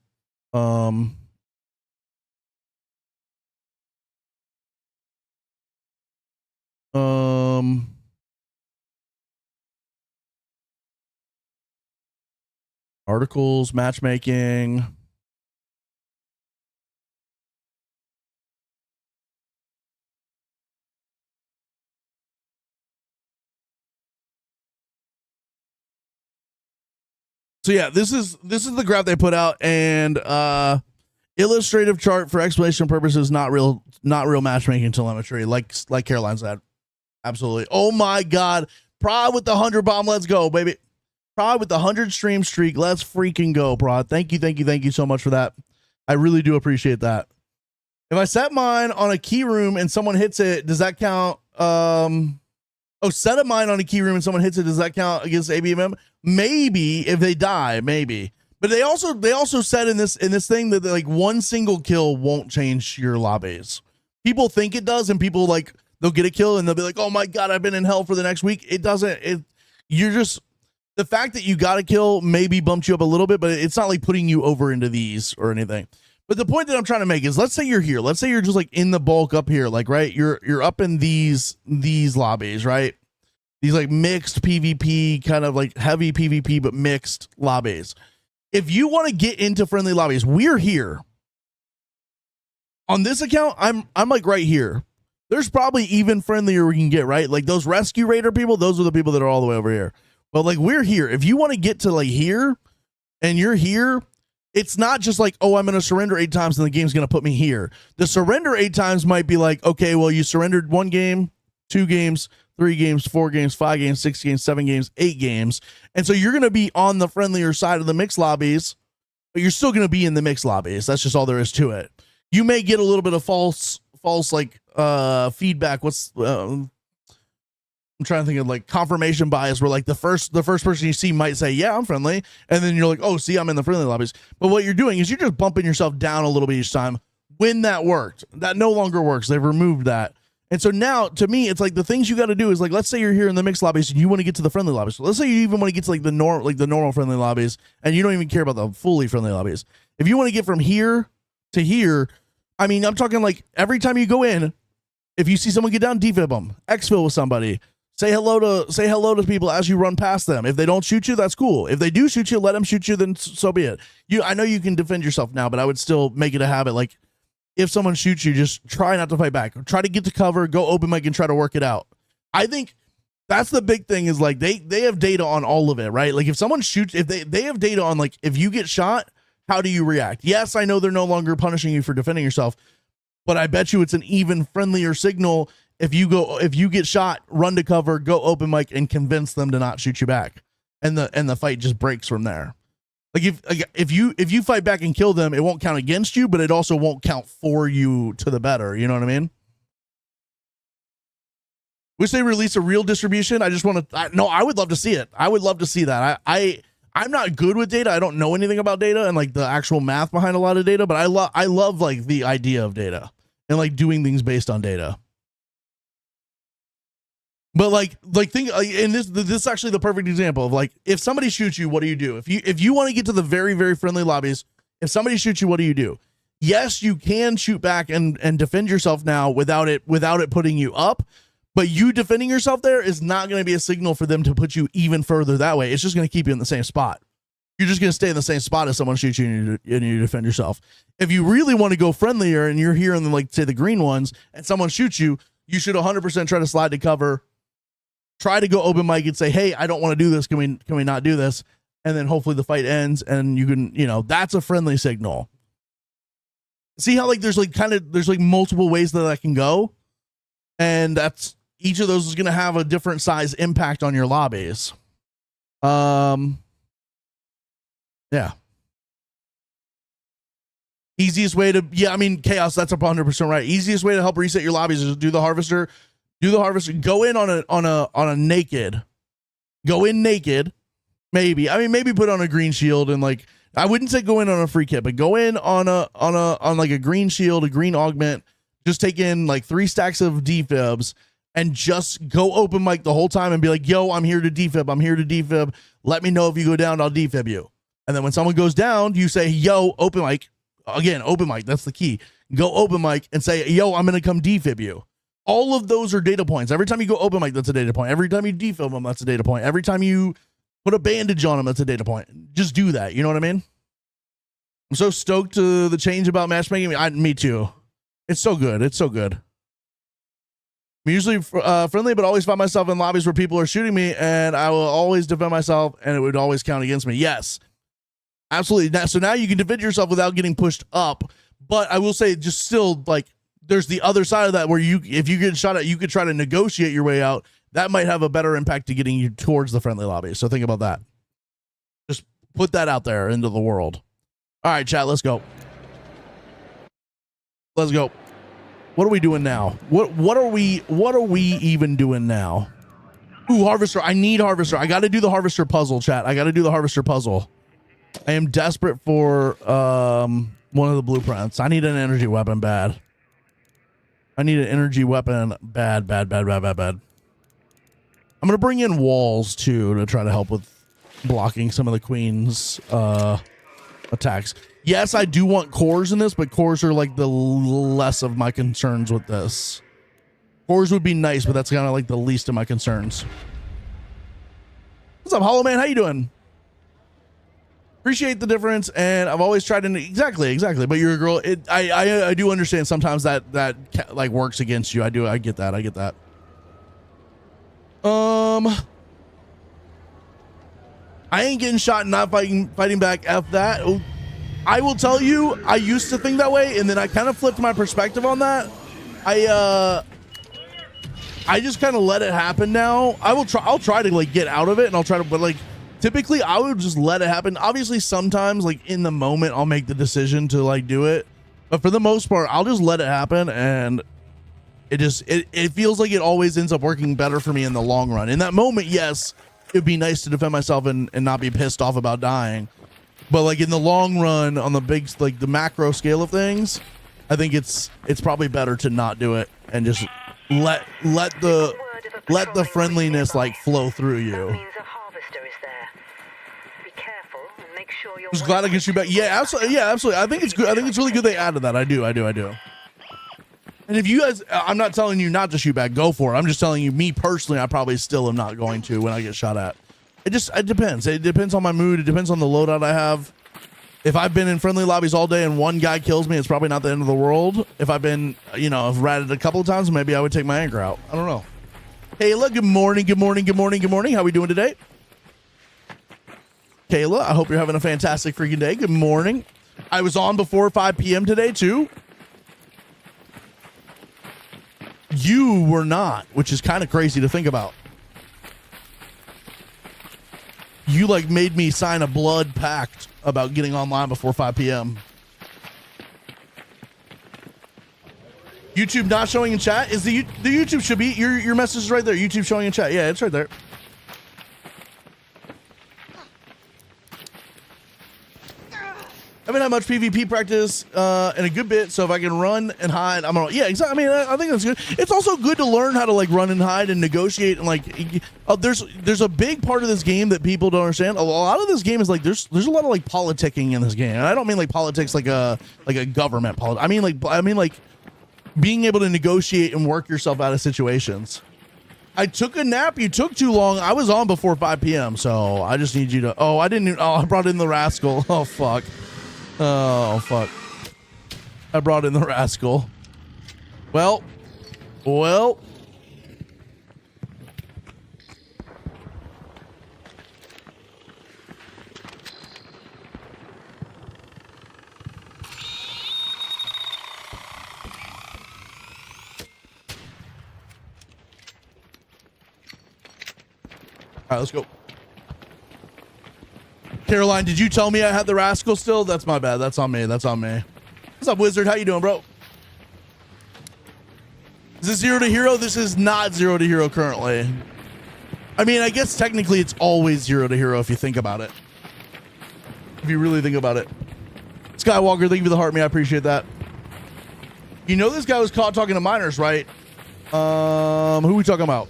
Articles, matchmaking. So yeah, this is the graph they put out, and illustrative chart for explanation purposes, not real matchmaking telemetry, like Caroline said. Absolutely. Oh my God. Prod with the 100 bomb. Let's go, baby. Prod with the 100 stream streak. Let's freaking go, Prod. Thank you so much for that. I really do appreciate that. If I set mine on a key room and someone hits it, does that count? Set a mine on a key room and someone hits it, does that count against ABMM? Maybe if they die, maybe. But they also said in this thing that like 1 single kill won't change your lobbies. People think it does, and people like they'll get a kill and they'll be like, oh my God, I've been in hell for the next week. It doesn't. You're just, the fact that you got a kill maybe bumped you up a little bit, but it's not like putting you over into these or anything. But the point that I'm trying to make is, let's say you're here. Let's say you're just like in the bulk up here, like, right? You're up in these lobbies, right? These like mixed PvP, kind of like heavy PvP, but mixed lobbies. If you want to get into friendly lobbies, we're here. On this account, I'm like right here. There's probably even friendlier we can get, right? Like those rescue raider people, those are the people that are all the way over here. But like we're here. If you want to get to like here and you're here, it's not just like, oh, I'm going to surrender 8 times and the game's going to put me here. The surrender 8 times might be like, okay, well, you surrendered 1 game, 2 games, 3 games, 4 games, 5 games, 6 games, 7 games, 8 games. And so you're going to be on the friendlier side of the mixed lobbies, but you're still going to be in the mixed lobbies. That's just all there is to it. You may get a little bit of false like feedback. I'm trying to think of like confirmation bias, where like the first person you see might say, yeah, I'm friendly. And then you're like, oh, see, I'm in the friendly lobbies. But what you're doing is you're just bumping yourself down a little bit each time. When that worked, that no longer works. They've removed that. And so now, to me, it's like the things you got to do is like, let's say you're here in the mixed lobbies and you want to get to the friendly lobbies. So let's say you even want to get to like the normal friendly lobbies, and you don't even care about the fully friendly lobbies. If you want to get from here to here, I mean, I'm talking like every time you go in, if you see someone get down, defib them, exfil with somebody, say hello to people as you run past them. If they don't shoot you, that's cool. If they do shoot you, let them shoot you, then so be it. I know you can defend yourself now, but I would still make it a habit. Like, if someone shoots you, just try not to fight back. Try to get to cover, go open mic and try to work it out. I think that's the big thing, is like they have data on all of it, right? Like if someone shoots, if they have data on like if you get shot, how do you react? Yes, I know they're no longer punishing you for defending yourself, but I bet you it's an even friendlier signal if you get shot, run to cover, go open mic and convince them to not shoot you back. and the fight just breaks from there. Like if you fight back and kill them, it won't count against you, but it also won't count for you to the better. You know what I mean? Wish they release a real distribution. I just want to. No, I would love to see it. I would love to see that. I'm not good with data. I don't know anything about data and like the actual math behind a lot of data, but I love like the idea of data and like doing things based on data. But like think, and this is actually the perfect example of like, if somebody shoots you, what do you do? If you want to get to the very, very friendly lobbies, if somebody shoots you, what do you do? Yes, you can shoot back and defend yourself now without it putting you up. But you defending yourself there is not going to be a signal for them to put you even further that way. It's just going to keep you in the same spot. You're just going to stay in the same spot as someone shoots you and you defend yourself. If you really want to go friendlier and you're here in the, like, say the green ones and someone shoots you, you should 100% try to slide to cover. Try to go open mic and say, hey, I don't want to do this. Can we not do this? And then hopefully the fight ends and you can, that's a friendly signal. See how like there's like multiple ways that can go. And each of those is going to have a different size impact on your lobbies. Yeah. Easiest way to, Chaos, that's 100% right. Easiest way to help reset your lobbies is do the harvester. Go in on a naked. Go in naked. Maybe. Maybe put on a green shield and like, I wouldn't say go in on a free kit, but go in on like a green shield, a green augment. Just take in like 3 stacks of defibs and just go open mic the whole time and be like, yo, I'm here to defib. I'm here to defib. Let me know if you go down, I'll defib you. And then when someone goes down, you say, yo, open mic. Again, open mic. That's the key. Go open mic and say, yo, I'm going to come defib you. All of those are data points. Every time you go open mic, that's a data point. Every time you defib them, that's a data point. Every time you put a bandage on them, that's a data point. Just do that. You know what I mean? I'm so stoked to the change about matchmaking. Me too. It's so good. It's so good. I'm usually friendly, but always find myself in lobbies where people are shooting me, and I will always defend myself, and it would always count against me. Yes, absolutely. So now you can defend yourself without getting pushed up. But I will say, just still, like, there's the other side of that where if you get shot at, you could try to negotiate your way out. That might have a better impact to getting you towards the friendly lobby. So think about that. Just put that out there into the world. All right, chat, let's go. Let's go. What are we doing now? What are we even doing now? Ooh, harvester. I need harvester. I got to do the harvester puzzle, chat. I got to do the harvester puzzle. I am desperate for one of the blueprints. I need an energy weapon bad. I need an energy weapon bad. I'm going to bring in walls too to try to help with blocking some of the queen's attacks. Yes, I do want cores in this, but cores are like the less of my concerns with this. Cores would be nice, but that's kind of like the least of my concerns. What's up, Hollow Man? How you doing? Appreciate the difference, and I've always tried to exactly. But you're a girl. I do understand sometimes that like works against you. I get that. I ain't getting shot and not fighting back. F that. I will tell you, I used to think that way, and then I kind of flipped my perspective on that. I just kind of let it happen now. I'll try to like get out of it, and I'll try to, but like typically I would just let it happen. Obviously, sometimes like in the moment I'll make the decision to like do it, but for the most part, I'll just let it happen, and it feels like it always ends up working better for me in the long run. In that moment, yes, it'd be nice to defend myself and not be pissed off about dying. But like in the long run, on the big, like the macro scale of things, I think it's probably better to not do it and just let the friendliness like flow through you. Just glad I can shoot back. Yeah, absolutely. I think it's good. I think it's really good they added that. I do. And if you guys, I'm not telling you not to shoot back. Go for it. I'm just telling you, me personally, I probably still am not going to when I get shot at. It depends. It depends on my mood. It depends on the loadout I have. If I've been in friendly lobbies all day and one guy kills me, it's probably not the end of the world. If I've been, I've ratted a couple of times, maybe I would take my anchor out. I don't know. Kayla, good morning. How we doing today? Kayla, I hope you're having a fantastic freaking day. Good morning. I was on before 5 p.m. today too. You were not, which is kind of crazy to think about. You like made me sign a blood pact about getting online before 5 p.m. YouTube not showing in chat? Is the YouTube should be your message is right there. YouTube showing in chat. Yeah, it's right there. I haven't had much PvP practice in a good bit, so if I can run and hide, I'm gonna. Yeah, exactly. I mean, I think that's good. It's also good to learn how to like run and hide and negotiate and like. There's a big part of this game that people don't understand. A lot of this game is like there's a lot of like politicking in this game, and I don't mean like politics like a government politics. I mean like being able to negotiate and work yourself out of situations. I took a nap. You took too long. I was on before 5 p.m. So I just need you to. Oh, I didn't. Oh, I brought in the rascal. Oh fuck. Oh, fuck. I brought in the rascal. Well. All right, let's go. Caroline, did you tell me I had the rascal still? That's my bad. That's on me. That's on me. What's up, Wizard? How you doing, bro? Is this 0 to hero? This is not 0 to hero currently. I mean, I guess technically it's always 0 to hero if you think about it. If you really think about it. Skywalker, thank you for the heart, man. I appreciate that. You know this guy was caught talking to minors, right? Who are we talking about?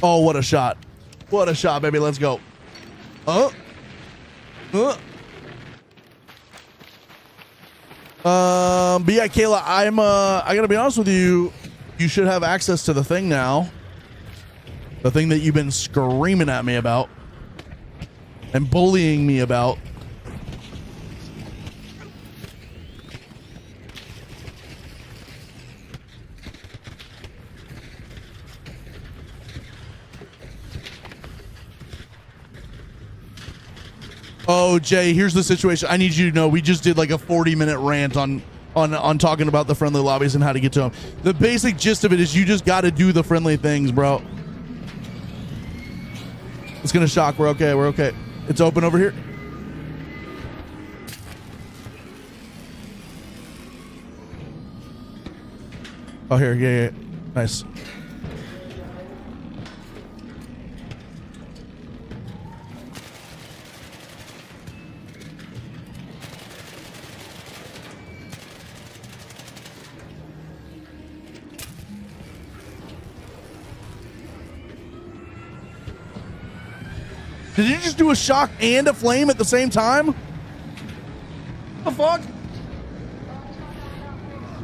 Oh, what a shot. What a shot, baby. Let's go. But yeah, Kayla, I gotta be honest with you. You should have access to the thing now. The thing that you've been screaming at me about and bullying me about. Oh, Jay, here's the situation. I need you to know we just did like a 40-minute rant on talking about the friendly lobbies and how to get to them. The basic gist of it is you just got to do the friendly things, bro. It's going to shock. We're okay. We're okay. It's open over here. Oh, here. Yeah. Nice. Did you just do a shock and a flame at the same time? What the fuck?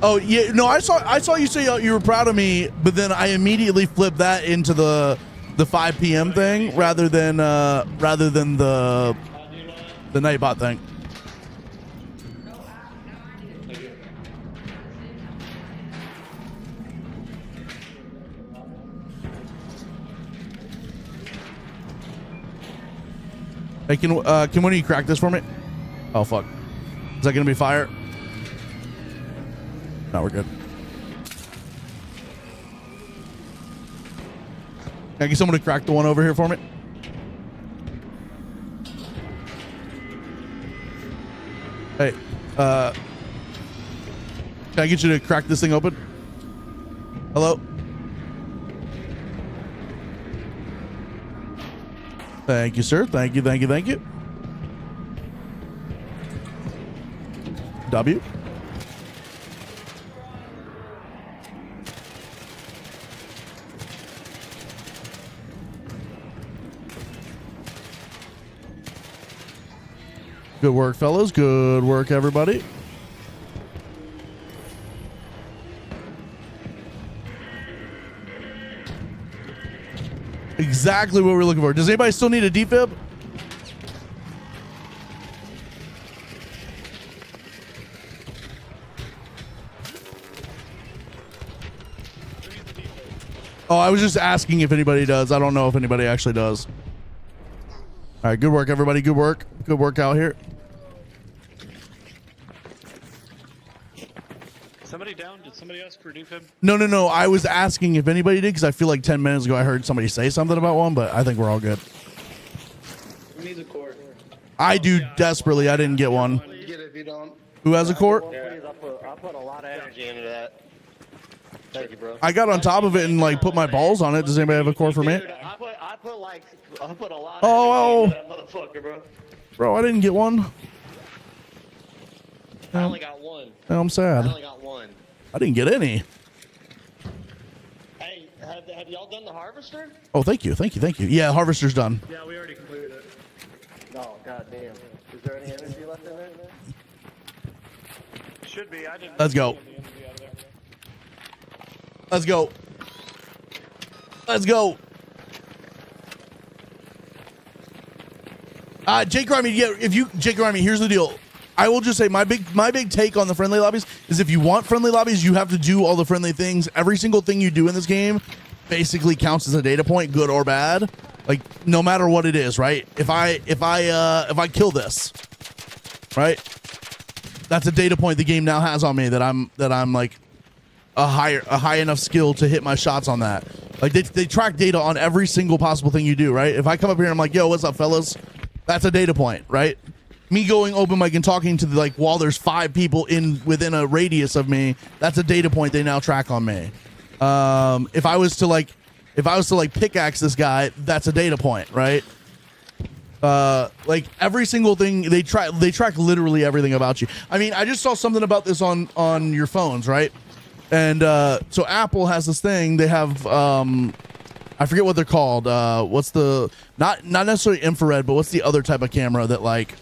Oh yeah, no, I saw you say you were proud of me, but then I immediately flipped that into the 5 p.m. thing rather than the Nightbot thing. Hey, can one of you crack this for me? Oh fuck! Is that gonna be fire? No, we're good. Can I get someone to crack the one over here for me? Hey, can I get you to crack this thing open? Hello? Thank you, sir. Thank you. W. Good work, fellas. Good work, everybody. Exactly what we're looking for. Does anybody still need a defib? Oh, I was just asking if anybody does. I don't know if anybody actually does. All right, good work, everybody. Good work. Good work out here. Somebody down Did somebody else crew defib? No. I was asking if anybody did because I feel like 10 minutes ago I heard somebody say something about one, but I think we're all good. Who needs a court? I do desperately. I didn't get one. Get it if you don't. Who has a court? I'll put a lot of energy into that. Thank you, bro. I got on top of it and like put my balls on it. Does anybody have a court for me? Dude, I put a lot of Oh. energy into that motherfucker, bro. Bro, I didn't get one. I only got one. Now I'm I sad. only got one. I didn't get any. Hey, have y'all done the harvester? Oh, thank you. Yeah, harvester's done. Yeah, we already completed it. No, goddamn. Is there any energy left in there? Should be. I didn't. Let's go. Let's go. Jake Rimy, yeah, Jake Rimy, here's the deal. I will just say my big take on the friendly lobbies is if you want friendly lobbies, you have to do all the friendly things. Every single thing you do in this game basically counts as a data point, good or bad. Like no matter what it is, right? If I kill this, right? That's a data point the game now has on me that I'm like a high enough skill to hit my shots on that. Like they track data on every single possible thing you do, right? If I come up here and I'm like, yo, what's up, fellas? That's a data point, right? Me going open mic and talking to while there's 5 people within a radius of me, that's a data point they now track on me. If I was to pickaxe this guy, that's a data point, right? Like every single thing they track literally everything about you. I mean, I just saw something about this on your phones, right? And so Apple has this thing. They have I forget what they're called. What's the not necessarily infrared, but what's the other type of camera that like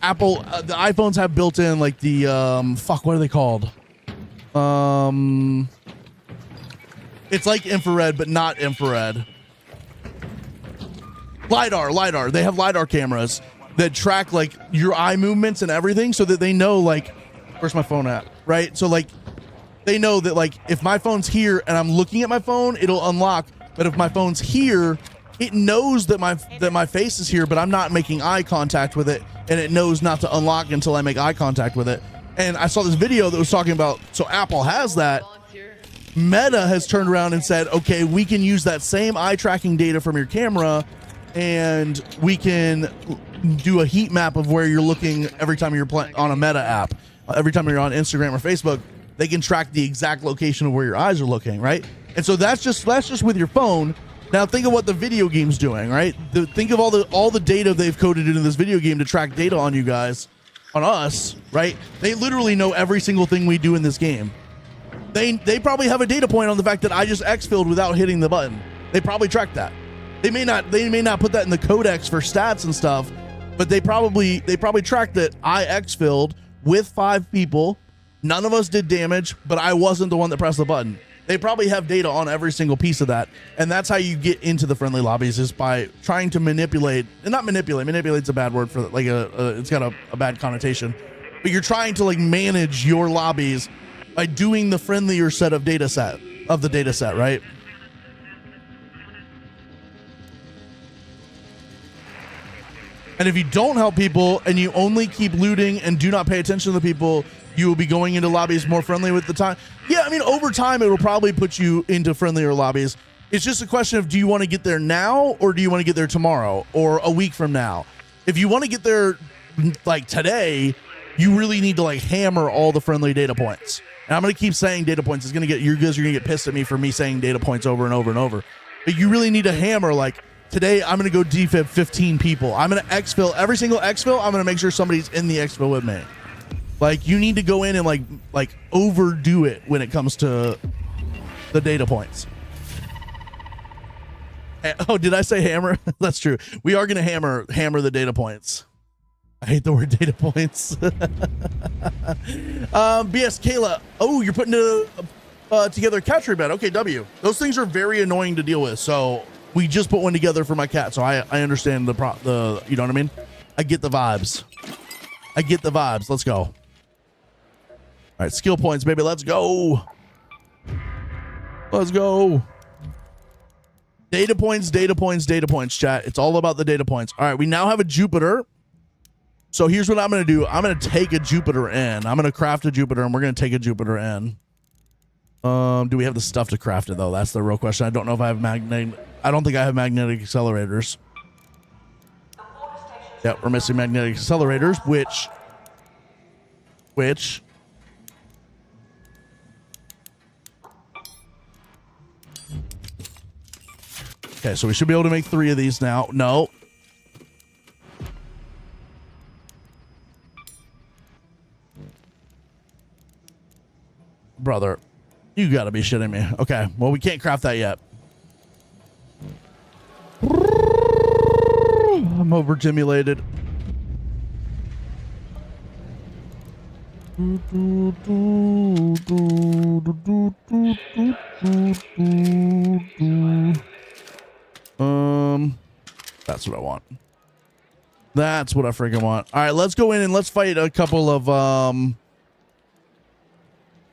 Apple the iPhones have built in like the what are they called? It's like infrared but not infrared. LiDAR. They have LiDAR cameras that track like your eye movements and everything so that they know like where's my phone at, right? So like they know that like if my phone's here and I'm looking at my phone, it'll unlock. But if my phone's here, it knows that my face is here, but I'm not making eye contact with it, and it knows not to unlock until I make eye contact with it. And I saw this video that was talking about, so Apple has that. Meta has turned around and said, okay, we can use that same eye tracking data from your camera, and we can do a heat map of where you're looking every time you're on a Meta app. Every time you're on Instagram or Facebook, they can track the exact location of where your eyes are looking, right? And so that's just with your phone. Now think of what the video game's doing, right? Think of all the data they've coded into this video game to track data on you guys, on us, right? They literally know every single thing we do in this game. They probably have a data point on the fact that I just exfilled without hitting the button. They probably track that. They may not put that in the codex for stats and stuff, but they probably tracked that I exfilled with 5 people. None of us did damage, but I wasn't the one that pressed the button. They probably have data on every single piece of that. And that's how you get into the friendly lobbies, is by trying to manipulate, and not manipulate. Manipulate's a bad word for like it's got a bad connotation. But you're trying to like manage your lobbies by doing the friendlier set of the data set, right? And if you don't help people and you only keep looting and do not pay attention to the people, you will be going into lobbies more friendly with the time. Yeah, I mean, over time, it will probably put you into friendlier lobbies. It's just a question of, do you want to get there now or do you want to get there tomorrow or a week from now? If you want to get there like today, you really need to like hammer all the friendly data points. And I'm going to keep saying data points. You guys are going to get pissed at me for me saying data points over and over and over. But you really need to hammer like, today, I'm going to go defib 15 people. I'm going to exfil every single exfil. I'm going to make sure somebody's in the exfil with me. Like, you need to go in and like overdo it when it comes to the data points. Oh, did I say hammer? That's true. We are going to hammer the data points. I hate the word data points. BS Kayla. Oh, you're putting together a cat tree bed. Okay, W. Those things are very annoying to deal with. So we just put one together for my cat. So I understand the you know what I mean? I get the vibes. Let's go. All right, skill points, baby. Let's go. Data points, chat. It's all about the data points. All right, we now have a Jupiter. So here's what I'm going to do. I'm going to take a Jupiter in. I'm going to craft a Jupiter, and we're going to take a Jupiter in. Do we have the stuff to craft it, though? That's the real question. I don't know if I have I don't think I have magnetic accelerators. Yep, we're missing magnetic accelerators, which... Okay, so we should be able to make 3 of these now. No. Brother, you gotta be shitting me. Okay, well, we can't craft that yet. I'm overstimulated. That's what I want. That's what I freaking want. All right, let's go in and let's fight a couple of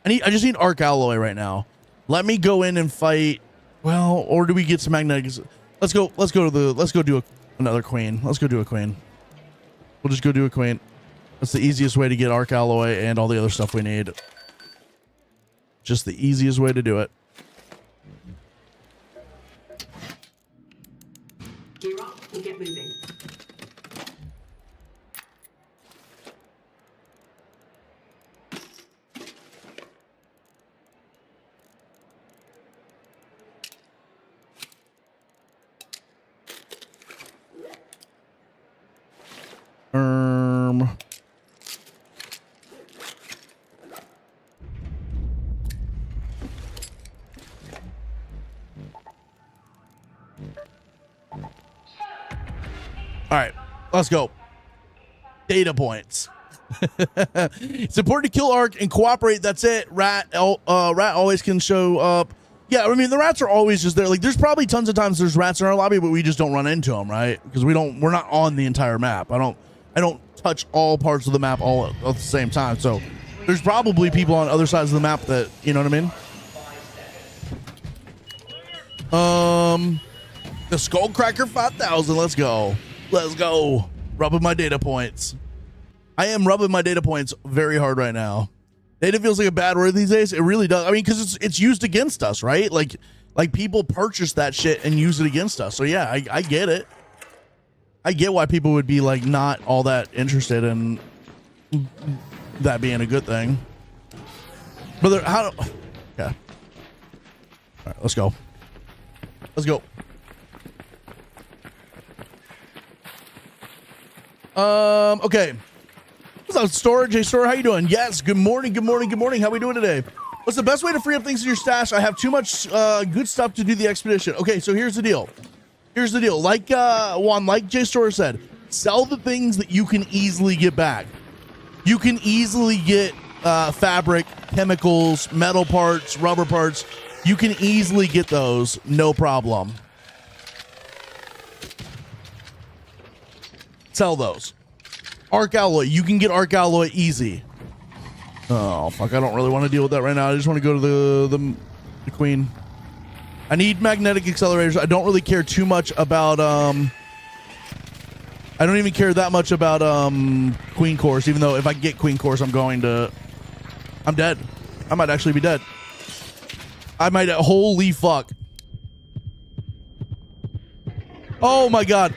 I just need arc alloy right now. Let me go in and fight. Well, or do we get some magnetics? Let's go do another queen. Let's go do a queen. We'll just go do a queen. That's the easiest way to get arc alloy and all the other stuff we need. Just the easiest way to do it. Gear up and get moving. All right, let's go. Data points. It's important to kill Ark and cooperate. That's it. Rat always can show up. Yeah, I mean the rats are always just there. Like there's probably tons of times there's rats in our lobby, but we just don't run into them, right? Because we're not on the entire map. I don't touch all parts of the map all at the same time. So there's probably people on other sides of the map that, you know what I mean? The Skullcracker 5000. Let's go. Let's go. Rubbing my data points. I am rubbing my data points very hard right now. Data feels like a bad word these days. It really does. I mean, because it's used against us, right? Like people purchase that shit and use it against us. So yeah, I get it. I get why people would be like not all that interested in that being a good thing. Brother, how do... Okay. All right, let's go. Let's go. Okay. What's up, Storage? Hey, Store, how you doing? Yes, good morning, good morning, good morning. How we doing today? What's the best way to free up things in your stash? I have too much good stuff to do the expedition. Okay, so here's the deal. Here's the deal. Like Juan, like J Store said, sell the things that you can easily get back. You can easily get fabric, chemicals, metal parts, rubber parts. You can easily get those, no problem. Sell those. Arc alloy, you can get arc alloy easy. Oh fuck, I don't really want to deal with that right now. I just want to go to the queen. I need magnetic accelerators. I don't really care too much about I don't even care that much about queen cores, even though if I get queen cores I'm dead. I might actually be dead. I might, holy fuck. Oh my god.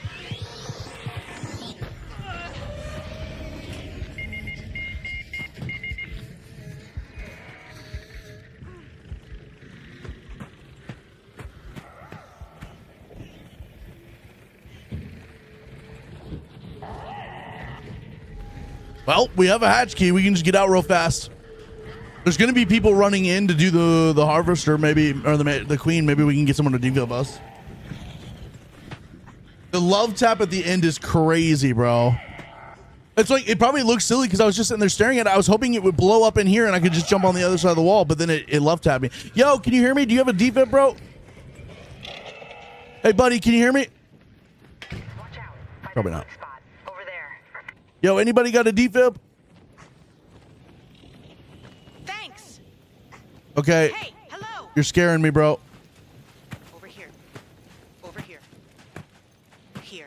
Well, we have a hatch key. We can just get out real fast. There's going to be people running in to do the harvester, maybe, or the queen. Maybe we can get someone to debuff us. The love tap at the end is crazy, bro. It's like, it probably looks silly because I was just sitting there staring at it. I was hoping it would blow up in here and I could just jump on the other side of the wall, but then it love tapped me. Yo, can you hear me? Do you have a defib, bro? Hey, buddy, can you hear me? Watch out. By Probably that not. spot. Over there. Yo, anybody got a defib? Thanks. Okay. Hey, hello. You're scaring me, bro. Over here. Over here. Here.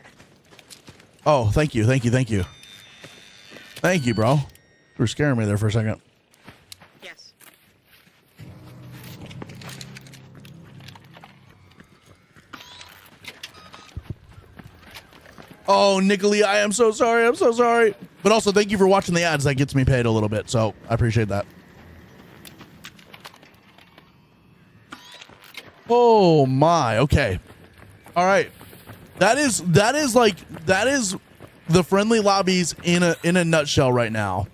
Oh, thank you, thank you, thank you. Thank you, bro. You were scaring me there for a second. Yes. Oh, Nicolai, I am so sorry. I'm so sorry. But also, thank you for watching the ads. That gets me paid a little bit, so I appreciate that. Oh my. Okay. All right. That is the friendly lobbies in a nutshell right now.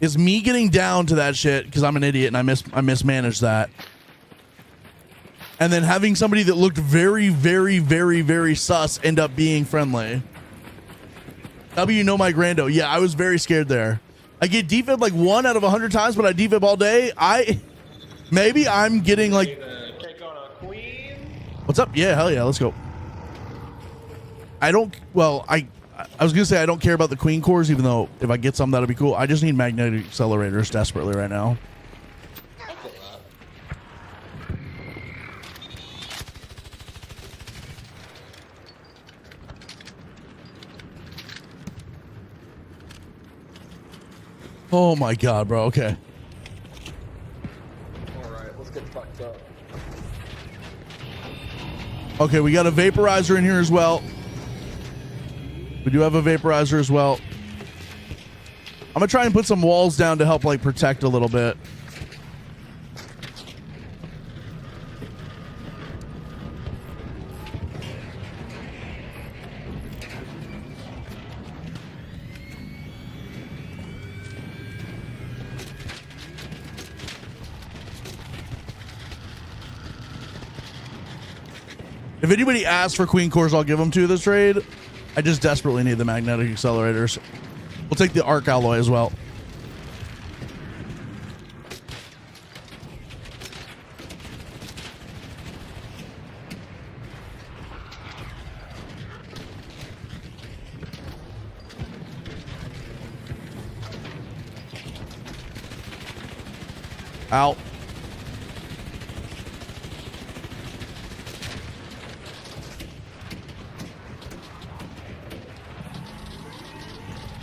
Is me getting down to that shit because I'm an idiot and I mismanaged that. And then having somebody that looked very, very, very, very sus end up being friendly. W, know my grando. Yeah, I was very scared there. I get defib like 1 out of 100 times, but I defib all day. Maybe I'm getting like. Take on a queen. What's up? Yeah, hell yeah, let's go. I don't. Well, I was gonna say I don't care about the queen cores, even though if I get some, that'll be cool. I just need magnetic accelerators desperately right now. Oh my god, bro. Okay. Alright, let's get fucked up. Okay, we got a vaporizer in here as well. We do have a vaporizer as well. I'm gonna try and put some walls down to help like protect a little bit. If anybody asks for queen cores, I'll give them to this trade. I just desperately need the magnetic accelerators. We'll take the arc alloy as well. Out.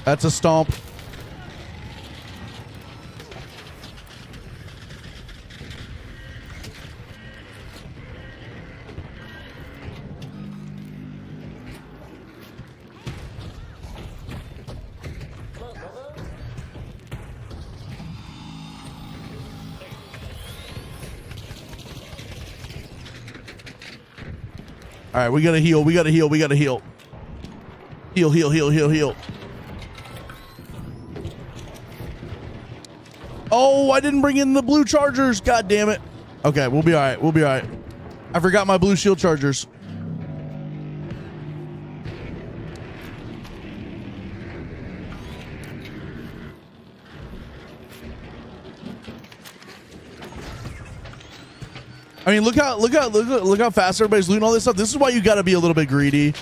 That's a stomp. All right, we gotta heal. We gotta heal. We gotta heal. Heal, heal, heal, heal, heal. Oh, I didn't bring in the blue chargers. God damn it. Okay, we'll be all right. We'll be all right. I forgot my blue shield chargers. I mean, look how fast everybody's looting all this stuff. This is why you got to be a little bit greedy.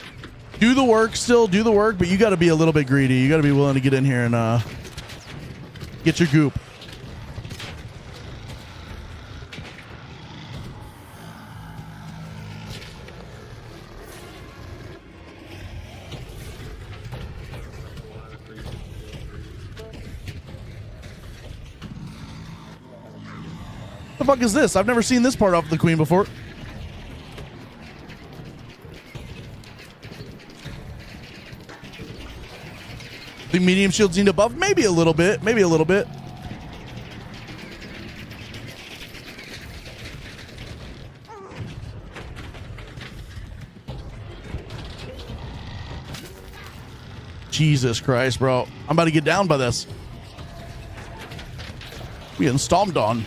Do the work, still do the work, but you got to be a little bit greedy. You got to be willing to get in here and get your goop. What the fuck is this? I've never seen this part off the queen before. The medium shields need a buff? Maybe a little bit. Maybe a little bit. Jesus Christ, bro. I'm about to get down by this. We getting stomped on.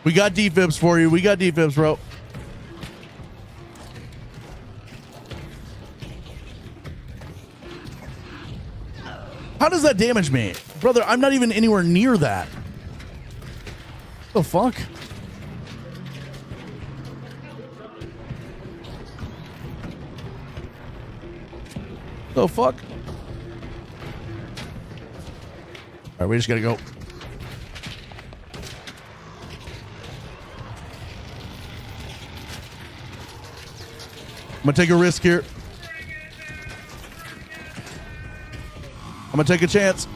We got defibs for you. We got defibs, bro. How does that damage me? Brother, I'm not even anywhere near that. What the fuck? The fuck? All right, we just gotta go. gonna take a risk here. I'm gonna take a chance.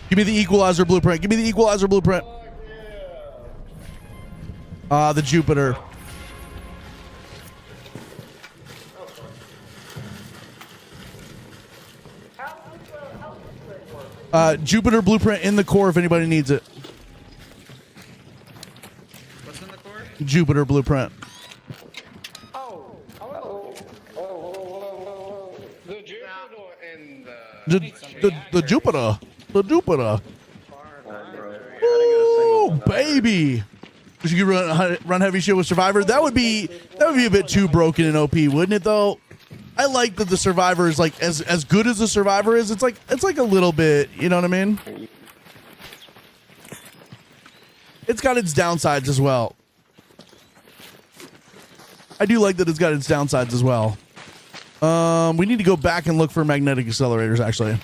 Give me the equalizer blueprint. Give me the equalizer blueprint. The Jupiter. Jupiter blueprint in the core if anybody needs it. What's in the core? Jupiter blueprint. The Jupiter and The Jupiter. The Jupiter. Ooh, baby. You could run heavy shit with Survivor. That would be a bit too broken in OP, wouldn't it though? I like that the Survivor is like as good as the Survivor is. It's like a little bit, you know what I mean? It's got its downsides as well. I do like that it's got its downsides as well. We need to go back and look for magnetic accelerators actually.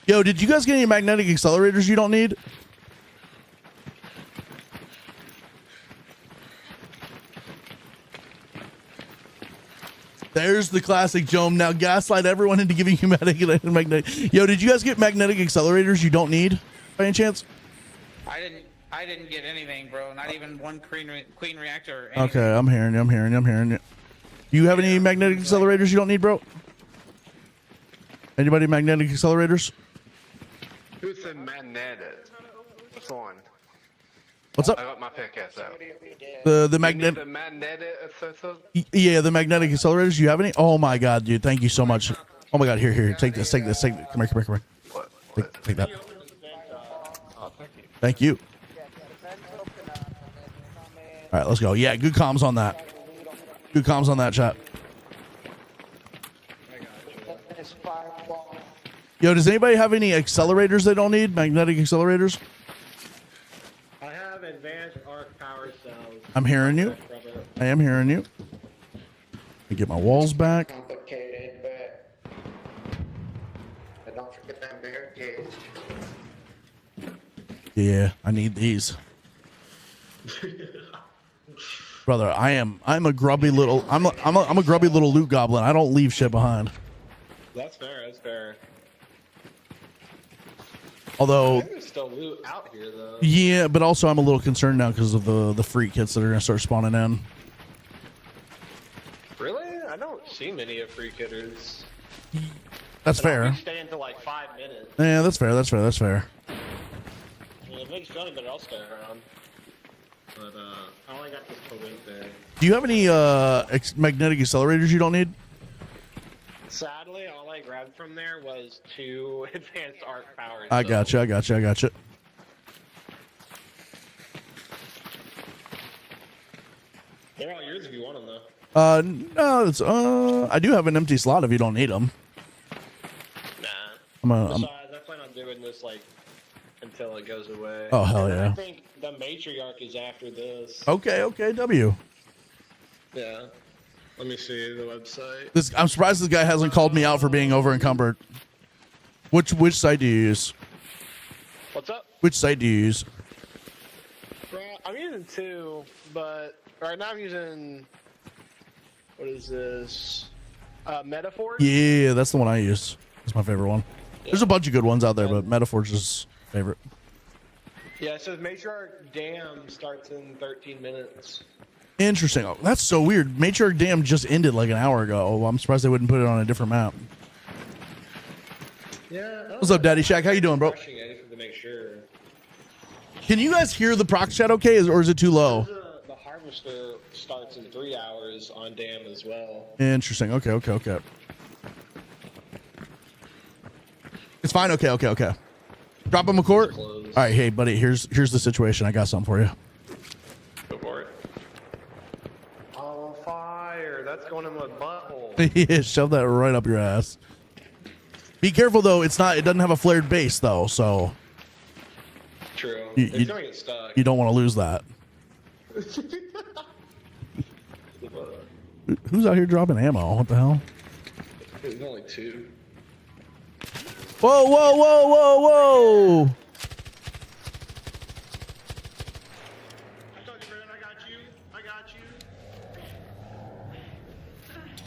Yo, did you guys get any magnetic accelerators you don't need? There's the classic Jome. Now gaslight everyone into giving you magnetic. Yo, did you guys get magnetic accelerators you don't need by any chance? I didn't get anything, bro. Not even one queen reactor. Or Okay, I'm hearing you. You have any magnetic accelerators you don't need, bro? Anybody magnetic accelerators? Who's the magnetic? What's on? What's up? I got my pickaxe out. The magnetic. The magnetic accessor? Yeah, the magnetic accelerators. You have any? Oh my god, dude! Thank you so much. Oh my god, here. Take this. Come here. Take that. Oh, thank you. Thank you. All right, let's go. Yeah, good comms on that. Good comms on that, chat. Yo, does anybody have any accelerators they don't need? Magnetic accelerators? I have advanced arc power cells. I'm hearing you. I am hearing you. Let me get my walls back. Complicated, but don't forget that barricade. Yeah, I need these. Brother, I'm a grubby little I'm a grubby little loot goblin. I don't leave shit behind. That's fair. That's fair. Although There's still loot out here, though. yeah, but also I'm a little concerned now because of the freak kits that are gonna start spawning in. Really? I don't see many of free kitters. That's fair. Stay until like 5 minutes. Yeah, that's fair. I mean, it makes fun, but I'll stay around. But I only got this Colinth. Do you have any magnetic accelerators you don't need? Sadly, all I grabbed from there was 2 advanced arc power. I got you. They're all yours if you want them, though. No, it's I do have an empty slot if you don't need them. Nah. I'm Besides, I plan on doing this like until it goes away. Oh, hell And yeah. I think the matriarch is after this. okay, W. Yeah. Let me see the website. I'm surprised this guy hasn't called me out for being over encumbered. Which site do you use? What's up? Which site do you use? Bro, I'm using 2, but right now I'm using, what is this? Metaphor? Yeah, that's the one I use. That's my favorite one. There's a bunch of good ones out there, but Metaphor's just favorite. Yeah, it says Matriarch Dam starts in 13 minutes. Interesting. Oh, that's so weird. Matriarch Dam just ended like an hour ago. Oh, I'm surprised they wouldn't put it on a different map. Yeah. What's up, Daddy Shack? How you doing, bro? Refreshing it to make sure. Can you guys hear the proc chat okay, or is it too low? The Harvester starts in 3 hours on Dam as well. Interesting. Okay. It's fine. Okay. Drop him a court. All right, hey, buddy. Here's the situation. I got something for you. Go for it. Oh, fire. That's going in my butthole. Yeah, shove that right up your ass. Be careful though. It doesn't have a flared base though, so True. You- It's going to get stuck. you don't want to lose that. Who's out here dropping ammo? What the hell? There's only 2. Whoa!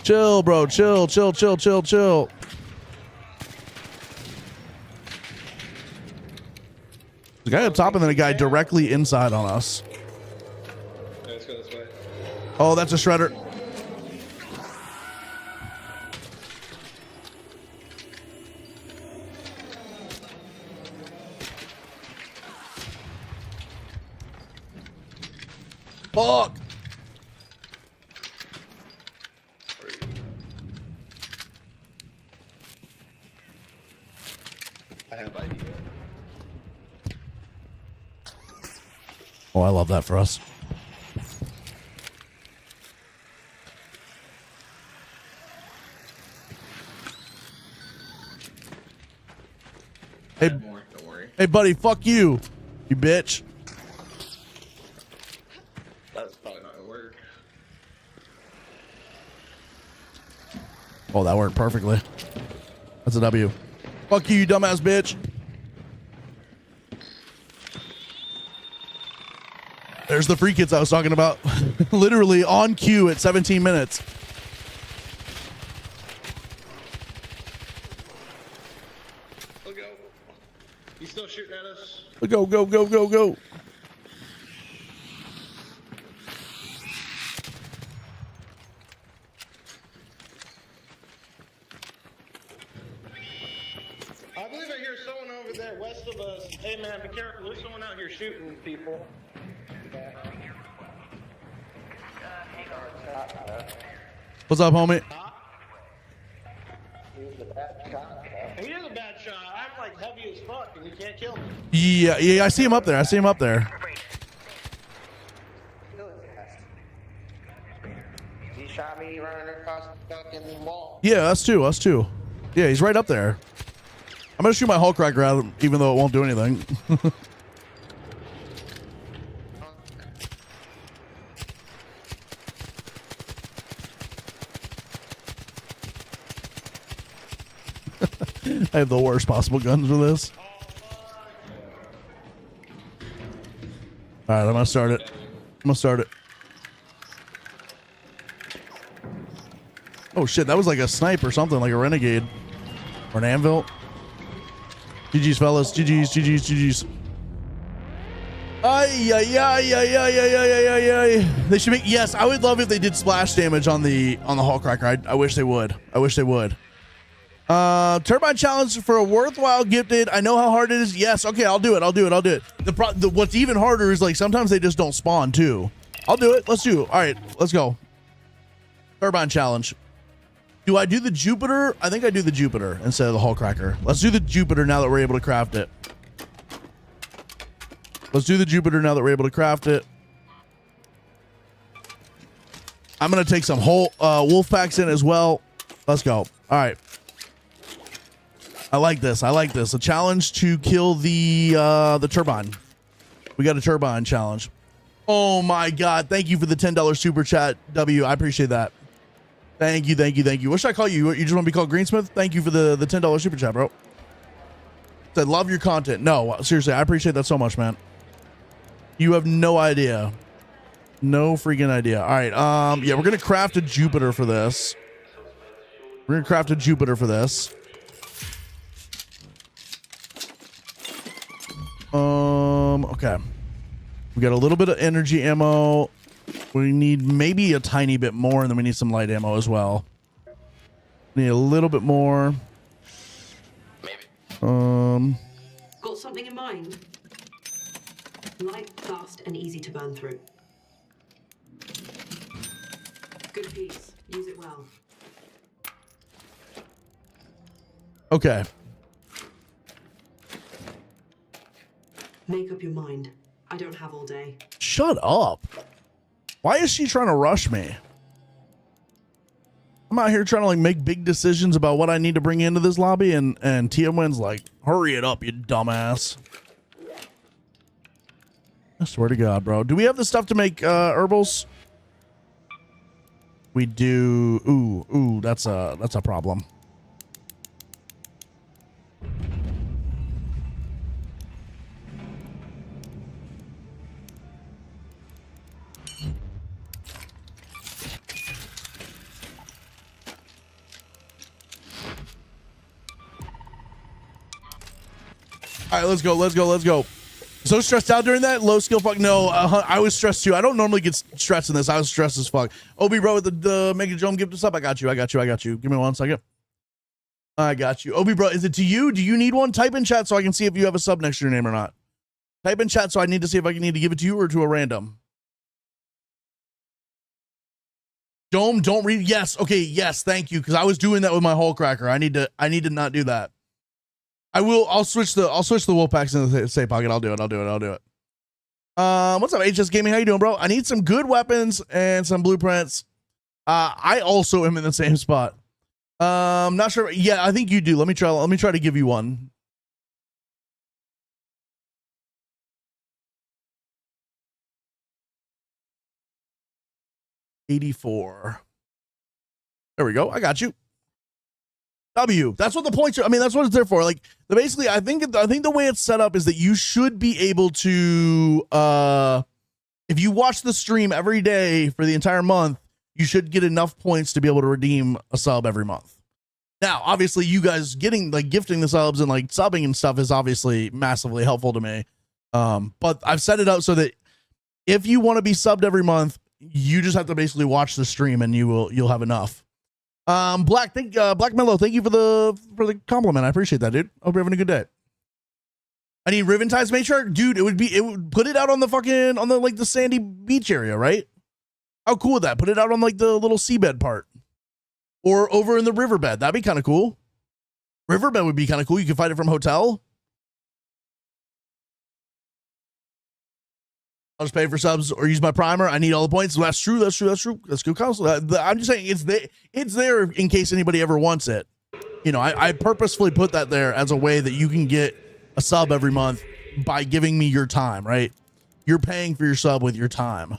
Chill, bro. Chill. Chill. Chill. Chill. Chill. The guy up top and then a guy directly inside on us. Let's go this way. Oh, that's a shredder. Fuck. I have idea. Oh, I love that for us. Hey, Don't worry. hey, buddy, fuck you, you bitch. That's probably not gonna work. Oh, that worked perfectly. That's a W. Fuck you, you dumbass bitch. There's the free kits I was talking about. Literally on cue at 17 minutes. Look out. He's still shooting at us. Go, go, go, go, go. I believe I hear someone over there west of us. Hey man, be careful. There's someone out here shooting people. What's up, homie? He is a bad shot. I'm like heavy as fuck and you can't kill me. Yeah, yeah, I see him up there. I see him up there. He shot me running across the fucking wall. Yeah, us too. Us too. Yeah, he's right up there. I'm gonna shoot my Hulk cracker at him, even though it won't do anything. I have the worst possible guns for this. All right, I'm gonna start it. Oh shit, that was like a snipe or something, like a renegade or an anvil. GG's, fellas. GG's. Ay, ay, ay, ay, ay, ay, ay, ay, ay. They should make. Yes, I would love if they did splash damage on the Hulk cracker. I wish they would. Turbine challenge for a worthwhile gifted. I know how hard it is. Yes, okay, I'll do it. What's even harder is like sometimes they just don't spawn too. I'll do it. Let's do it. All right, let's go. Turbine challenge. Do I do the Jupiter? I think I do the Jupiter instead of the Hulk cracker. Let's do the Jupiter now that we're able to craft it. I'm gonna take some whole wolf packs in as well. Let's go. All right. I like this. A challenge to kill the turbine. We got a turbine challenge. Oh my God. Thank you for the $10 super chat, W. I appreciate that. Thank you. What should I call you? You just want to be called Greensmith? Thank you for the $10 super chat, bro. Said love your content. No, seriously, I appreciate that so much, man. You have no idea. No freaking idea. All right. Yeah, we're gonna craft a Jupiter for this. Okay. We got a little bit of energy ammo. We need maybe a tiny bit more, and then we need some light ammo as well. Need a little bit more. Got something in mind? Light, fast, and easy to burn through. Good piece. Use it well. Okay. Make up your mind. I don't have all day. Shut up. Why is she trying to rush me? I'm out here trying to like make big decisions about what I need to bring into this lobby, and TMWin's like, hurry it up, you dumbass. I swear to God, bro. Do we have the stuff to make herbals? We do. Ooh, that's a problem. All right, let's go. Let's go. Let's go. So stressed out during that low skill fuck. No, I was stressed too. I don't normally get stressed in this. I was stressed as fuck. Obi bro with the Mega Jome gift us up. I got you. I got you. I got you. Give me 1 second. I got you. Obi bro, is it to you? Do you need one? Type in chat so I can see if you have a sub next to your name or not. Type in chat so I need to see if I need to give it to you or to a random. Dome, don't read. Yes. Okay. Yes. Thank you. Because I was doing that with my Hole Cracker. I need to not do that. I'll switch the wolf packs in the safe pocket. I'll do it. What's up, HS Gaming? How you doing, bro? I need some good weapons and some blueprints. I also am in the same spot. Not sure. Yeah, I think you do. Let me try to give you one. $84. There we go. I got you. W. That's what the points are. I mean, that's what it's there for. Like, basically, I think the way it's set up is that you should be able to, if you watch the stream every day for the entire month, you should get enough points to be able to redeem a sub every month. Now, obviously, you guys getting like gifting the subs and like subbing and stuff is obviously massively helpful to me. But I've set it up so that if you want to be subbed every month, you just have to basically watch the stream and you'll have enough. Black Mellow, thank you for the compliment. I appreciate that, dude. Hope you're having a good day. I need ribbon ties matriarch, dude. It would put it out on the like the sandy beach area, right? How cool would that? Put it out on like the little seabed part, or over in the riverbed. That'd be kind of cool. Riverbed would be kind of cool. You can fight it from hotel. I'll just pay for subs or use my primer. I need all the points. That's true. That's good counsel. I'm just saying it's there in case anybody ever wants it. You know, I purposefully put that there as a way that you can get a sub every month by giving me your time, right? You're paying for your sub with your time. All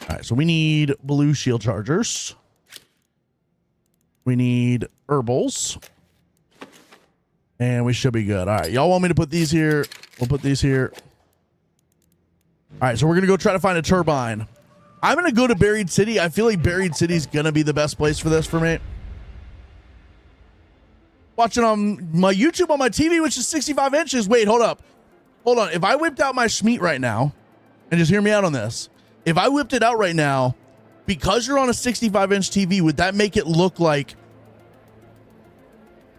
right, so we need blue shield chargers. We need herbals. And we should be good. All right, y'all want me to put these here? We'll put these here. All right, so we're going to go try to find a turbine. I'm going to go to Buried City. I feel like Buried City is going to be the best place for this for me. Watching on my YouTube on my TV, which is 65 inches. Wait, hold up. Hold on. If I whipped out my Schmeat right now, and just hear me out on this. If I whipped it out right now, because you're on a 65-inch TV, would that make it look like...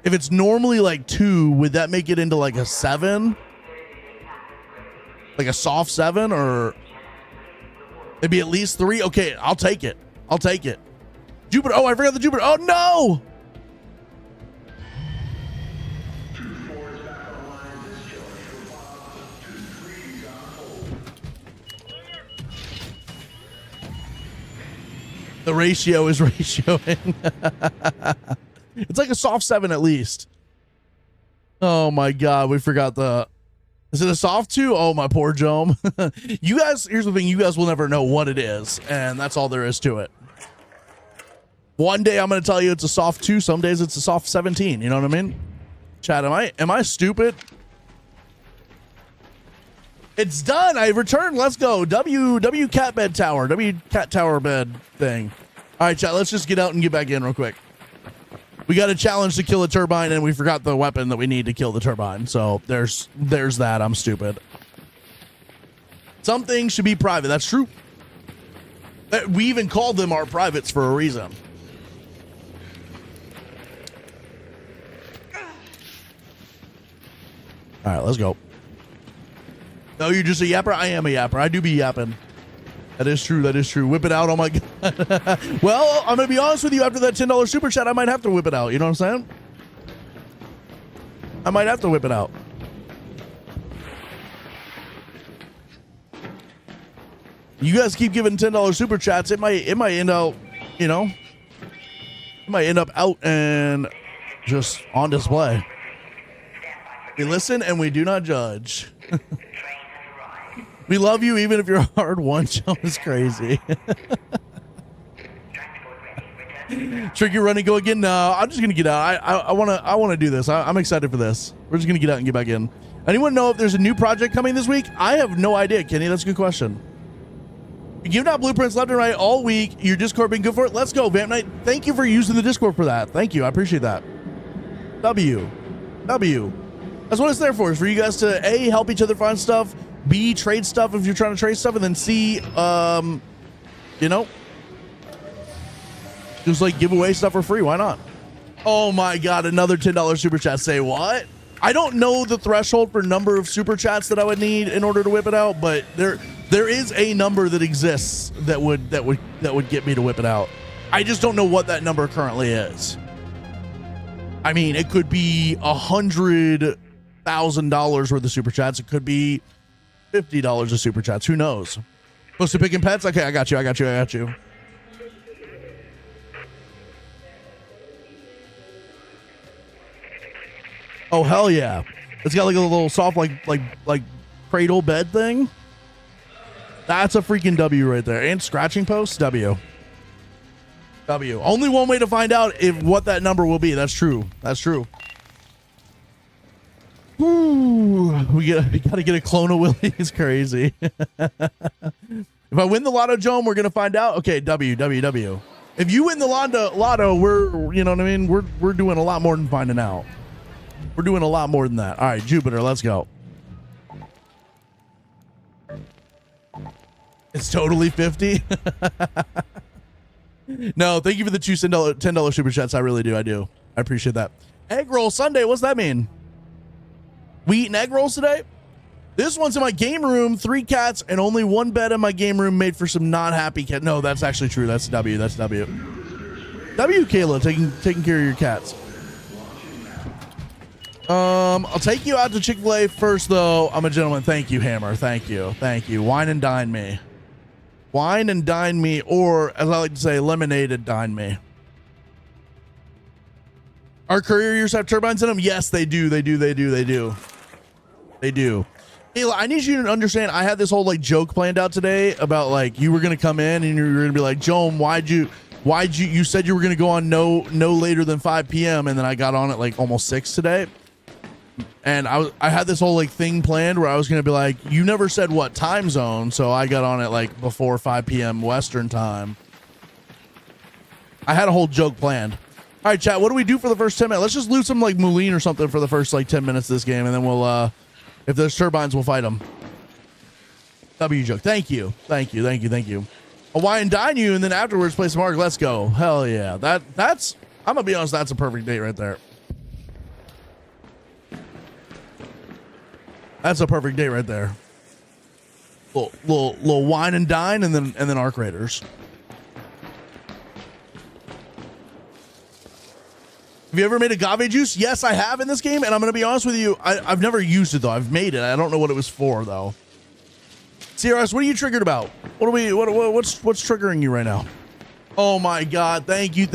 If it's normally like 2, would that make it into like a 7? Like a soft 7, or maybe at least 3? Okay, I'll take it. Jupiter. Oh, I forgot the Jupiter. Oh, no. The ratio is ratioing. It's like a soft 7 at least. Oh, my God. We forgot the... Is it a soft 2? Oh, my poor Jome. You guys, here's the thing. You guys will never know what it is, and that's all there is to it. One day I'm going to tell you it's a soft 2. Some days it's a soft 17. You know what I mean? Chat, am I stupid? It's done. I returned. Let's go. W cat bed tower. W cat tower bed thing. All right, chat. Let's just get out and get back in real quick. We got a challenge to kill a turbine, and we forgot the weapon that we need to kill the turbine. So there's that. I'm stupid. Some things should be private. That's true. We even called them our privates for a reason. All right, let's go. No, you're just a yapper? I am a yapper. I do be yapping. That is true. Whip it out. Oh, my God. Well, I'm going to be honest with you. After that $10 super chat, I might have to whip it out. You know what I'm saying? I might have to whip it out. You guys keep giving $10 super chats. It might end up, you know, it might end up out and just on display. We listen and we do not judge. We love you even if you're hard. One show is crazy. Tricky running, go again. No, I'm just gonna get out. I wanna do this. I'm excited for this. We're just gonna get out and get back in. Anyone know if there's a new project coming this week? I have no idea, Kenny. That's a good question. You're giving out blueprints left and right all week. Your Discord being good for it. Let's go, Vamp Knight. Thank you for using the Discord for that. Thank you. I appreciate that. W. That's what it's there for, is for you guys to A, help each other find stuff, B, trade stuff if you're trying to trade stuff, and then C, you know, just like give away stuff for free. Why not? Oh my God, another $10 super chat. Say what? I don't know the threshold for number of super chats that I would need in order to whip it out, but there is a number that exists that would get me to whip it out. I just don't know what that number currently is. I mean, it could be $100,000 worth of super chats. It could be $50 of super chats. Who knows? Close to picking pets? Okay, I got you. Oh, hell yeah. It's got like a little soft, like cradle bed thing. That's a freaking W right there. And scratching post, W. Only one way to find out what that number will be. That's true. Ooh, we gotta get a clone of Willie. It's crazy. If I win the lotto, Joan, we're gonna find out. Okay, W. If you win the lotto, we're, you know what I mean? We're doing a lot more than finding out. We're doing a lot more than that. All right, Jupiter, let's go. It's totally 50. No, thank you for the two $10 super chats. I really do. I appreciate that. Egg roll Sunday. What's that mean? We eating egg rolls today? This one's in my game room. 3 cats and only 1 bed in my game room made for some not happy cat. No, that's actually true. That's W. W, Kayla, taking care of your cats. I'll take you out to Chick-fil-A first, though. I'm a gentleman. Thank you, Hammer. Thank you. Wine and dine me. Or as I like to say, lemonade and dine me. Our couriers have turbines in them? Yes, they do. They do. Kayla, I need you to understand, I had this whole like joke planned out today about like you were gonna come in and you were gonna be like, Joan, why'd you said you were gonna go on no later than 5 p.m. and then I got on at like almost 6 today. And I had this whole like thing planned where I was gonna be like, you never said what time zone, so I got on at like before 5 p.m. Western time. I had a whole joke planned. All right, chat, what do we do for the first 10 minutes? Let's just loot some like Moulin or something for the first like 10 minutes of this game, and then we'll if there's turbines, we'll fight them. W joke. Thank you. Hawaiian dine you, and then afterwards play some Ark. Let's go. Hell yeah. That's I'm gonna be honest, that's a perfect date right there. That's a perfect date right there. Little wine and dine, and then Ark Raiders. Have you ever made agave juice? Yes, I have in this game, and I'm going to be honest with you, I've never used it, though. I've made it. I don't know what it was for, though. CRS, what are you triggered about? What's triggering you right now? Oh, my God. Thank you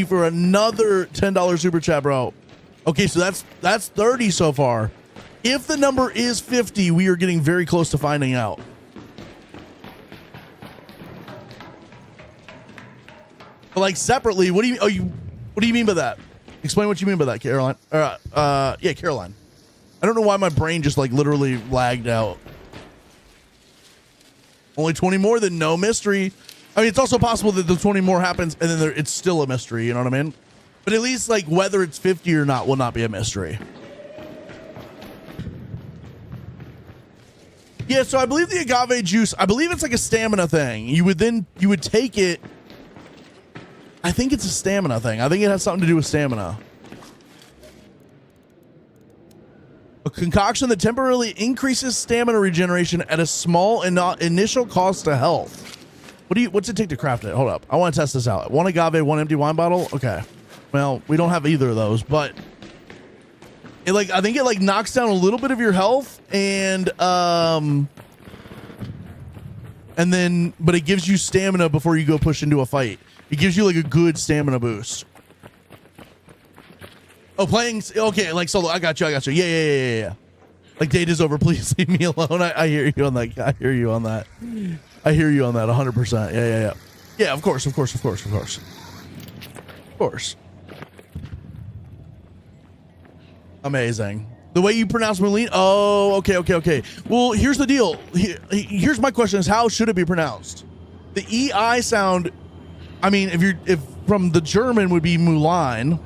for another $10 super chat, bro. Okay, so that's 30 so far. If the number is 50, we are getting very close to finding out. But like separately, what do you mean by that? Explain what you mean by that, Caroline. Yeah, Caroline. I don't know why my brain just like literally lagged out. Only 20 more, then no mystery. I mean, it's also possible that the 20 more happens and then it's still a mystery. You know what I mean? But at least like whether it's 50 or not will not be a mystery. Yeah, so I believe the agave juice, I believe it's like a stamina thing. You would take it. I think it's a stamina thing. I think it has something to do with stamina. A concoction that temporarily increases stamina regeneration at a small and not initial cost to health. What's it take to craft it? Hold up. I want to test this out. 1 agave, 1 empty wine bottle. Okay. Well, we don't have either of those, but I think it knocks down a little bit of your health and then, but it gives you stamina before you go push into a fight. It gives you like a good stamina boost. Oh, playing, okay, like solo. I got you. Yeah. Like, date is over. Please leave me alone. I hear you on that. 100%. Yeah. Yeah, of course. Amazing. The way you pronounce Moulin. Oh, okay. Well, here's the deal. Here's my question: is how should it be pronounced? The EI sound. I mean, if from the German would be Moulin.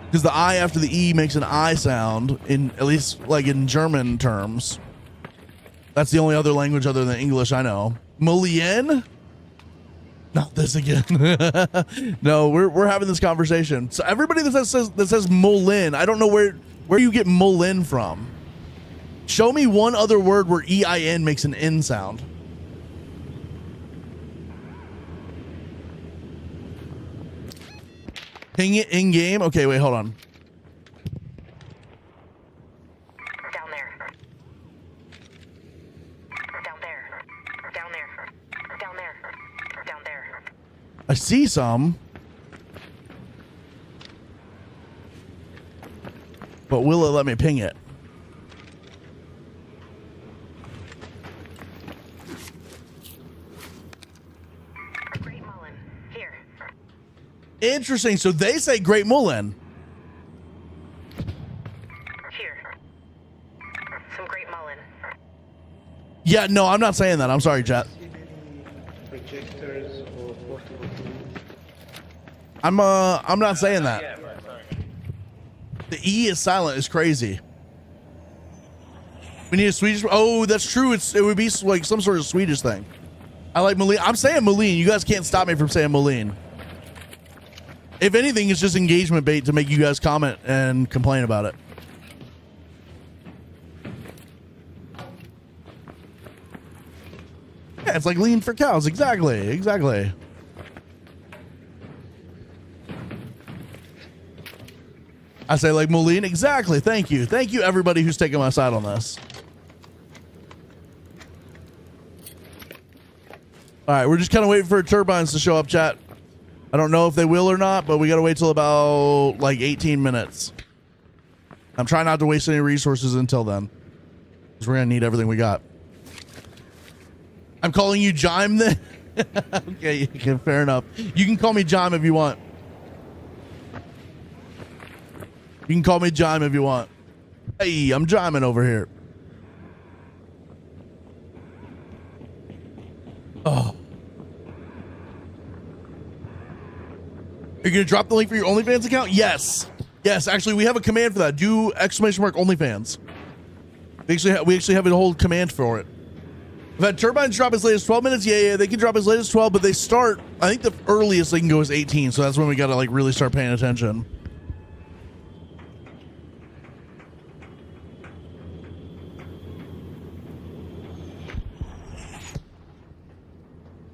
because the I after the E makes an I sound, in at least like in German terms. That's the only other language other than English I know. Mulien? Not this again. No, we're having this conversation. So everybody that says Molin, I don't know where you get Molin from. Show me one other word where EIN makes an N sound. Ping it in game. Okay, wait, hold on. Down there. Down there. Down there. Down there. Down there. I see some. But will it let me ping it? Great Mullen. Here. Interesting. So they say Great Mullen. Here. Some Great Mullen. Yeah, no, I'm not saying that. I'm sorry, chat. Projectors or portable. I'm not saying that. The E is silent. Is crazy. We need a Swedish. Oh, that's true. It would be like some sort of Swedish thing. I like Moline. I'm saying Moline. You guys can't stop me from saying Moline. If anything, it's just engagement bait to make you guys comment and complain about it. Yeah, it's like lean for cows. Exactly. Exactly. I say like Moline. Exactly. Thank you. Thank you, everybody who's taking my side on this. All right, we're just kind of waiting for turbines to show up, chat. I don't know if they will or not, but we got to wait till about like 18 minutes. I'm trying not to waste any resources until then, because we're going to need everything we got. I'm calling you Jime then? Okay, fair enough. You can call me Jime if you want. You can call me Jime if you want. Hey, I'm Jiming over here. Oh. You're going to drop the link for your OnlyFans account? Yes. Yes, actually, we have a command for that. Do ! OnlyFans. We actually have a whole command for it. I've had turbines drop as late as 12 minutes. Yeah, they can drop as late as 12, but they start, I think the earliest they can go is 18, so that's when we got to like really start paying attention.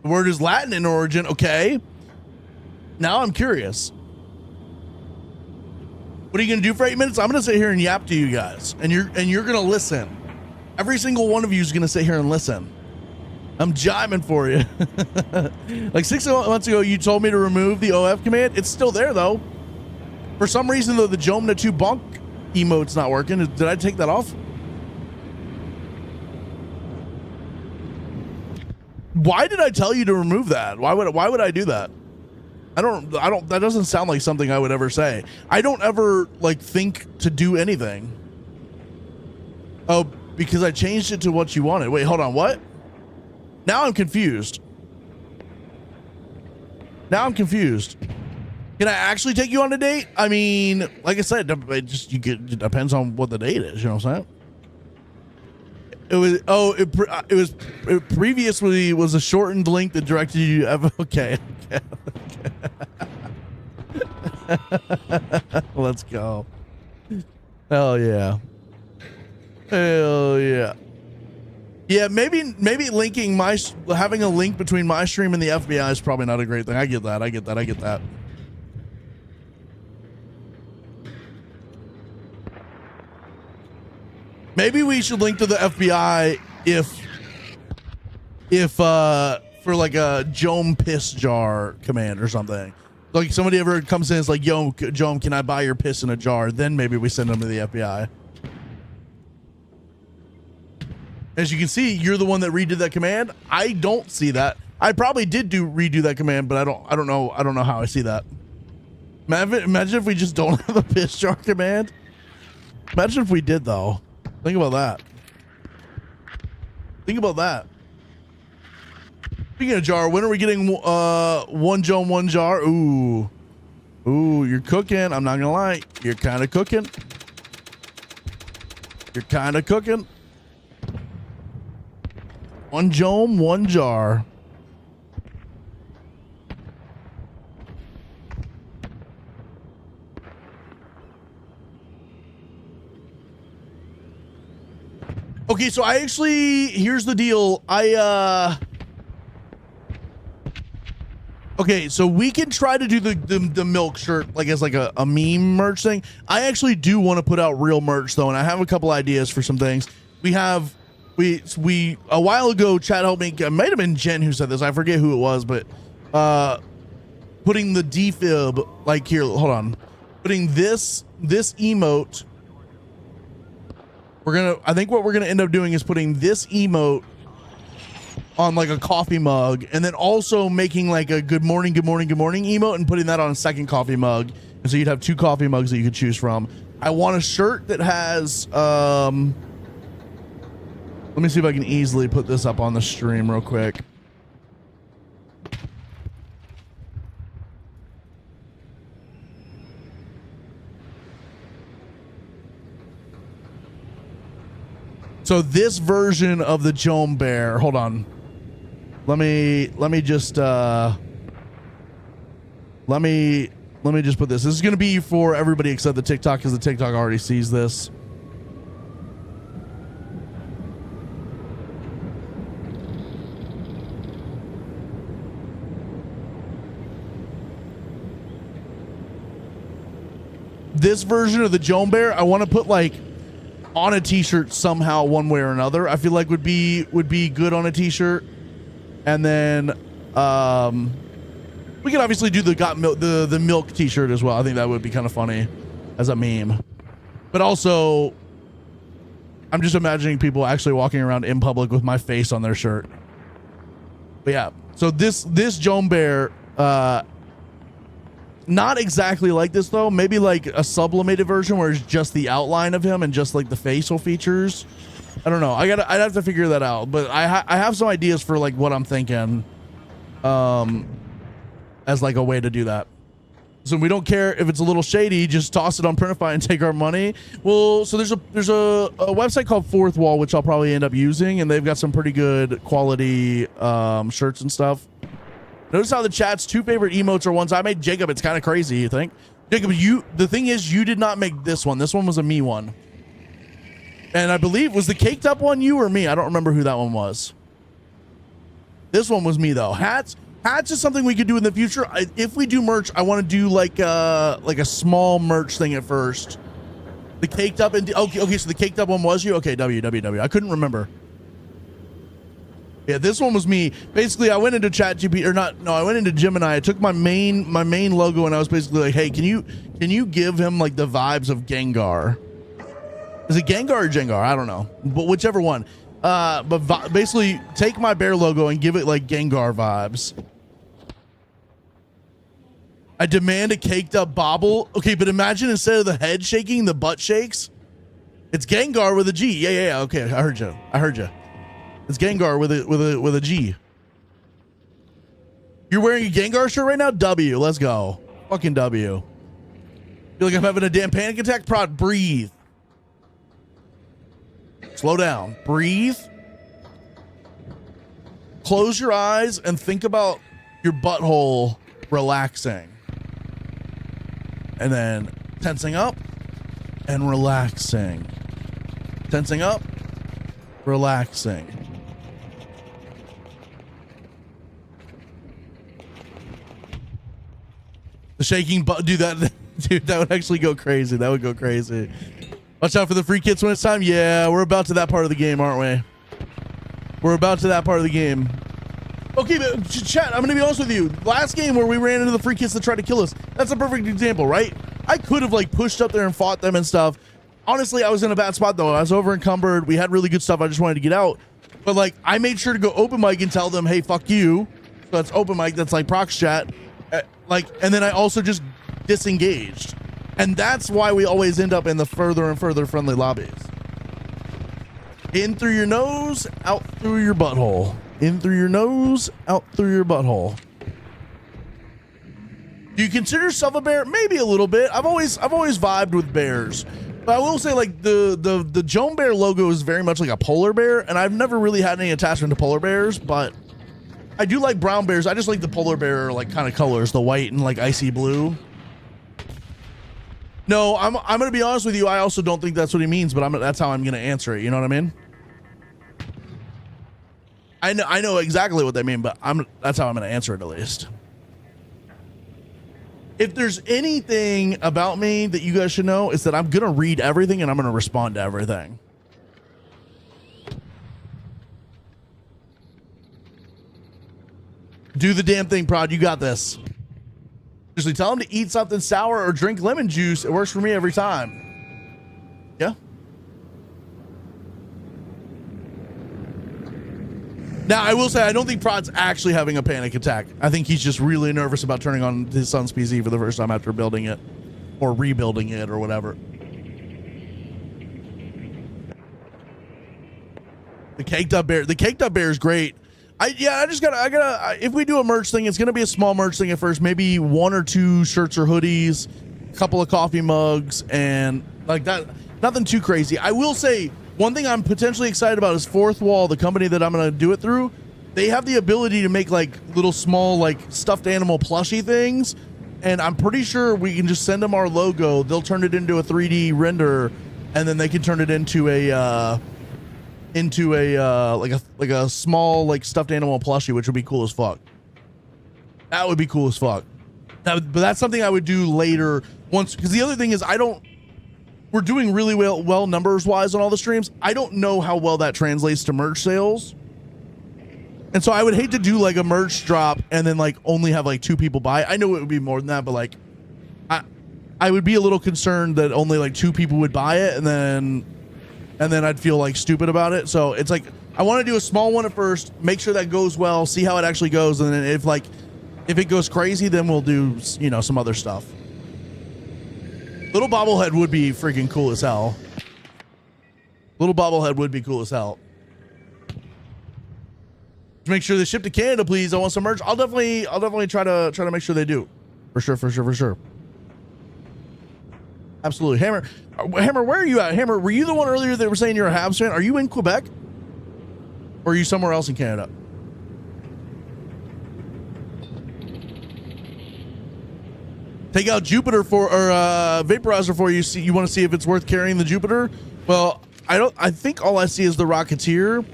The word is Latin in origin. Okay. Now I'm curious. What are you going to do for 8 minutes? I'm going to sit here and yap to you guys, and you're going to listen. Every single one of you is going to sit here and listen. I'm jiming for you. Like 6 months ago, you told me to remove the OF command. It's still there, though. For some reason, though, the Jomna 2 bonk emote's not working. Did I take that off? Why did I tell you to remove that? Why would I do that? I don't, that doesn't sound like something I would ever say. I don't ever like think to do anything. Oh, because I changed it to what you wanted. Wait, hold on. What? Now I'm confused. Can I actually take you on a date? I mean, like I said, it depends on what the date is. You know what I'm saying? It previously was a shortened link that directed you to okay. Let's go. Hell yeah. Yeah, maybe linking having a link between my stream and the FBI is probably not a great thing. I get that. Maybe we should link to the FBI if for like a Jome piss jar command or something. Like somebody ever comes in and is like, yo, Jome, can I buy your piss in a jar? Then maybe we send them to the FBI. As you can see, you're the one that redid that command. I don't see that. I probably did redo that command, but I don't know how I see that. Imagine if we just don't have a piss jar command. Imagine if we did though. Think about that. Speaking of jar, when are we getting one Jome, one jar? Ooh. Ooh, you're cooking. I'm not gonna lie. You're kind of cooking. You're kind of cooking. One Jome, one jar. Okay, so I actually, here's the deal. Okay, so we can try to do the milk shirt like as like a meme merch thing. I actually do want to put out real merch though, and I have a couple ideas for some things. We a while ago, Chad helped me. It might have been Jen who said this. I forget who it was, but putting the defib like here. Hold on, putting this emote. I think what we're gonna end up doing is putting this emote on like a coffee mug, and then also making like a good morning emote and putting that on a second coffee mug, and so you'd have 2 coffee mugs that you could choose from. I want a shirt that has let me see if I can easily put this up on the stream real quick. So this version of the Jome Bear, hold on. Let me just put this. This is going to be for everybody except the TikTok, because the TikTok already sees this. This version of the Jome Bear, I want to put like on a t-shirt somehow, one way or another. I feel like would be good on a t-shirt. And then we could obviously do the milk t-shirt as well. I think that would be kind of funny as a meme. But also, I'm just imagining people actually walking around in public with my face on their shirt. But yeah, so this Jome Bear, not exactly like this though. Maybe like a sublimated version where it's just the outline of him and just like the facial features. I don't know. I'd have to figure that out. But I have some ideas for like what I'm thinking, as like a way to do that. So we don't care if it's a little shady. Just toss it on Printify and take our money. Well, so there's a website called Fourth Wall, which I'll probably end up using, and they've got some pretty good quality shirts and stuff. Notice how the chat's 2 favorite emotes are ones I made. Jacob, it's kind of crazy, you think? Jacob, the thing is, you did not make this one. This one was a me one. And I believe, was the caked up one you or me? I don't remember who that one was. This one was me though. Hats is something we could do in the future. If we do merch, I want to do like a small merch thing at first. The caked up, okay, so the caked up one was you? Okay, W. I couldn't remember. Yeah, this one was me. Basically, I went into I went into Gemini. I took my main logo, and I was basically like, hey, can you give him like the vibes of Gengar? Is it Gengar or Jengar? I don't know, but whichever one. Basically take my bear logo and give it like Gengar vibes. I demand a caked up bobble. Okay, but imagine instead of the head shaking, the butt shakes. It's Gengar with a G. Yeah. Okay, I heard you. It's Gengar with a G. You're wearing a Gengar shirt right now? W. Let's go. Fucking W. Feel like I'm having a damn panic attack? Prod, breathe. Slow down. Breathe. Close your eyes and think about your butthole relaxing. And then tensing up and relaxing. Tensing up, relaxing. The shaking butt, dude, that would actually go crazy. That would go crazy. Watch out for the free kits when it's time. Yeah, we're about to that part of the game, aren't we? We're about to that part of the game. Okay, but chat, I'm going to be honest with you. Last game where we ran into the free kits that tried to kill us, that's a perfect example, right? I could have like pushed up there and fought them and stuff. Honestly, I was in a bad spot though. I was over encumbered. We had really good stuff. I just wanted to get out. But like, I made sure to go open mic and tell them, hey, fuck you. So that's open mic. That's like prox chat. And then I also just disengaged. And that's why we always end up in the further and further friendly lobbies. In through your nose, out through your butthole. In through your nose, out through your butthole. Do you consider yourself a bear? Maybe a little bit. I've always vibed with bears. But I will say, like, the Joan Bear logo is very much like a polar bear, and I've never really had any attachment to polar bears, but I do like brown bears. I just like the polar bear, like, kind of colors, the white and, like, icy blue. No, I'm going to be honest with you. I also don't think that's what he means, but that's how I'm going to answer it. You know what I mean? I know exactly what they mean, but that's how I'm going to answer it, at least. If there's anything about me that you guys should know, it's that I'm going to read everything and I'm going to respond to everything. Do the damn thing, Prod. You got this. Usually tell him to eat something sour or drink lemon juice. It works for me every time. Yeah. Now, I will say, I don't think Prod's actually having a panic attack. I think he's just really nervous about turning on his son's PC for the first time after building it or rebuilding it or whatever. The caked up bear is great. I just gotta, if we do a merch thing, it's going to be a small merch thing at first, maybe 1 or 2 shirts or hoodies, a couple of coffee mugs, and like that, nothing too crazy. I will say, one thing I'm potentially excited about is Fourth Wall, the company that I'm going to do it through. They have the ability to make like little small like stuffed animal plushie things. And I'm pretty sure we can just send them our logo. They'll turn it into a 3D render, and then they can turn it into a like a small like stuffed animal plushie, which would be cool as fuck. That would be cool as fuck. But that's something I would do later once, because the other thing is we're doing really well numbers wise on all the streams. I don't know how well that translates to merch sales. And so I would hate to do like a merch drop and then like only have like 2 people buy. I know it would be more than that, but like I would be a little concerned that only like 2 people would buy it, and then I'd feel like stupid about it. So it's like, I want to do a small one at first, make sure that goes well, see how it actually goes. And then if it goes crazy, then we'll do, you know, some other stuff. Little bobblehead would be freaking cool as hell. Little bobblehead would be cool as hell. Make sure they ship to Canada, please. I want some merch. I'll definitely try to make sure they do. For sure. Absolutely. Hammer, where are you at? Hammer, were you the one earlier that were saying you're a Habs fan? Are you in Quebec? Or are you somewhere else in Canada? Take out Jupiter or Vaporizer for you. You want to see if it's worth carrying the Jupiter? Well, I think all I see is the Rocketeer.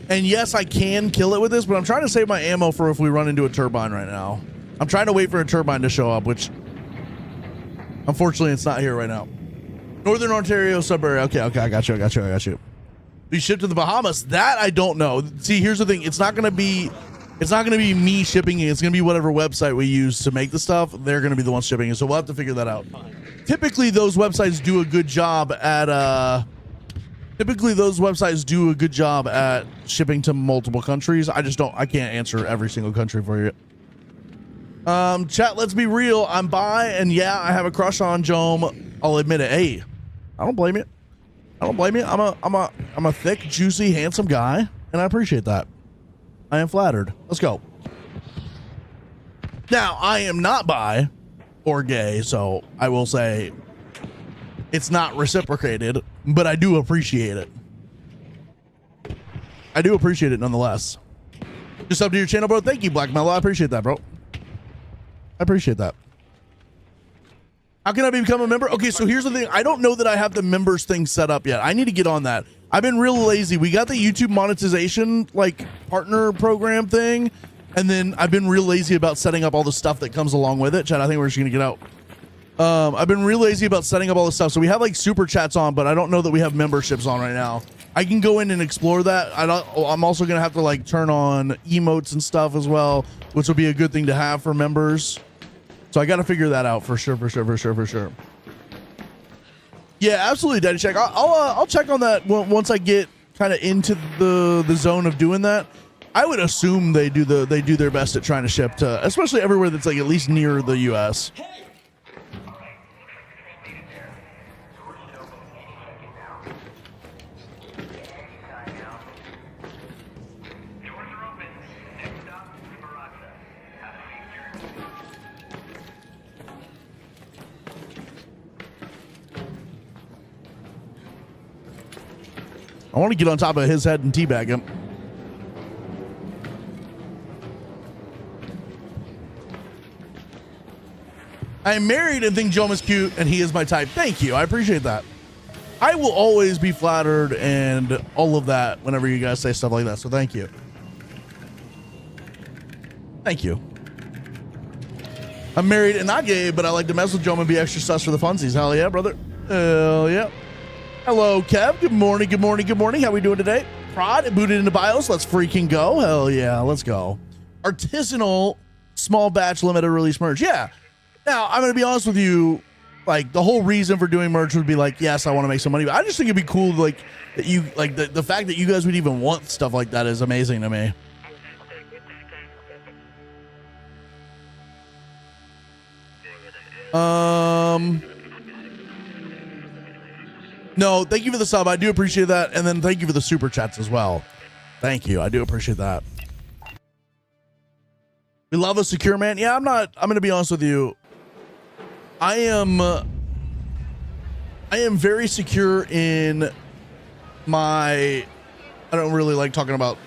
And yes, I can kill it with this, but I'm trying to save my ammo for if we run into a turbine right now. I'm trying to wait for a turbine to show up, which unfortunately it's not here right now. Northern Ontario sub-area. Okay, I got you. We ship to the Bahamas. That I don't know. See, here's the thing. It's not gonna be me shipping it. It's gonna be whatever website we use to make the stuff. They're gonna be the ones shipping it. So we'll have to figure that out. Typically those websites do a good job at shipping to multiple countries. I can't answer every single country for you. Chat, let's be real. I'm bi, and yeah, I have a crush on Jome. I'll admit it. Hey, I don't blame you. I'm a thick, juicy, handsome guy, and I appreciate that. I am flattered. Let's go. Now, I am not bi or gay, so I will say it's not reciprocated, but I do appreciate it. I do appreciate it nonetheless. Just up to your channel, bro. Thank you, Black Mellow. I appreciate that, bro. I appreciate that. How can I become a member? Okay, so here's the thing. I don't know that I have the members thing set up yet. I need to get on that. I've been real lazy. We got the YouTube monetization like partner program thing, and then I've been real lazy about setting up all the stuff that comes along with it. Chat, I think we're just gonna get out. I've been real lazy about setting up all the stuff. So we have like super chats on, but I don't know that we have memberships on right now. I can go in and explore that. I'm also gonna have to like turn on emotes and stuff as well, which will be a good thing to have for members. So I got to figure that out for sure. Yeah, absolutely, Daddy Check. I'll check on that once I get kind of into the zone of doing that. I would assume they do their best at trying to ship to, especially everywhere that's like at least near the U.S. I want to get on top of his head and teabag him. I am married and think Jom is cute and he is my type. Thank you. I appreciate that. I will always be flattered and all of that whenever you guys say stuff like that. So thank you. Thank you. I'm married and not gay, but I like to mess with Jom and be extra sus for the funsies. Hell yeah, brother. Hell yeah. Hello, Kev. Good morning. Good morning. Good morning. How we doing today? Prod booted into BIOS. Let's freaking go. Hell yeah. Let's go. Artisanal small batch limited release merch. Yeah. Now, I'm going to be honest with you. Like, the whole reason for doing merch would be like, yes, I want to make some money. But I just think it'd be cool, like, that you, like, the fact that you guys would even want stuff like that is amazing to me. No, thank you for the sub. I do appreciate that. And then thank you for the super chats as well. Thank you. I do appreciate that. We love a secure man. Yeah, I'm going to be honest with you. I am very secure in my, I don't really like talking about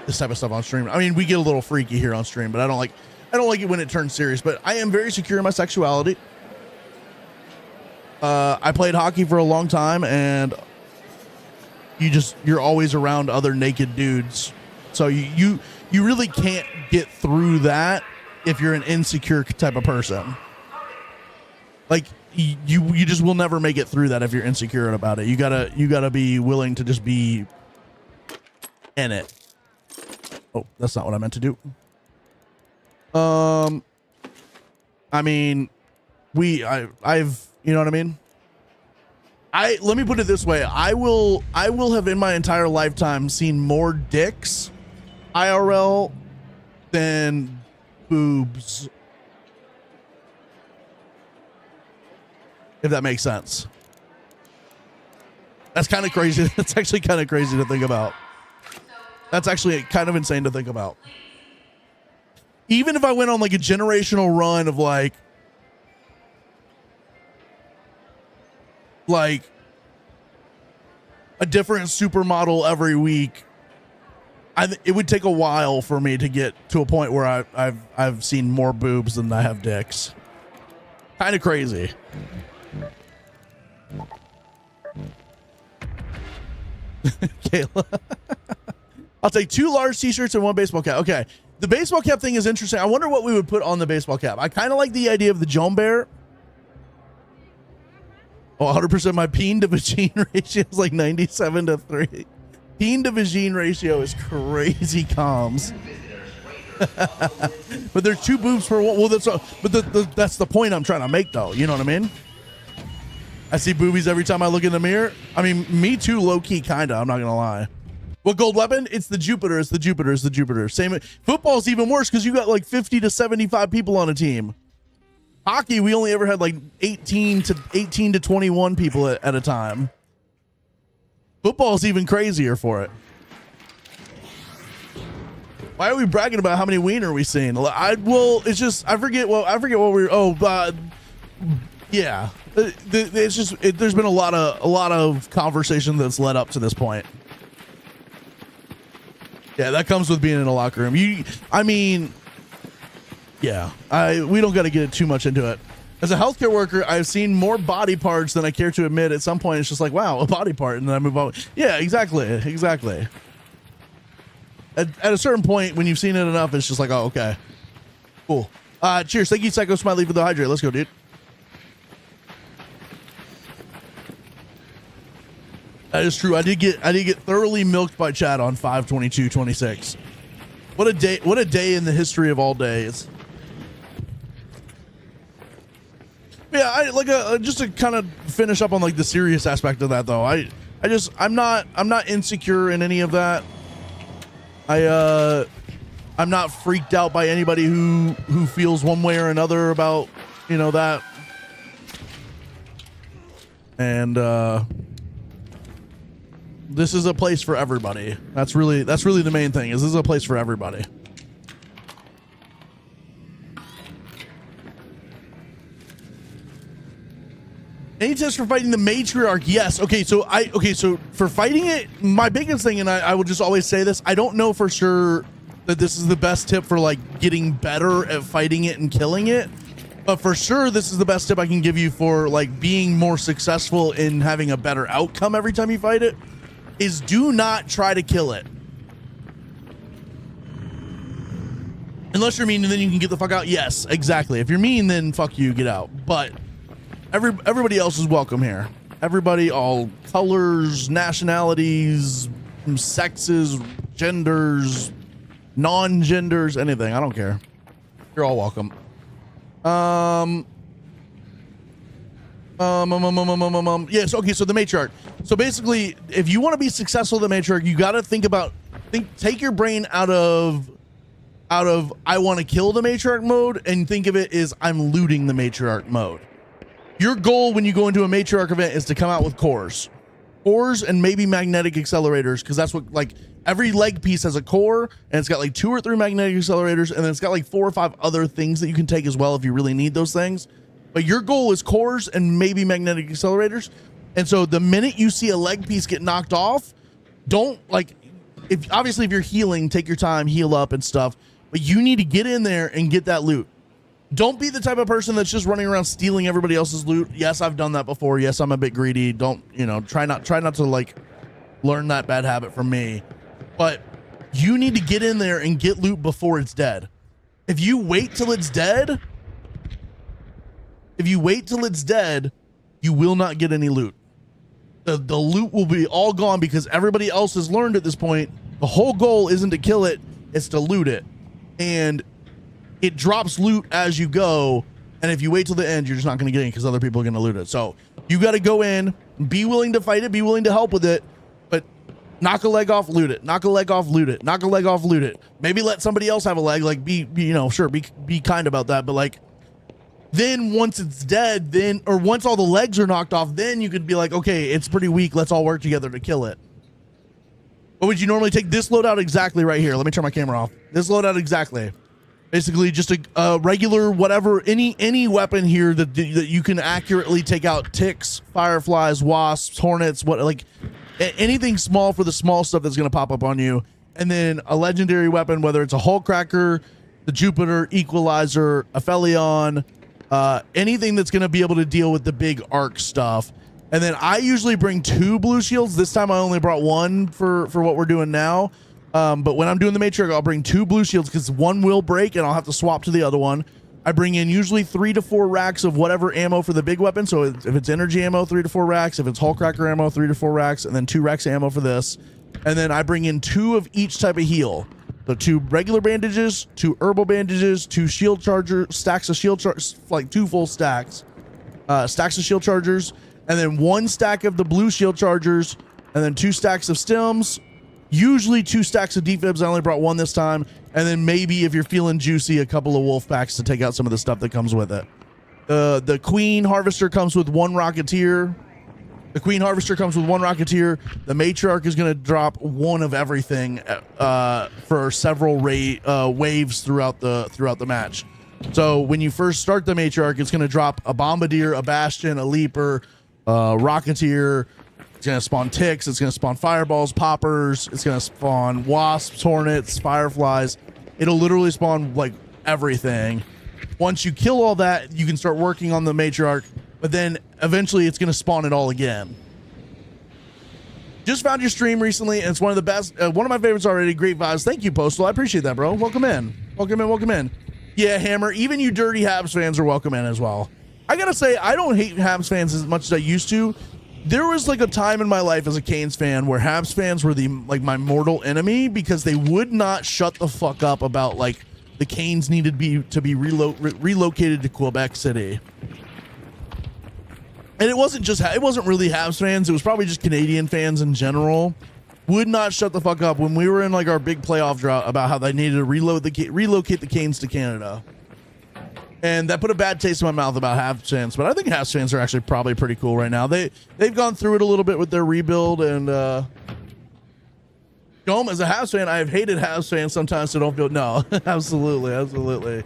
this type of stuff on stream. I mean, we get a little freaky here on stream, but I don't like it when it turns serious, but I am very secure in my sexuality. I played hockey for a long time, and you're always around other naked dudes. So you really can't get through that if you're an insecure type of person. Like you just will never make it through that if you're insecure about it. You gotta be willing to just be in it. Oh, that's not what I meant to do. I mean, I've, you know what I mean? Let me put it this way. I will have in my entire lifetime seen more dicks IRL than boobs. If that makes sense. That's kind of crazy. That's actually kind of crazy to think about. That's actually kind of insane to think about. Even if I went on like a generational run of like a different supermodel every week, it would take a while for me to get to a point where I've seen more boobs than I have dicks. Kind of crazy. Kayla. I'll take 2 large t-shirts and 1 baseball cap. Okay. The baseball cap thing is interesting. I wonder what we would put on the baseball cap. I kind of like the idea of the Joan Bear. Oh, 100% my peen to vagine ratio is like 97-3. Peen to vagine ratio is crazy comms. But there's 2 boobs per one. Well, that's the point I'm trying to make, though. You know what I mean? I see boobies every time I look in the mirror. I mean, me too, low key, kinda. I'm not gonna lie. What gold weapon? It's the Jupiter. It's the Jupiter. It's the Jupiter. Same. Football's even worse because you got like 50 to 75 people on a team. Hockey, we only ever had like 18 to 21 people at a time. Football's even crazier for it. Why are we bragging about how many wiener we seen? It's just I forget what we were. Yeah. It's just there's been a lot of conversation that's led up to this point. Yeah, that comes with being in a locker room. We don't got to get too much into it. As a healthcare worker, I've seen more body parts than I care to admit. At some point, it's just like, wow, a body part, and then I move on. Yeah, exactly. At a certain point, when you've seen it enough, it's just like, oh, okay, cool. Cheers. Thank you, Psycho Smiley, for the hydrate. Let's go, dude. That is true. I did get thoroughly milked by Chad on 5/22/26. What a day! What a day in the history of all days. Yeah, just to kind of finish up on like the serious aspect of that though. I'm not insecure in any of that. I'm not freaked out by anybody who feels one way or another about, that. And this is a place for everybody. That's really the main thing. This is a place for everybody. Any tips for fighting the matriarch? Yes. Okay, so for fighting it, my biggest thing, and I will just always say this, I don't know for sure that this is the best tip for like getting better at fighting it and killing it, but for sure this is the best tip I can give you for like being more successful in having a better outcome every time you fight it, is do not try to kill it. Unless you're mean and then you can get the fuck out. Yes, exactly. If you're mean, then fuck you, get out. But everybody else is welcome here. Everybody, all colors, nationalities, sexes, genders, non-genders, anything. I don't care. You're all welcome. Yes. Okay. So the matriarch. So basically, if you want to be successful at the matriarch, you got to take your brain out of I want to kill the matriarch mode and think of it as I'm looting the matriarch mode. Your goal when you go into a matriarch event is to come out with cores and maybe magnetic accelerators, because that's what, like, every leg piece has a core and it's got like 2 or 3 magnetic accelerators, and then it's got like 4 or 5 other things that you can take as well if you really need those things. But your goal is cores and maybe magnetic accelerators. And so the minute you see a leg piece get knocked off, don't, like, if you're healing, take your time, heal up and stuff, but you need to get in there and get that loot. Don't be the type of person that's just running around stealing everybody else's loot. Yes, I've done that before. Yes, I'm a bit greedy. Don't, try not to like learn that bad habit from me. But you need to get in there and get loot before it's dead. If you wait till it's dead, you will not get any loot. The loot will be all gone because everybody else has learned at this point. The whole goal isn't to kill it, it's to loot it. And it drops loot as you go, and if you wait till the end, you're just not going to get in because other people are going to loot it. So you got to go in, be willing to fight it, be willing to help with it, but knock a leg off, loot it. Knock a leg off, loot it. Knock a leg off, loot it. Maybe let somebody else have a leg. Like be kind about that. But like, then once it's dead, or once all the legs are knocked off, then you could be like, okay, it's pretty weak. Let's all work together to kill it. What would you normally take this loadout exactly right here? Let me turn my camera off. This loadout exactly. Basically, just a regular whatever, any weapon here that you can accurately take out ticks, fireflies, wasps, hornets, anything small for the small stuff that's going to pop up on you. And then a legendary weapon, whether it's a hull cracker, the Jupiter, Equalizer, Aphelion, anything that's going to be able to deal with the big arc stuff. And then I usually bring 2 blue shields. This time I only brought 1 for what we're doing now. But when I'm doing the matriarch, I'll bring 2 blue shields because 1 will break and I'll have to swap to the other one. I bring in usually 3 to 4 racks of whatever ammo for the big weapon. So if it's energy ammo, 3 to 4 racks. If it's hull cracker ammo, 3 to 4 racks, and then 2 racks of ammo for this. And then I bring in 2 of each type of heal. So 2 regular bandages, 2 herbal bandages, 2 shield charger stacks of shield chargers, like 2 full stacks, stacks of shield chargers, and then 1 stack of the blue shield chargers, and then 2 stacks of stems. Usually 2 stacks of defibs. I only brought 1 this time. And then maybe if you're feeling juicy, a couple of wolf packs to take out some of the stuff that comes with it. The Queen Harvester comes with 1 Rocketeer. The The Matriarch is going to drop 1 of everything for several waves throughout the match. So when you first start the Matriarch, it's going to drop a Bombardier, a Bastion, a Leaper, Rocketeer. It's going to spawn ticks. It's going to spawn fireballs, poppers. It's going to spawn wasps, hornets, fireflies. It'll literally spawn like everything. Once you kill all that, you can start working on the matriarch, but then eventually it's going to spawn it all again. Just found your stream recently, and it's one of the best, one of my favorites already. Great vibes. Thank you, Postal. I appreciate that, bro. Welcome in. Welcome in. Yeah, Hammer, even you dirty Habs fans are welcome in as well. I got to say, I don't hate Habs fans as much as I used to. There was like a time in my life as a Canes fan where Habs fans were my mortal enemy because they would not shut the fuck up about like the Canes needed to be relocated to Quebec City. And it wasn't really Habs fans. It was probably just Canadian fans in general. Would not shut the fuck up when we were in like our big playoff drought about how they needed to relocate the Canes to Canada. And that put a bad taste in my mouth about Habs fans, but I think Habs fans are actually probably pretty cool right now. They've gone through it a little bit with their rebuild, and Dome, as a Habs fan, I have hated Habs fans sometimes, so don't feel no. Absolutely.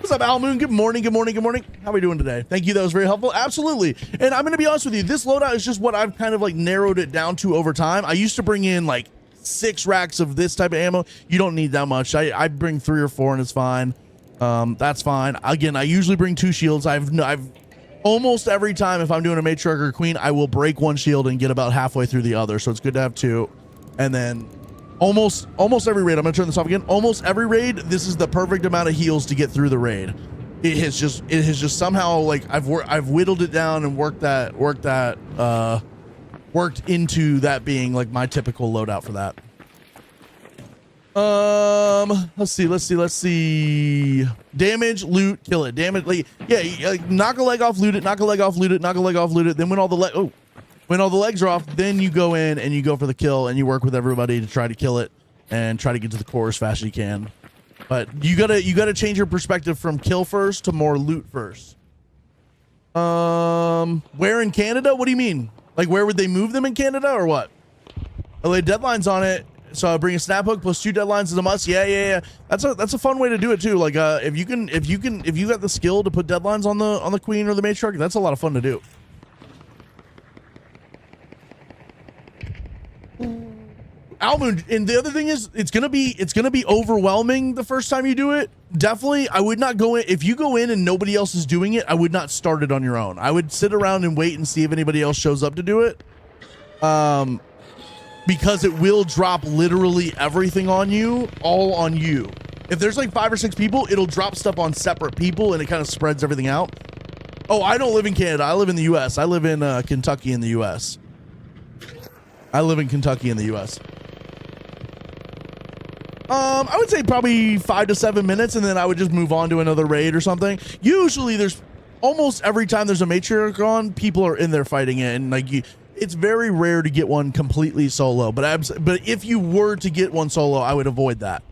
What's up, Al Moon? Good morning, good morning, good morning. How are we doing today? Thank you. That was very helpful. Absolutely. And I'm going to be honest with you. This loadout is just what I've kind of like narrowed it down to over time. I used to bring in like 6 racks of this type of ammo. You don't need that much. I bring 3 or 4 and it's fine. That's fine. Again, I usually bring 2 shields. I've almost every time if I'm doing a matriarch or queen, I will break 1 shield and get about halfway through the other. So it's good to have 2. And then almost every raid, I'm gonna turn this off again. Almost every raid, this is the perfect amount of heals to get through the raid. It has just somehow like I've whittled it down and worked into that being like my typical loadout for that. Let's see. Damage, loot, kill it. Damage, like, yeah, like, knock a leg off, loot it, knock a leg off, loot it, knock a leg off, loot it. Then when all the legs are off, then you go in and you go for the kill and you work with everybody to try to kill it and try to get to the core as fast as you can. But you gotta change your perspective from kill first to more loot first. Where in Canada? What do you mean? Like, where would they move them in Canada or what? Oh, they deadlines on it. So I bring a snap hook plus 2 deadlines is a must. Yeah. That's a fun way to do it too. Like, if you got the skill to put deadlines on the queen or the matriarch, that's a lot of fun to do. Almond, and the other thing is it's gonna be overwhelming the first time you do it. Definitely, I would not go in if you go in and nobody else is doing it. I would not start it on your own. I would sit around and wait and see if anybody else shows up to do it. Because it will drop literally everything on you, all on you. If there's like 5 or 6 people, it'll drop stuff on separate people and it kind of spreads everything out. Oh, I don't live in Canada. I live in the US. I live in Kentucky in the US. I live in Kentucky in the US. I would say probably 5 to 7 minutes, and then I would just move on to another raid or something. Usually there's almost every time there's a matriarch on, people are in there fighting it, and like it's very rare to get one completely solo. But if you were to get one solo, I would avoid that.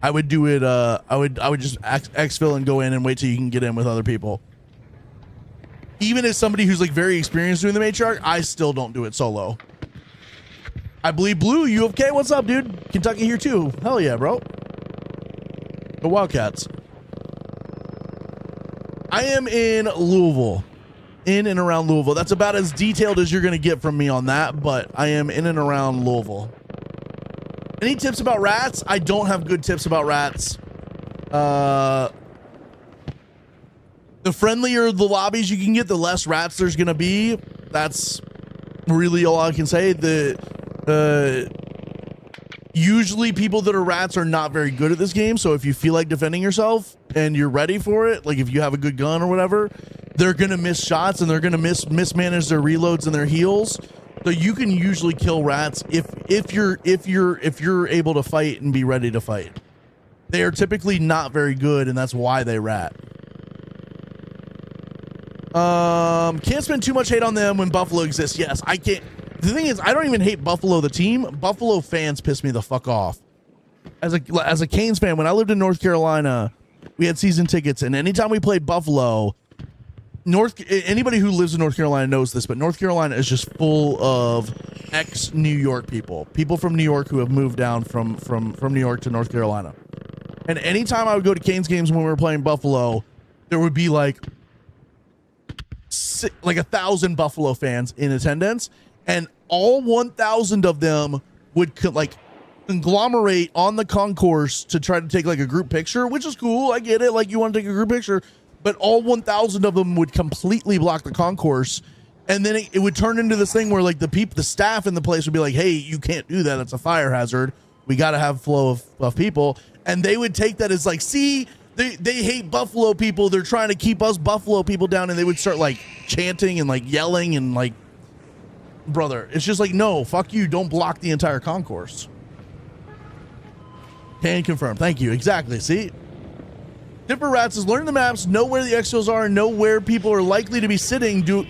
I would do it. I would just exfil and go in and wait till you can get in with other people. Even as somebody who's like very experienced doing the matriarch, I still don't do it solo. I believe Blue, U of K, what's up, dude? Kentucky here too. Hell yeah, bro. The Wildcats. I am in Louisville. In and around Louisville. That's about as detailed as you're going to get from me on that, but I am in and around Louisville. Any tips about rats? I don't have good tips about rats. The friendlier the lobbies you can get, the less rats there's going to be. That's really all I can say. Usually people that are rats are not very good at this game, so if you feel like defending yourself and you're ready for it, like if you have a good gun or whatever, they're gonna miss shots and they're gonna mismanage their reloads and their heals. So you can usually kill rats if you're able to fight and be ready to fight. They are typically not very good, and that's why they rat. Can't spend too much hate on them when Buffalo exists. Yes, I can't. The thing is, I don't even hate Buffalo, the team. Buffalo fans piss me the fuck off. As a Canes fan, when I lived in North Carolina, we had season tickets, and anytime we played Buffalo, anybody who lives in North Carolina knows this, but North Carolina is just full of ex-New York people from New York who have moved down from New York to North Carolina. And anytime I would go to Canes games when we were playing Buffalo, there would be like 1,000 Buffalo fans in attendance. And all 1,000 of them would conglomerate on the concourse to try to take like a group picture, which is cool. I get it. Like you want to take a group picture, but all 1,000 of them would completely block the concourse. And then it would turn into this thing where like the staff in the place would be like, hey, you can't do that. That's a fire hazard. We got to have flow of people. And they would take that as like, see, they hate Buffalo people. They're trying to keep us Buffalo people down. And they would start like chanting and like yelling and like, brother, it's just like, no, fuck you, don't block the entire concourse. Can confirm. Thank you. Exactly. See, tip for rats is learn the maps, know where the exfils are, know where people are likely to be sitting. Do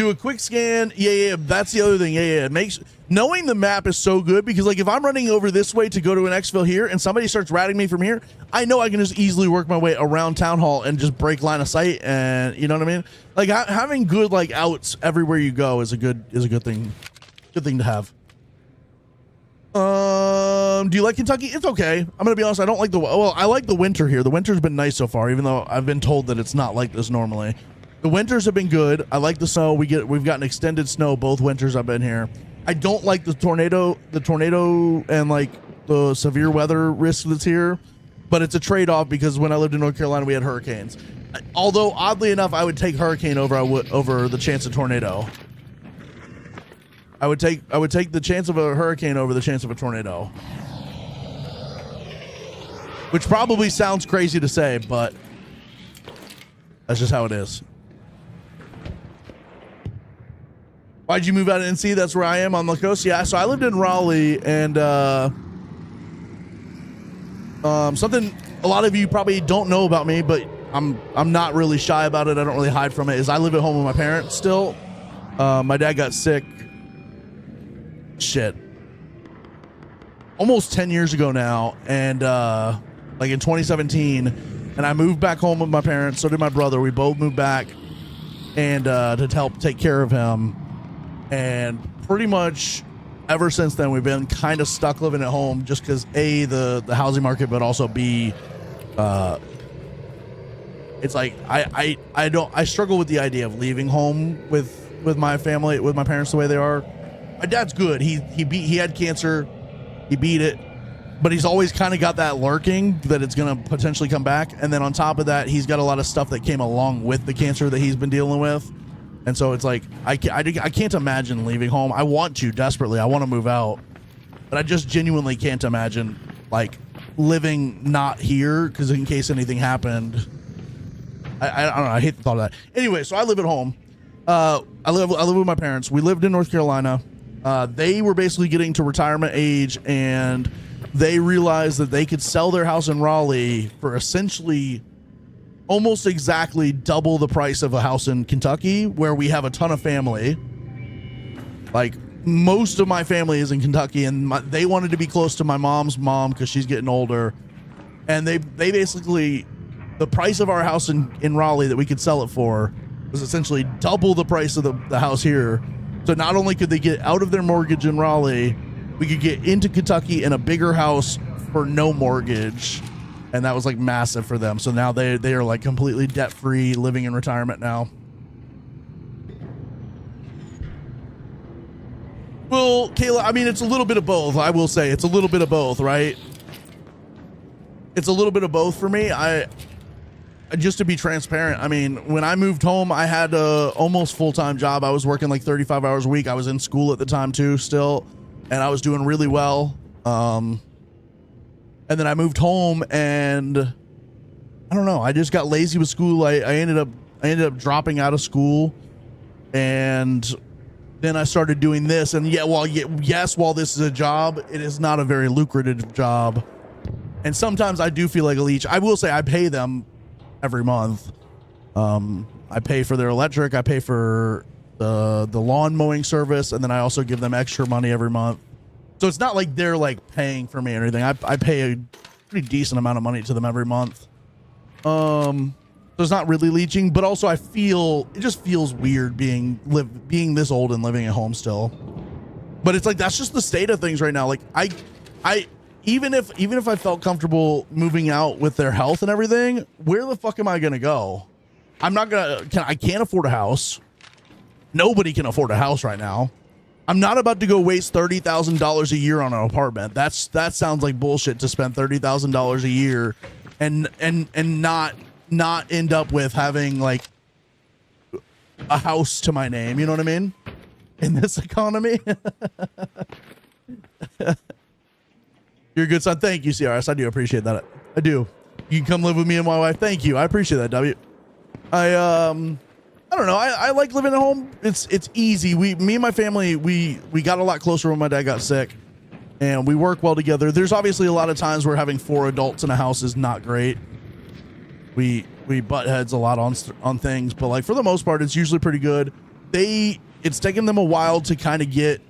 a quick scan. Yeah, that's the other thing. Yeah, it makes knowing the map is so good, because like if I'm running over this way to go to an exfil here and somebody starts ratting me from here, I know I can just easily work my way around town hall and just break line of sight. And you know what I mean? Like having good like outs everywhere you go is a good thing. Good thing to have. Do you like Kentucky? It's okay. I'm gonna be honest. I don't like I like the winter here. The winter's been nice so far, even though I've been told that it's not like this normally. The winters have been good. I like the snow. We've gotten extended snow both winters I've been here. I don't like the tornado and like the severe weather risk that's here, but it's a trade-off because when I lived in North Carolina, we had hurricanes. Although oddly enough, I would take hurricane over the chance of tornado. I would take the chance of a hurricane over the chance of a tornado. Which probably sounds crazy to say, but that's just how it is. Why'd you move out of NC? That's where I am on the coast. Yeah, so I lived in Raleigh, and something a lot of you probably don't know about me, but I'm not really shy about it. I don't really hide from it. Is I live at home with my parents still. My dad got sick. Shit. Almost 10 years ago now, and like in 2017, and I moved back home with my parents. So did my brother. We both moved back, and to help take care of him. And pretty much ever since then, we've been kind of stuck living at home just because A, the housing market, but also B, it's like I struggle with the idea of leaving home with my family, with my parents the way they are. My dad's good. He had cancer, he beat it, but he's always kind of got that lurking that it's gonna potentially come back. And then on top of that, he's got a lot of stuff that came along with the cancer that he's been dealing with. And so it's like, I can't imagine leaving home. I want to desperately. I want to move out. But I just genuinely can't imagine, like, living not here because in case anything happened. I don't know. I hate the thought of that. Anyway, so I live at home. I live with my parents. We lived in North Carolina. They were basically getting to retirement age, and they realized that they could sell their house in Raleigh for essentially almost exactly double the price of a house in Kentucky, where we have a ton of family. Like, most of my family is in Kentucky, and they wanted to be close to my mom's mom because she's getting older. And they basically, the price of our house in Raleigh that we could sell it for was essentially double the price of the house here. So not only could they get out of their mortgage in Raleigh, we could get into Kentucky in a bigger house for no mortgage. And that was like massive for them. So now they are like completely debt free, living in retirement now. Well, Kayla, I mean, it's a little bit of both. I will say it's a little bit of both, right? It's a little bit of both for me. Just to be transparent, I mean, when I moved home, I had a almost full-time job. I was working like 35 hours a week. I was in school at the time too, still, and I was doing really well. And then I moved home, and I don't know. I just got lazy with school. I ended up dropping out of school, and then I started doing this. And while this is a job, it is not a very lucrative job. And sometimes I do feel like a leech. I will say I pay them every month. I pay for their electric. I pay for the lawn mowing service, and then I also give them extra money every month. So it's not like they're like paying for me or anything. I pay a pretty decent amount of money to them every month. So it's not really leeching, but also it just feels weird being this old and living at home still. But it's like, that's just the state of things right now. Like I even if I felt comfortable moving out with their health and everything, where the fuck am I gonna go? I can't afford a house. Nobody can afford a house right now. I'm not about to go waste $30,000 a year on an apartment. That sounds like bullshit to spend $30,000 a year and not end up with having like a house to my name. You know what I mean? In this economy. You're a good son. Thank you, CRS. I do appreciate that. I do. You can come live with me and my wife. Thank you. I appreciate that, W. I don't know. I like living at home. It's easy. Me and my family, we got a lot closer when my dad got sick, and we work well together. There's obviously a lot of times where having 4 adults in a house is not great. We butt heads a lot on things, but like for the most part, it's usually pretty good. It's taken them a while to kind of get.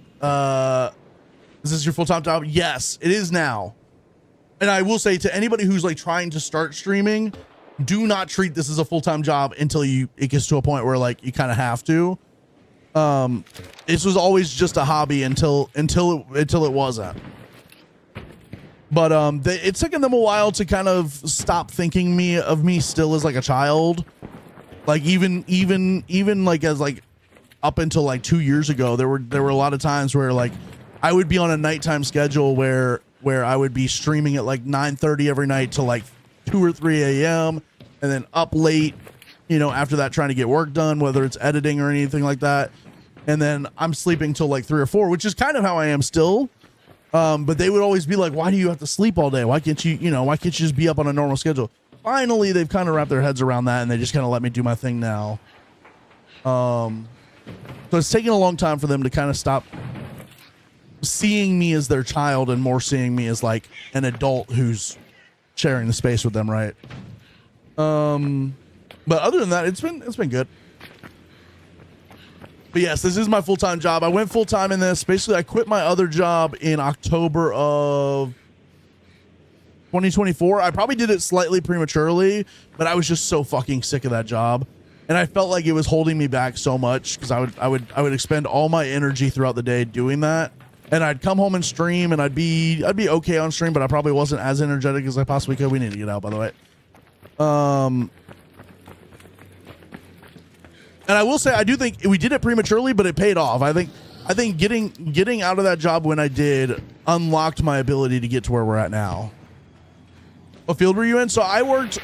Is this your full-time job? Yes, it is now. And I will say to anybody who's like trying to start streaming, do not treat this as a full-time job until it gets to a point where like you kind of have to. This was always just a hobby until it wasn't. But it's taken them a while to kind of stop thinking of me still as like a child. Like even like as like up until like 2 years ago, there were a lot of times where like I would be on a nighttime schedule where I would be streaming at like 9:30 every night till like 2 or 3 a.m. and then up late, you know, after that trying to get work done, whether it's editing or anything like that. And then I'm sleeping till like 3 or 4, which is kind of how I am still. But they would always be like, why do you have to sleep all day? Why can't you just be up on a normal schedule? Finally, they've kind of wrapped their heads around that and they just kind of let me do my thing now. So it's taken a long time for them to kind of stop seeing me as their child and more seeing me as like an adult who's sharing the space with them, right? But other than that, it's been good. But yes, this is my full-time job. I went full-time in this. Basically, I quit my other job in October of 2024. I probably did it slightly prematurely, but I was just so fucking sick of that job. And I felt like it was holding me back so much because I would expend all my energy throughout the day doing that. And I'd come home and stream and I'd be okay on stream, but I probably wasn't as energetic as I possibly could. We need to get out, by the way. And I will say, I do think we did it prematurely, but it paid off. I think getting out of that job when I did unlocked my ability to get to where we're at now. What field were you in? So I worked,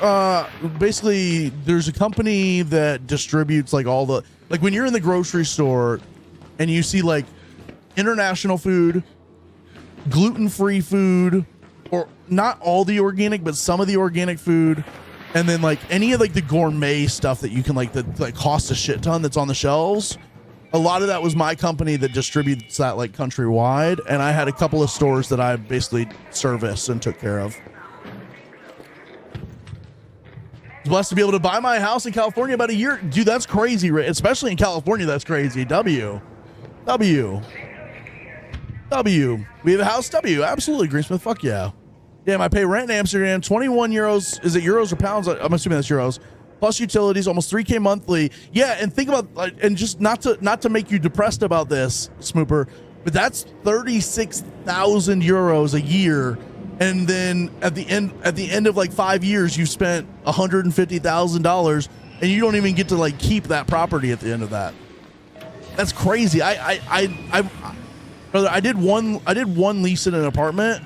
basically there's a company that distributes like all the, like when you're in the grocery store and you see like international food, gluten-free food, or not all the organic, but some of the organic food. And then like any of like the gourmet stuff that you can like that like costs a shit ton that's on the shelves. A lot of that was my company that distributes that like countrywide. And I had a couple of stores that I basically serviced and took care of. Blessed to be able to buy my house in California about a year. Dude, that's crazy, right? Especially in California, that's crazy. W. We have a house, W. Absolutely, Greensmith. Fuck yeah. Damn, I pay rent in Amsterdam, 21 euros. Is it euros or pounds? I'm assuming that's euros. Plus utilities, almost 3K monthly. Yeah, and think about, and just not to make you depressed about this, Smooper, but that's 36,000 euros a year. And then at the end of like 5 years, you've spent $150,000, and you don't even get to like keep that property at the end of that. That's crazy. Brother, I did one lease in an apartment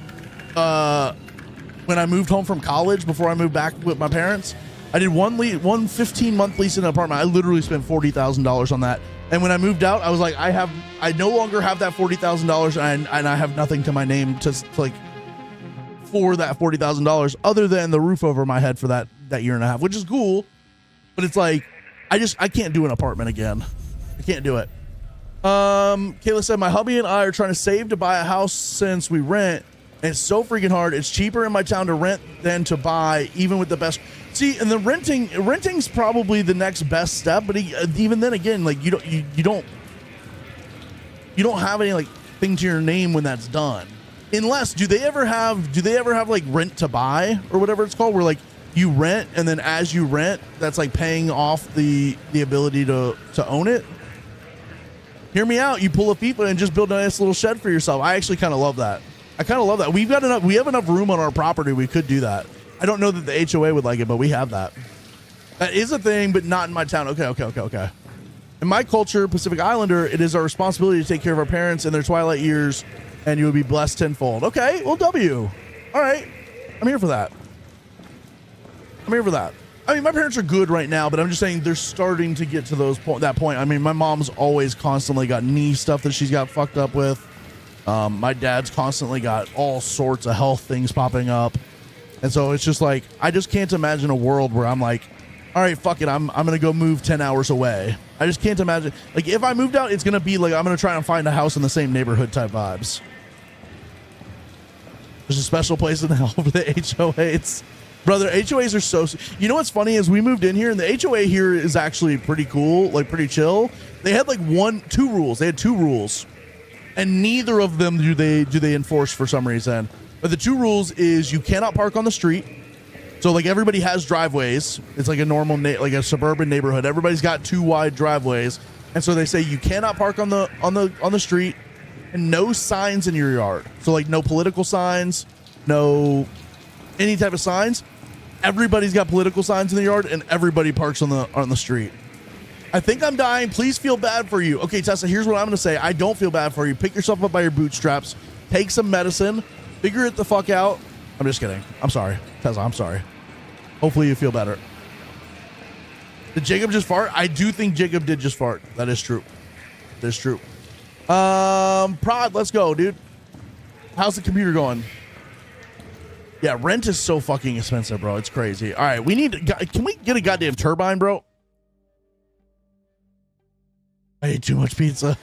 when I moved home from college before I moved back with my parents. I did one 15-month lease in an apartment. I literally spent $40,000 on that. And when I moved out, I was like, I no longer have that $40,000, and I have nothing to my name to like for that $40,000 other than the roof over my head for that year and a half, which is cool. But it's like, I can't do an apartment again. I can't do it. Kayla said, my hubby and I are trying to save to buy a house since we rent. And it's so freaking hard. It's cheaper in my town to rent than to buy, even with the best. See, and the renting's probably the next best step. But even then, again, like you don't have any like thing to your name when that's done. Unless do they ever have like rent to buy or whatever it's called, where like you rent and then as you rent, that's like paying off the ability to own it. Hear me out. You pull a FIFA and just build a nice little shed for yourself. I actually kind of love that. We have enough room on our property. We could do that. I don't know that the HOA would like it, but we have that. That is a thing, but not in my town. Okay. In my culture, Pacific Islander, it is our responsibility to take care of our parents in their twilight years, and you will be blessed tenfold. Okay, well, W. All right. I'm here for that. I mean, my parents are good right now, but I'm just saying they're starting to get to that point. I mean, my mom's always constantly got knee stuff that she's got fucked up with. My dad's constantly got all sorts of health things popping up. And so it's just like, I just can't imagine a world where I'm like, all right, fuck it. I'm going to go move 10 hours away. I just can't imagine. Like, if I moved out, it's going to be like, I'm going to try and find a house in the same neighborhood type vibes. There's a special place in hell for the HOAs. Brother, HOAs are so... You know what's funny is we moved in here, and the HOA here is actually pretty cool, like pretty chill. They had like two rules. They had two rules. And neither of them do they enforce for some reason. But the two rules is you cannot park on the street. So like everybody has driveways. It's like a normal like a suburban neighborhood. Everybody's got two wide driveways, and so they say you cannot park on the street, and no signs in your yard. So like no political signs, no any type of signs. Everybody's got political signs in the yard, and everybody parks on the street. I think I'm dying. Please feel bad for you. Okay, Tessa, here's what I'm going to say. I don't feel bad for you. Pick yourself up by your bootstraps. Take some medicine. Figure it the fuck out. I'm just kidding. I'm sorry. Tessa, I'm sorry. Hopefully you feel better. Did Jacob just fart? I do think Jacob did just fart. That is true. That is true. Prod, let's go, dude. How's the computer going? Yeah, rent is so fucking expensive, bro. It's crazy. All right, can we get a goddamn turbine, bro? I ate too much pizza.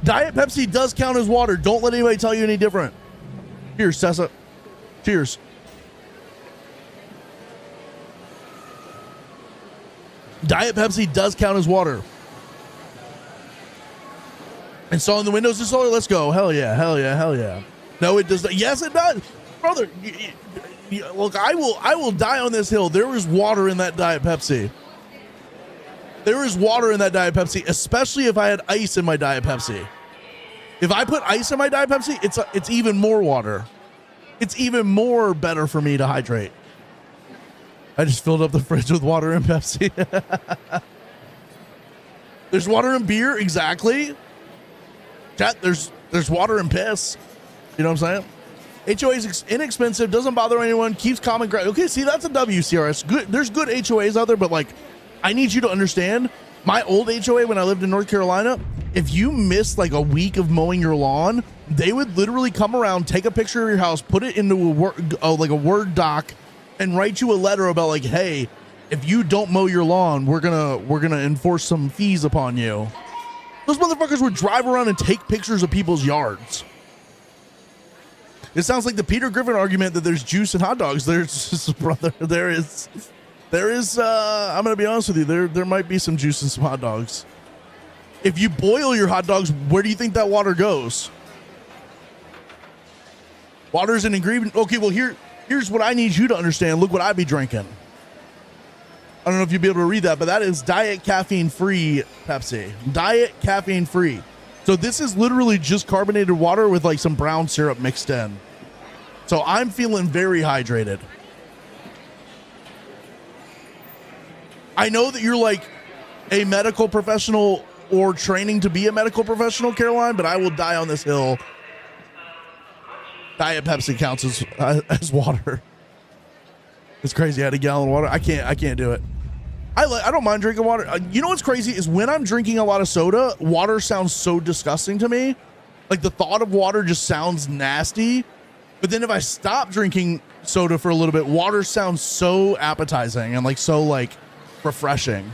Diet Pepsi does count as water. Don't let anybody tell you any different. Cheers, Tessa. Cheers. Diet Pepsi does count as water. Installing the Windows installer. Let's go. Hell yeah. Hell yeah. Hell yeah. No, it does not. Yes, it does, brother. Look, I will die on this hill. There is water in that Diet Pepsi. There is water in that Diet Pepsi, especially if I had ice in my Diet Pepsi. If I put ice in my Diet Pepsi, it's even more water. It's even more better for me to hydrate. I just filled up the fridge with water and Pepsi. There's water and beer, exactly. Chat, there's water and piss. You know what I'm saying? HOA is inexpensive, doesn't bother anyone, keeps common ground. Okay, see, that's a WCRS. Good. There's good HOAs out there, but like, I need you to understand, my old HOA when I lived in North Carolina, if you missed like a week of mowing your lawn, they would literally come around, take a picture of your house, put it into a Word doc, and write you a letter about like, hey, if you don't mow your lawn, we're gonna enforce some fees upon you. Those motherfuckers would drive around and take pictures of people's yards. It sounds like the Peter Griffin argument that there's juice in hot dogs. Brother, there is, I'm going to be honest with you, there might be some juice in some hot dogs. If you boil your hot dogs, where do you think that water goes? Water is an ingredient. Okay, well, here's what I need you to understand. Look what I be drinking. I don't know if you'll be able to read that, but that is diet caffeine-free Pepsi. Diet caffeine-free. So this is literally just carbonated water with like some brown syrup mixed in. So I'm feeling very hydrated. I know that you're like a medical professional or training to be a medical professional, Caroline, but I will die on this hill. Diet Pepsi counts as water. It's crazy. I had a gallon of water. I can't do it. I don't mind drinking water. You know what's crazy is when I'm drinking a lot of soda, water sounds so disgusting to me. Like the thought of water just sounds nasty. But then if I stop drinking soda for a little bit, water sounds so appetizing and like so like refreshing.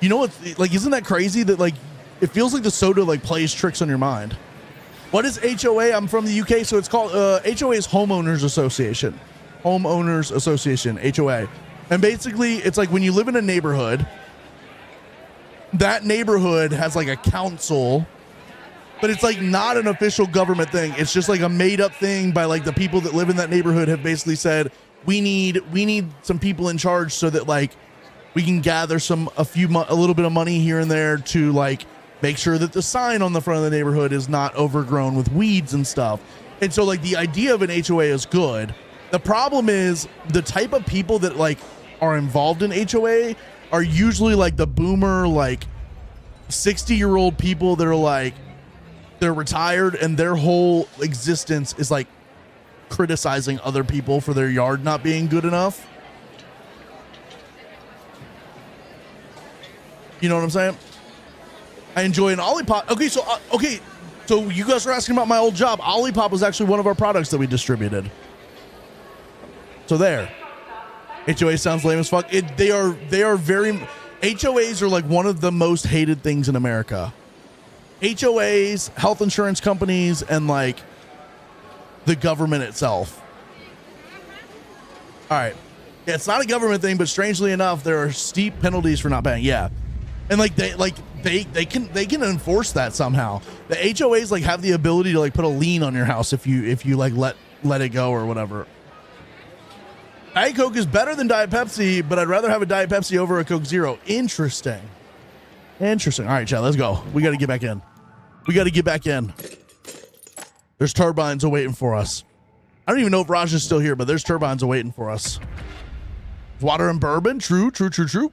You know what? Like, isn't that crazy that like it feels like the soda like plays tricks on your mind? What is HOA? I'm from the UK, so it's called HOA is Homeowners Association. Homeowners Association, HOA. And basically, it's like when you live in a neighborhood, that neighborhood has like a council, but it's like not an official government thing. It's just like a made up thing by like the people that live in that neighborhood have basically said, we need some people in charge so that like we can gather a little bit of money here and there to like make sure that the sign on the front of the neighborhood is not overgrown with weeds and stuff. And so like the idea of an HOA is good. The problem is the type of people that like are involved in HOA are usually like the boomer, like 60-year-old people that are like, they're retired and their whole existence is like criticizing other people for their yard not being good enough. You know what I'm saying? I enjoy an Olipop. Okay, so you guys were asking about my old job. Olipop was actually one of our products that we distributed. So there. HOA sounds lame as fuck. They are very... HOAs are like one of the most hated things in America. HOAs, health insurance companies, and like the government itself. All right. Yeah, it's not a government thing, but strangely enough, there are steep penalties for not paying. Yeah. And like they can enforce that somehow. The HOAs like have the ability to like put a lien on your house if you like let it go or whatever. Diet Coke is better than Diet Pepsi, but I'd rather have a Diet Pepsi over a Coke Zero. Interesting. All right, chat, let's go. We got to get back in. There's There's turbines awaiting for us. I don't even know if Raj is still here, but there's turbines awaiting for us. Water and bourbon. True. Can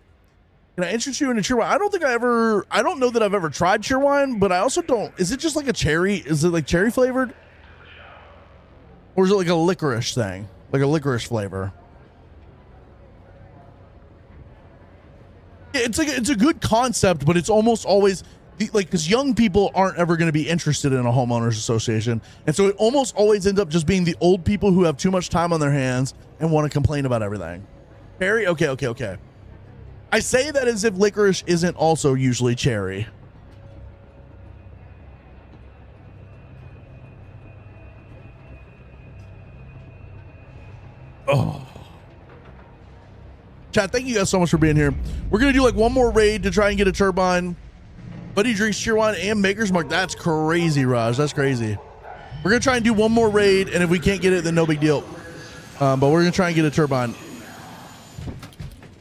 I interest you in a cheer wine? I don't know that I've ever tried cheer wine, but I also don't. Is it just like a cherry? Is it like cherry flavored? Or is it like a licorice thing? Like a licorice flavor? It's a good concept, but it's almost always like, because young people aren't ever going to be interested in a homeowners association, and so it almost always ends up just being the old people who have too much time on their hands and want to complain about everything. Cherry, okay. I say that as if licorice isn't also usually cherry. Oh. Chat, thank you guys so much for being here. We're going to do like one more raid to try and get a turbine. Buddy drinks cheer wine and Maker's Mark. That's crazy, Raj. That's crazy. We're going to try and do one more raid, and if we can't get it, then no big deal. But we're going to try and get a turbine.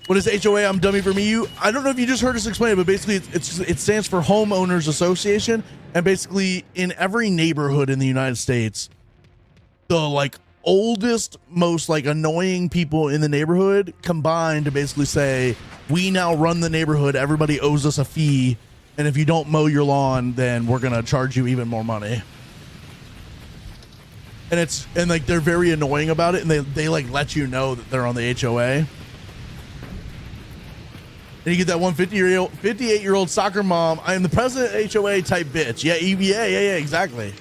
What is HOA? I'm dummy for me. I don't know if you just heard us explain it, but basically it stands for Homeowners Association. And basically in every neighborhood in the United States, the like oldest, most like annoying people in the neighborhood combine to basically say, we now run the neighborhood. Everybody owes us a fee. And if you don't mow your lawn, then we're going to charge you even more money. And like, they're very annoying about it. And they like let you know that they're on the HOA. And you get that 58-year-old soccer mom. I am the president of HOA type bitch. Yeah, exactly.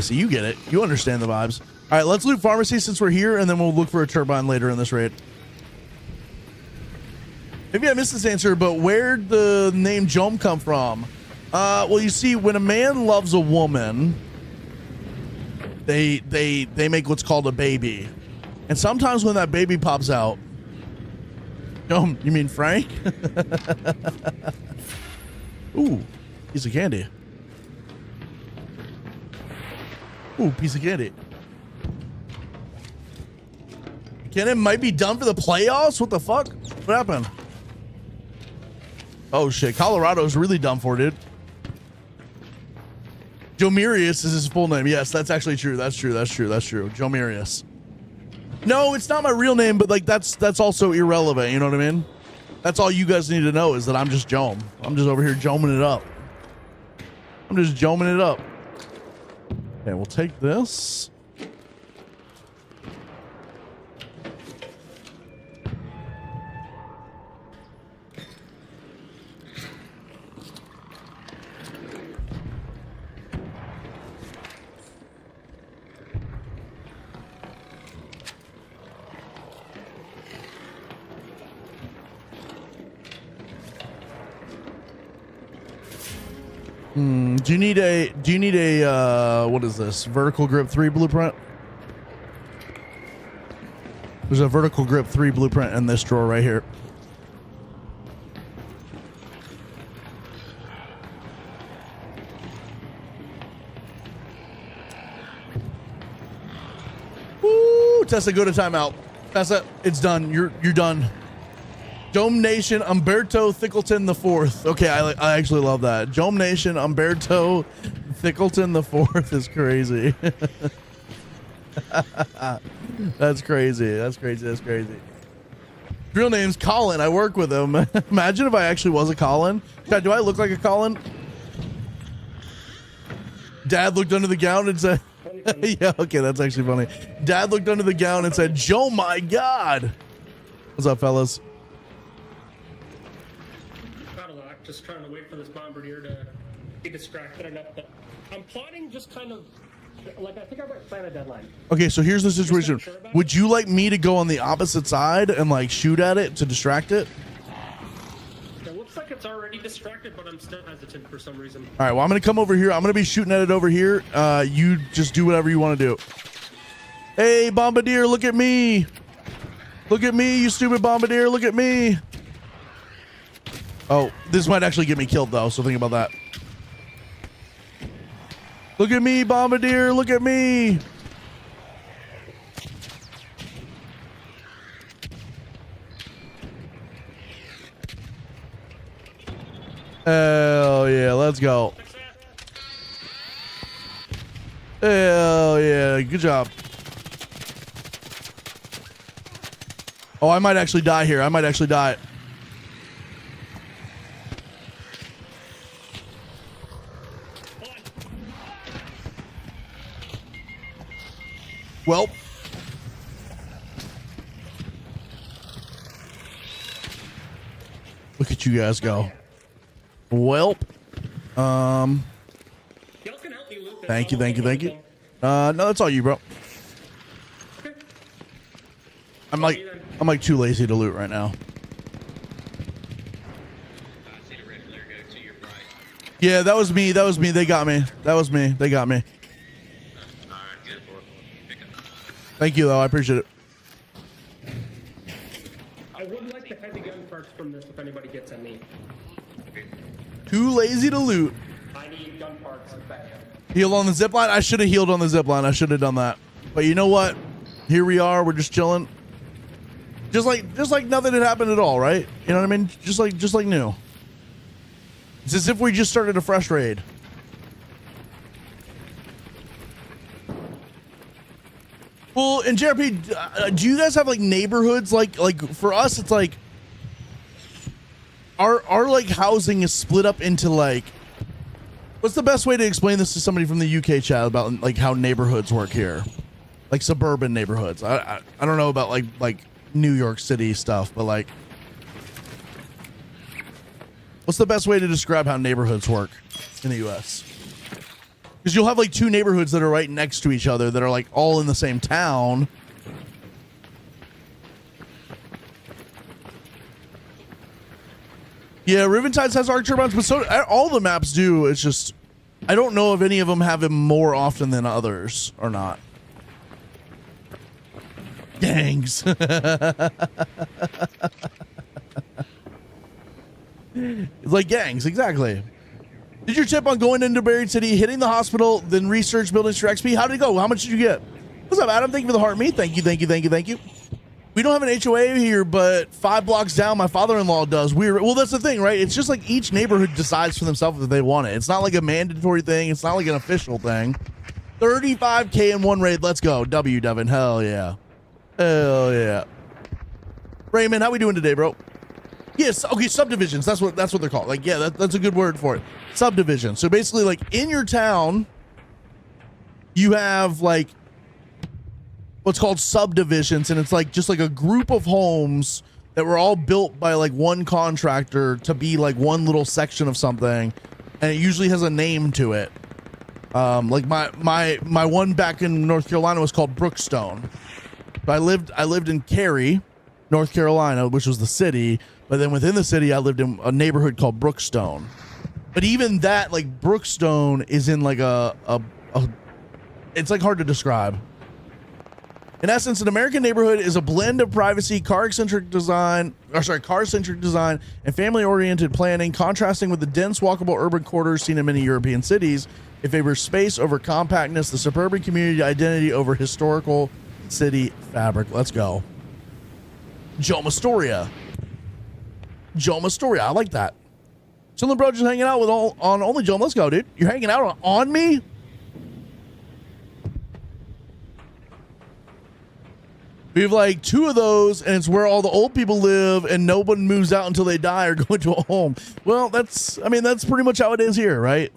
So you get it. You understand the vibes. All right, let's loot pharmacy since we're here, and then we'll look for a turbine later in this raid. Maybe I missed this answer, but where'd the name Jom come from? Well, you see, when a man loves a woman, they make what's called a baby. And sometimes when that baby pops out, Jom, you mean Frank? Ooh, piece of candy. Ooh, piece of candy. Cannon might be done for the playoffs? What the fuck? What happened? Oh shit, Colorado's really done for, dude. Jomirius is his full name. Yes, that's actually true. That's true. Jomirius. No, it's not my real name, but like that's also irrelevant. You know what I mean? That's all you guys need to know is that I'm just Jom. I'm just over here Joming it up. Okay, we'll take this. Do you need a what is this? Vertical grip 3 blueprint? There's a vertical grip 3 blueprint in this drawer right here. Woo! Tessa, go to timeout. Tessa, it's done. You're done. Jom Nation, Umberto Thickleton IV. Okay, I actually love that. Jom Nation, Umberto Thickleton IV is crazy. That's crazy. Real name's Colin. I work with him. Imagine if I actually was a Colin. God, do I look like a Colin? Dad looked under the gown and said, yeah, okay, that's actually funny. Dad looked under the gown and said, Joe, my God. What's up, fellas? Just trying to wait for this bombardier to be distracted enough that I'm plotting just kind of like I think I might plan a deadline. Okay, so here's the situation. Would you like me to go on the opposite side and like shoot at it to distract it? It looks like it's already distracted, but I'm still hesitant for some reason. All right, well, I'm going to come over here. I'm going to be shooting at it over here. You just do whatever you want to do. Hey, bombardier, look at me. Look at me, you stupid bombardier. Look at me. Oh, this might actually get me killed, though, so think about that. Look at me, bombardier. Look at me. Hell yeah, let's go. Hell yeah, good job. Oh, I might actually die here. I might actually die. Well. Look at you guys go. Welp. Y'all can help me loot this. Thank you, I'll thank you, take thank you. anything. No, that's all you, bro. Okay. I'm like too lazy to loot right now. Yeah, that was me. That was me. They got me. That was me. They got me. Thank you, though. I appreciate it. I would like the heavy gun parts from this if anybody gets any. Too lazy to loot. I need gun parts bad. Heal on the zipline. I should have healed on the zipline. I should have done that. But you know what? Here we are. We're just chilling. Just like nothing had happened at all, right? You know what I mean? Just like new. It's as if we just started a fresh raid. Well, in JRP, do you guys have like neighborhoods? Like for us, it's like our like housing is split up into like. What's the best way to explain this to somebody from the UK chat about like how neighborhoods work here, like suburban neighborhoods? I don't know about like New York City stuff, but like, what's the best way to describe how neighborhoods work in the US? Because you'll have like two neighborhoods that are right next to each other that are like all in the same town. Yeah, Riventides has arc turbines, but so all the maps do. It's just I don't know if any of them have them more often than others or not. Gangs. It's like gangs, exactly. Did your tip on going into Buried City, hitting the hospital, then research buildings for XP? How did it go? How much did you get? What's up, Adam? Thank you for the heart me. Thank you, thank you, thank you, thank you. We don't have an HOA here, but 5 blocks down, my father-in-law does. Well, that's the thing, right? It's just like each neighborhood decides for themselves if they want it. It's not like a mandatory thing. It's not like an official thing. 35K in one raid. Let's go. W, Devin. Hell yeah. Hell yeah. Raymond, how we doing today, bro? Yes. Okay, subdivisions. That's what they're called. Like, yeah, that's a good word for it. Subdivision. So basically, like in your town, you have like what's called subdivisions, and it's like just like a group of homes that were all built by like one contractor to be like one little section of something, and it usually has a name to it. Like my one back in North Carolina was called Brookstone. So I lived in Cary, North Carolina, which was the city, but then within the city I lived in a neighborhood called Brookstone. But even that, like Brookstone, is in like a it's like hard to describe. In essence, an American neighborhood is a blend of privacy, car-centric design, and family-oriented planning, contrasting with the dense, walkable urban quarters seen in many European cities. It favors space over compactness, the suburban community identity over historical city fabric. Let's go. Joe Mastoria. I like that. Chillin' bro, just hanging out with on Only Joe. Let's go, dude. You're hanging out on me? We have like 2 of those, and it's where all the old people live, and no one moves out until they die or go into a home. Well, that's pretty much how it is here, right?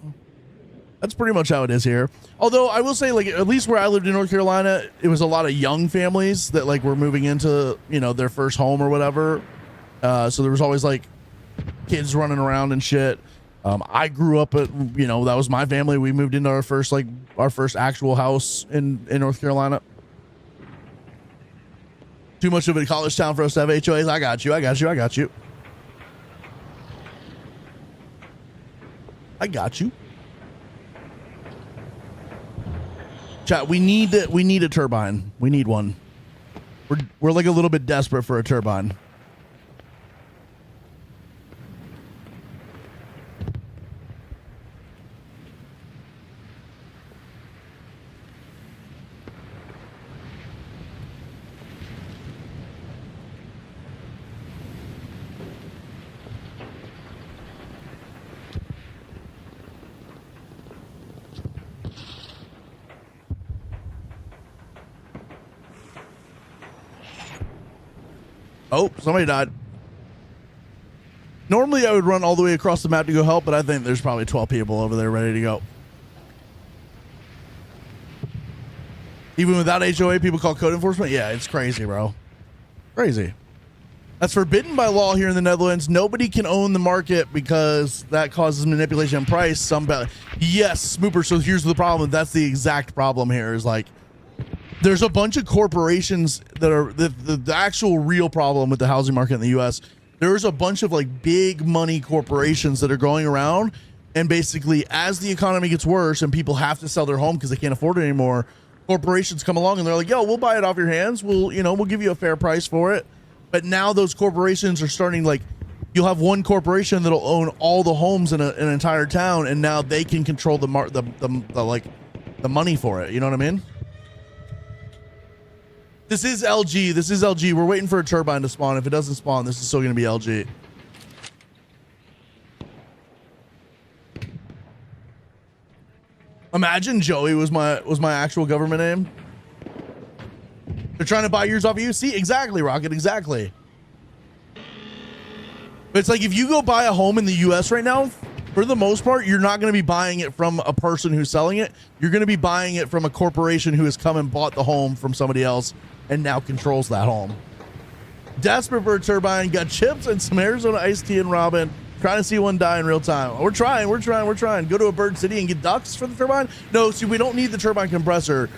That's pretty much how it is here. Although I will say, like, at least where I lived in North Carolina, it was a lot of young families that like were moving into, you know, their first home or whatever. So there was always like kids running around and shit. I grew up at, you know, that was my family. We moved into our first actual house in North Carolina. Too much of a college town for us to have HOAs. I got you. Chat, we need a turbine. We need one. We're like a little bit desperate for a turbine. Oh, somebody died. Normally I would run all the way across the map to go help, but I think there's probably 12 people over there ready to go. Even without HOA, people call code enforcement. Yeah, it's crazy, bro. Crazy. That's forbidden by law here in the Netherlands. Nobody can own the market because that causes manipulation of price. Yes, Smooper. So here's the problem. That's the exact problem here is like, there's a bunch of corporations that are the actual real problem with the housing market in the US. There's a bunch of like big money corporations that are going around, and basically as the economy gets worse and people have to sell their home because they can't afford it anymore, corporations come along and they're like, yo, we'll buy it off your hands. We'll give you a fair price for it. But now those corporations are starting, like, you'll have one corporation that'll own all the homes in an entire town, and now they can control the money for it. You know what I mean? This is LG. This is LG. We're waiting for a turbine to spawn. If it doesn't spawn, this is still going to be LG. Imagine Joey was my actual government name. They're trying to buy yours off of you. See, exactly, Rocket, exactly. But it's like if you go buy a home in the US right now, for the most part, you're not going to be buying it from a person who's selling it. You're going to be buying it from a corporation who has come and bought the home from somebody else and now controls that home. Desperate for a turbine, got chips and some Arizona iced tea and Robin. Trying to see one die in real time. We're trying. Go to a bird city and get ducks for the turbine? No, see, we don't need the turbine compressor.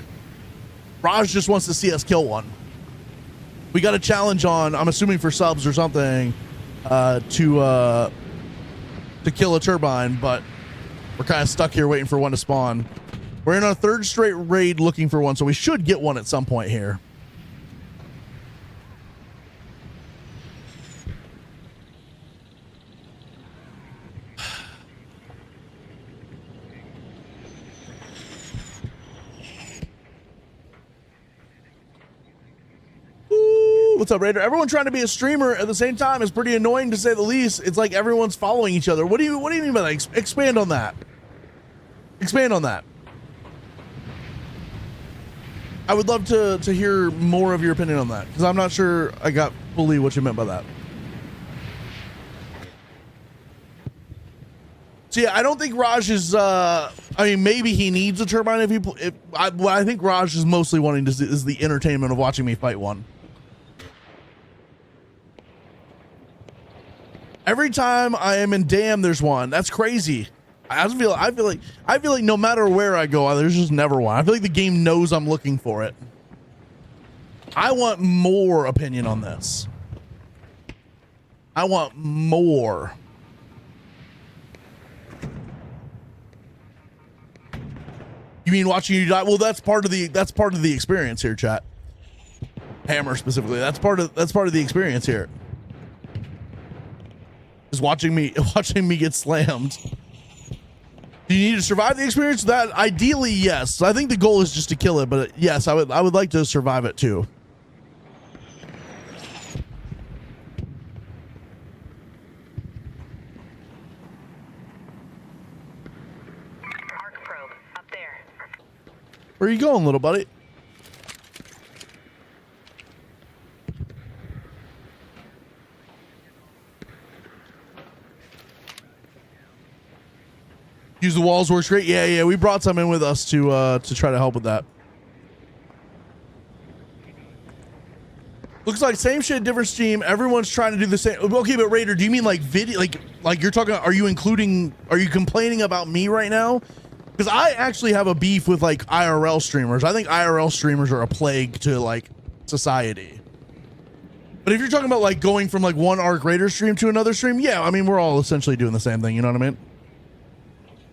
Raj just wants to see us kill one. We got a challenge on, I'm assuming for subs or something, to kill a turbine, but we're kind of stuck here waiting for one to spawn. We're in our third straight raid looking for one, so we should get one at some point here. What's up, Raider? Everyone trying to be a streamer at the same time is pretty annoying, to say the least. It's like everyone's following each other. What do you mean by that? Expand on that. Expand on that. I would love to hear more of your opinion on that, because I'm not sure I got fully what you meant by that. So yeah, I don't think Raj is. I mean, maybe he needs a turbine what I think Raj is mostly wanting to see is the entertainment of watching me fight one. Every time I am in Dam, there's one. That's crazy. I feel like no matter where I go, there's just never one. I feel like the game knows I'm looking for it. I want more opinion on this. I want more. You mean watching you die? Well, that's part of the experience here, chat. Hammer specifically. That's part of the experience here. Is watching me get slammed. Do you need to survive the experience? That ideally, yes. I think the goal is just to kill it, but yes, I would like to survive it too. Arc probe up there. Where are you going, little buddy? Use the walls works great. Yeah. We brought some in with us to try to help with that. Looks like same shit, different Steam. Everyone's trying to do the same. Okay, but Raider, do you mean like video? Like you're talking? Are you complaining about me right now? Because I actually have a beef with like IRL streamers. I think IRL streamers are a plague to like society. But if you're talking about like going from like one Arc Raider stream to another stream, yeah, I mean we're all essentially doing the same thing. You know what I mean?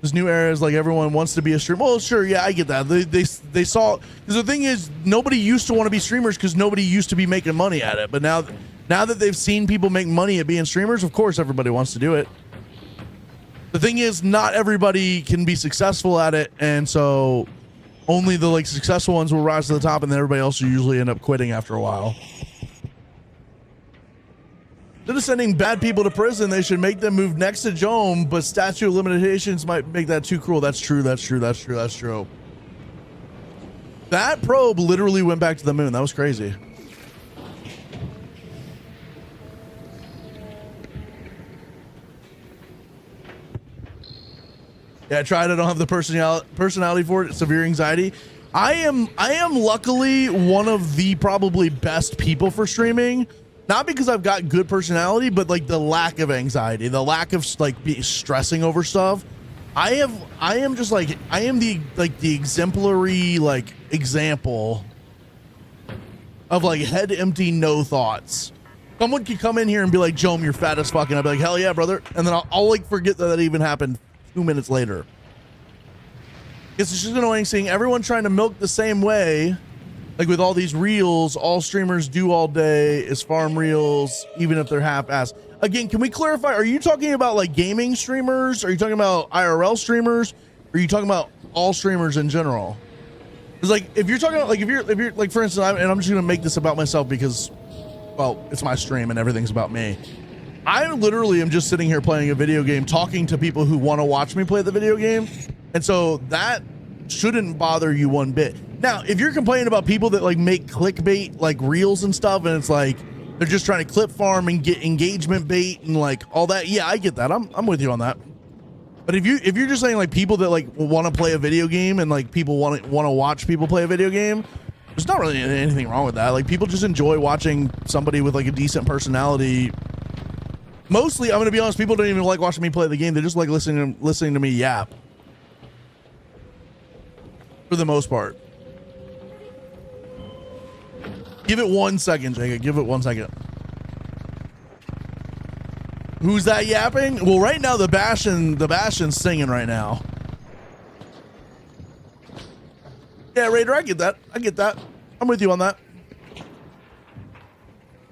This new era is like everyone wants to be a streamer. Well, sure, yeah, I get that. They saw, because the thing is, nobody used to want to be streamers because nobody used to be making money at it. But now that they've seen people make money at being streamers, of course everybody wants to do it. The thing is, not everybody can be successful at it, and so only the like successful ones will rise to the top, and then everybody else will usually end up quitting after a while. Instead of sending bad people to prison, they should make them move next to Jome, but statute of limitations might make that too cruel. That's true. That probe literally went back to the moon. That was crazy. Yeah, I tried. I don't have the personality for it. Severe anxiety. I am luckily one of the probably best people for streaming. Not because I've got good personality, but like the lack of anxiety, the lack of like stressing over stuff. I am just like, I am the exemplary like example of like head empty, no thoughts. Someone could come in here and be like, Jome, you're fat as fuck. And I'll be like, hell yeah, brother. And then I'll like forget that even happened 2 minutes later. It's just annoying seeing everyone trying to milk the same way. Like with all these reels, all streamers do all day is farm reels, even if they're half-assed. Again, can we clarify? Are you talking about like gaming streamers? Are you talking about IRL streamers? Or are you talking about all streamers in general? It's like if you're talking about like if you're like, for instance, and I'm just gonna make this about myself because, well, it's my stream and everything's about me. I literally am just sitting here playing a video game, talking to people who want to watch me play the video game, and so that shouldn't bother you one bit. Now, if you're complaining about people that like make clickbait like reels and stuff, and it's like they're just trying to clip farm and get engagement bait and like all that, yeah, I get that. I'm with you on that. But if you're just saying like people that like want to play a video game and like people want to watch people play a video game, there's not really anything wrong with that. Like people just enjoy watching somebody with like a decent personality. Mostly, I'm gonna be honest, people don't even like watching me play the game. They just like listening to me yap. For the most part. Give it 1 second, Jacob. Give it 1 second. Who's that yapping? Well, right now the Bastion's singing right now. Yeah, Raider, I get that. I get that. I'm with you on that.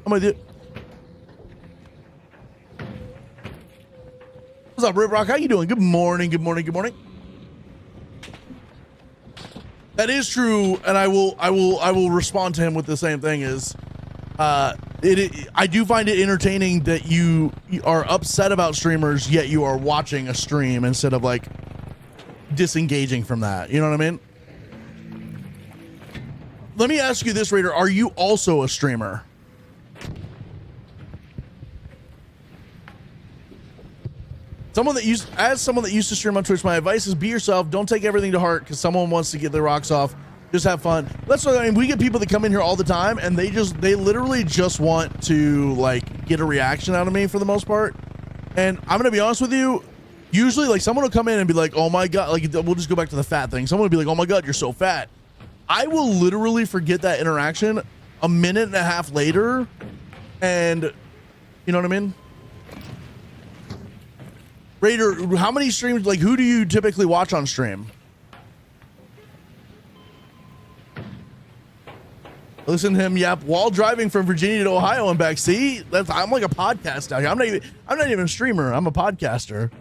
I'm with you. What's up, Rip Rock? How you doing? Good morning. Good morning. Good morning. That is true, and I will respond to him with the same thing. Is I do find it entertaining that you are upset about streamers, yet you are watching a stream instead of like disengaging from that. You know what I mean? Let me ask you this, Raider: are you also a streamer? Someone that used to stream on Twitch, my advice is be yourself. Don't take everything to heart because someone wants to get their rocks off. Just have fun. That's what I mean. We get people that come in here all the time and they literally just want to like get a reaction out of me for the most part. And I'm gonna be honest with you. Usually, like someone will come in and be like, "Oh my god!" Like we'll just go back to the fat thing. Someone will be like, "Oh my god, you're so fat." I will literally forget that interaction a minute and a half later, and you know what I mean. Raider, how many streams, like who do you typically watch on stream? Listen to him yap while driving from Virginia to Ohio and back. See, I'm like a podcast out here. I'm not even a streamer. I'm a podcaster.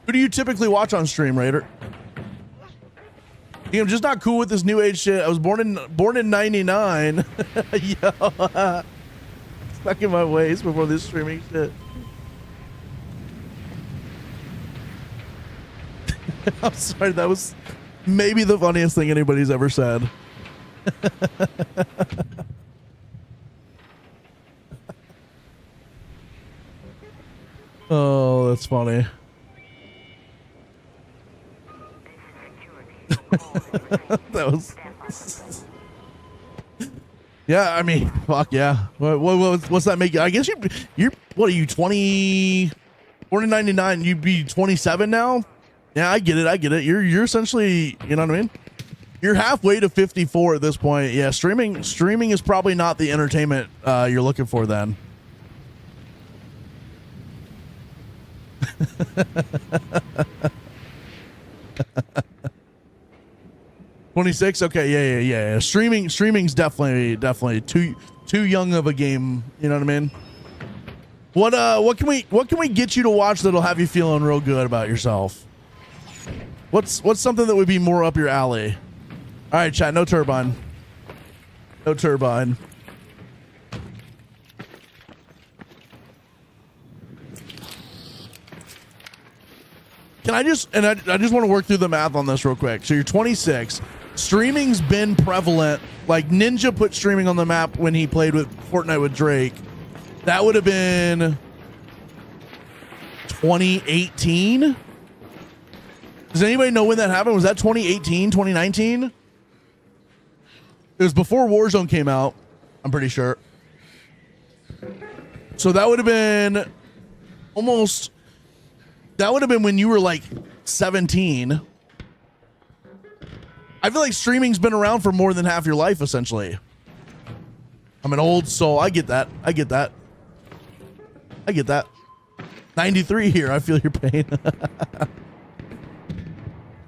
Who do you typically watch on stream, Raider? I'm just not cool with this new age shit. I was born in 99. Yo, stuck in my ways before this streaming shit. I'm sorry, that was maybe the funniest thing anybody's ever said. Oh, that's funny. That was yeah, I mean, fuck yeah. What's that make you? I guess you're what are you, 20, born in 99, you'd be 27 now? Yeah, I get it. You're essentially, you know what I mean? You're halfway to 54 at this point. Yeah, streaming is probably not the entertainment you're looking for then. $26? Okay, yeah. Streaming's definitely too young of a game. You know what I mean? What can we get you to watch that'll have you feeling real good about yourself? What's something that would be more up your alley? All right, chat. No turbine. No turbine. Can I just want to work through the math on this real quick. So you're 26. Streaming's been prevalent. Like Ninja put streaming on the map when he played with Fortnite with Drake. That would have been 2018? Does anybody know when that happened? Was that 2018, 2019? It was before Warzone came out, I'm pretty sure. So that would have been almost, that would have been when you were like 17. I feel like streaming's been around for more than half your life, essentially. I'm an old soul. I get that. I get that. I get that. 93 here. I feel your pain.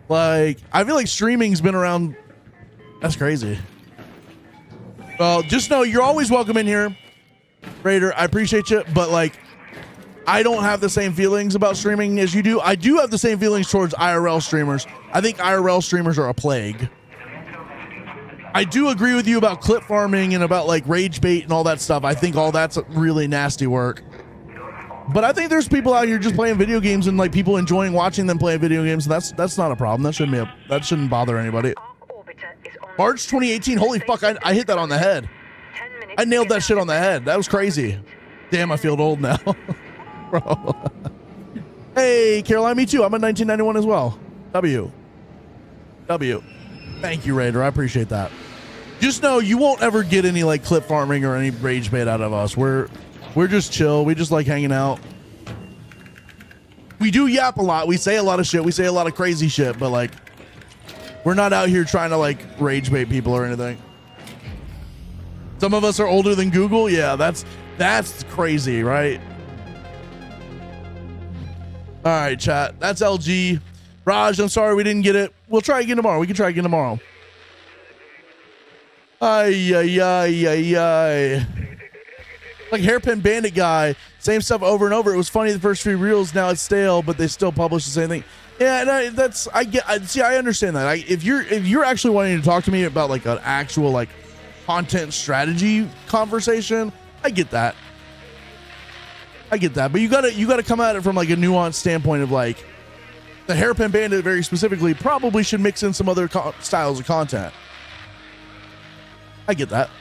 Like, I feel like streaming's been around. That's crazy. Well, just know you're always welcome in here, Raider. I appreciate you, but like, I don't have the same feelings about streaming as you do. I do have the same feelings towards IRL streamers. I think IRL streamers are a plague. I do agree with you about clip farming and about like rage bait and all that stuff. I think all that's really nasty work. But I think there's people out here just playing video games and like people enjoying watching them play video games. And that's not a problem. That shouldn't bother anybody. March 2018. Holy fuck! I hit that on the head. I nailed that shit on the head. That was crazy. Damn, I feel old now. Bro. Hey, Caroline, me too. I'm a 1991 as well. W. Thank you, Raider. I appreciate that. Just know you won't ever get any like clip farming or any rage bait out of us. We're just chill. We just like hanging out. We do yap a lot. We say a lot of shit. We say a lot of crazy shit, but like we're not out here trying to like rage bait people or anything. Some of us are older than Google. Yeah, that's crazy, right? All right, chat. That's LG. Raj, I'm sorry we didn't get it. We'll try again tomorrow. We can try again tomorrow. Ay. Like Hairpin Bandit guy, same stuff over and over. It was funny the first few reels. Now it's stale, but they still publish the same thing. Yeah, and I understand that. If you're actually wanting to talk to me about like an actual like content strategy conversation, I get that. But you gotta come at it from like a nuanced standpoint of like the Hairpin Bandit very specifically probably should mix in some other styles of content. I get that.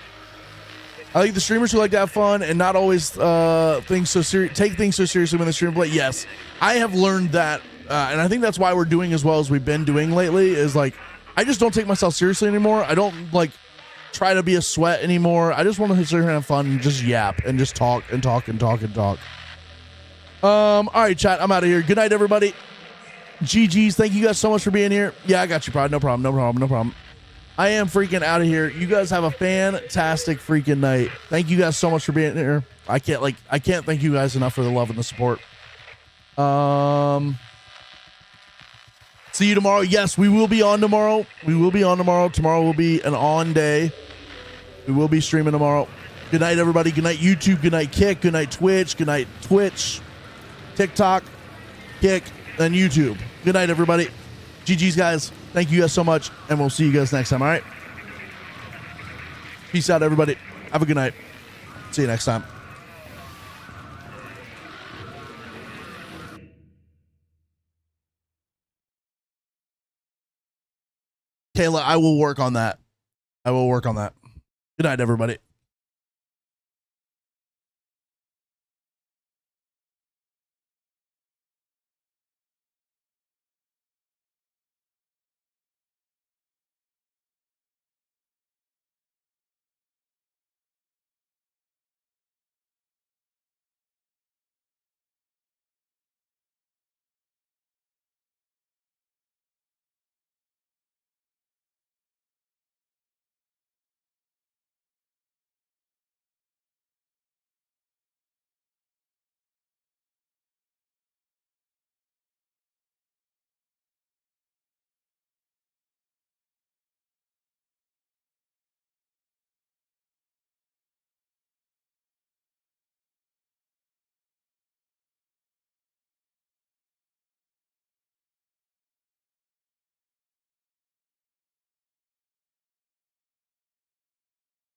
I like the streamers who like to have fun and not always take things so seriously when they stream play. Yes, I have learned that, and I think that's why we're doing as well as we've been doing lately. Is like I just don't take myself seriously anymore. I don't like try to be a sweat anymore. I just want to sit here and have fun and just yap and just talk. All right, chat. I'm out of here. Good night, everybody. GG's. Thank you guys so much for being here. Yeah, I got you, Prod. No problem. I am freaking out of here. You guys have a fantastic freaking night. Thank you guys so much for being here. I can't thank you guys enough for the love and the support. See you tomorrow. Yes, we will be on tomorrow. Tomorrow will be an on day. We will be streaming tomorrow. Good night, everybody. Good night, YouTube. Good night, Kick. Good night, Twitch. Good night, Twitch, TikTok, Kick, and YouTube. Good night, everybody. GG's, guys. Thank you guys so much, and we'll see you guys next time, all right? Peace out, everybody. Have a good night. See you next time. Kayla, I will work on that. Good night, everybody.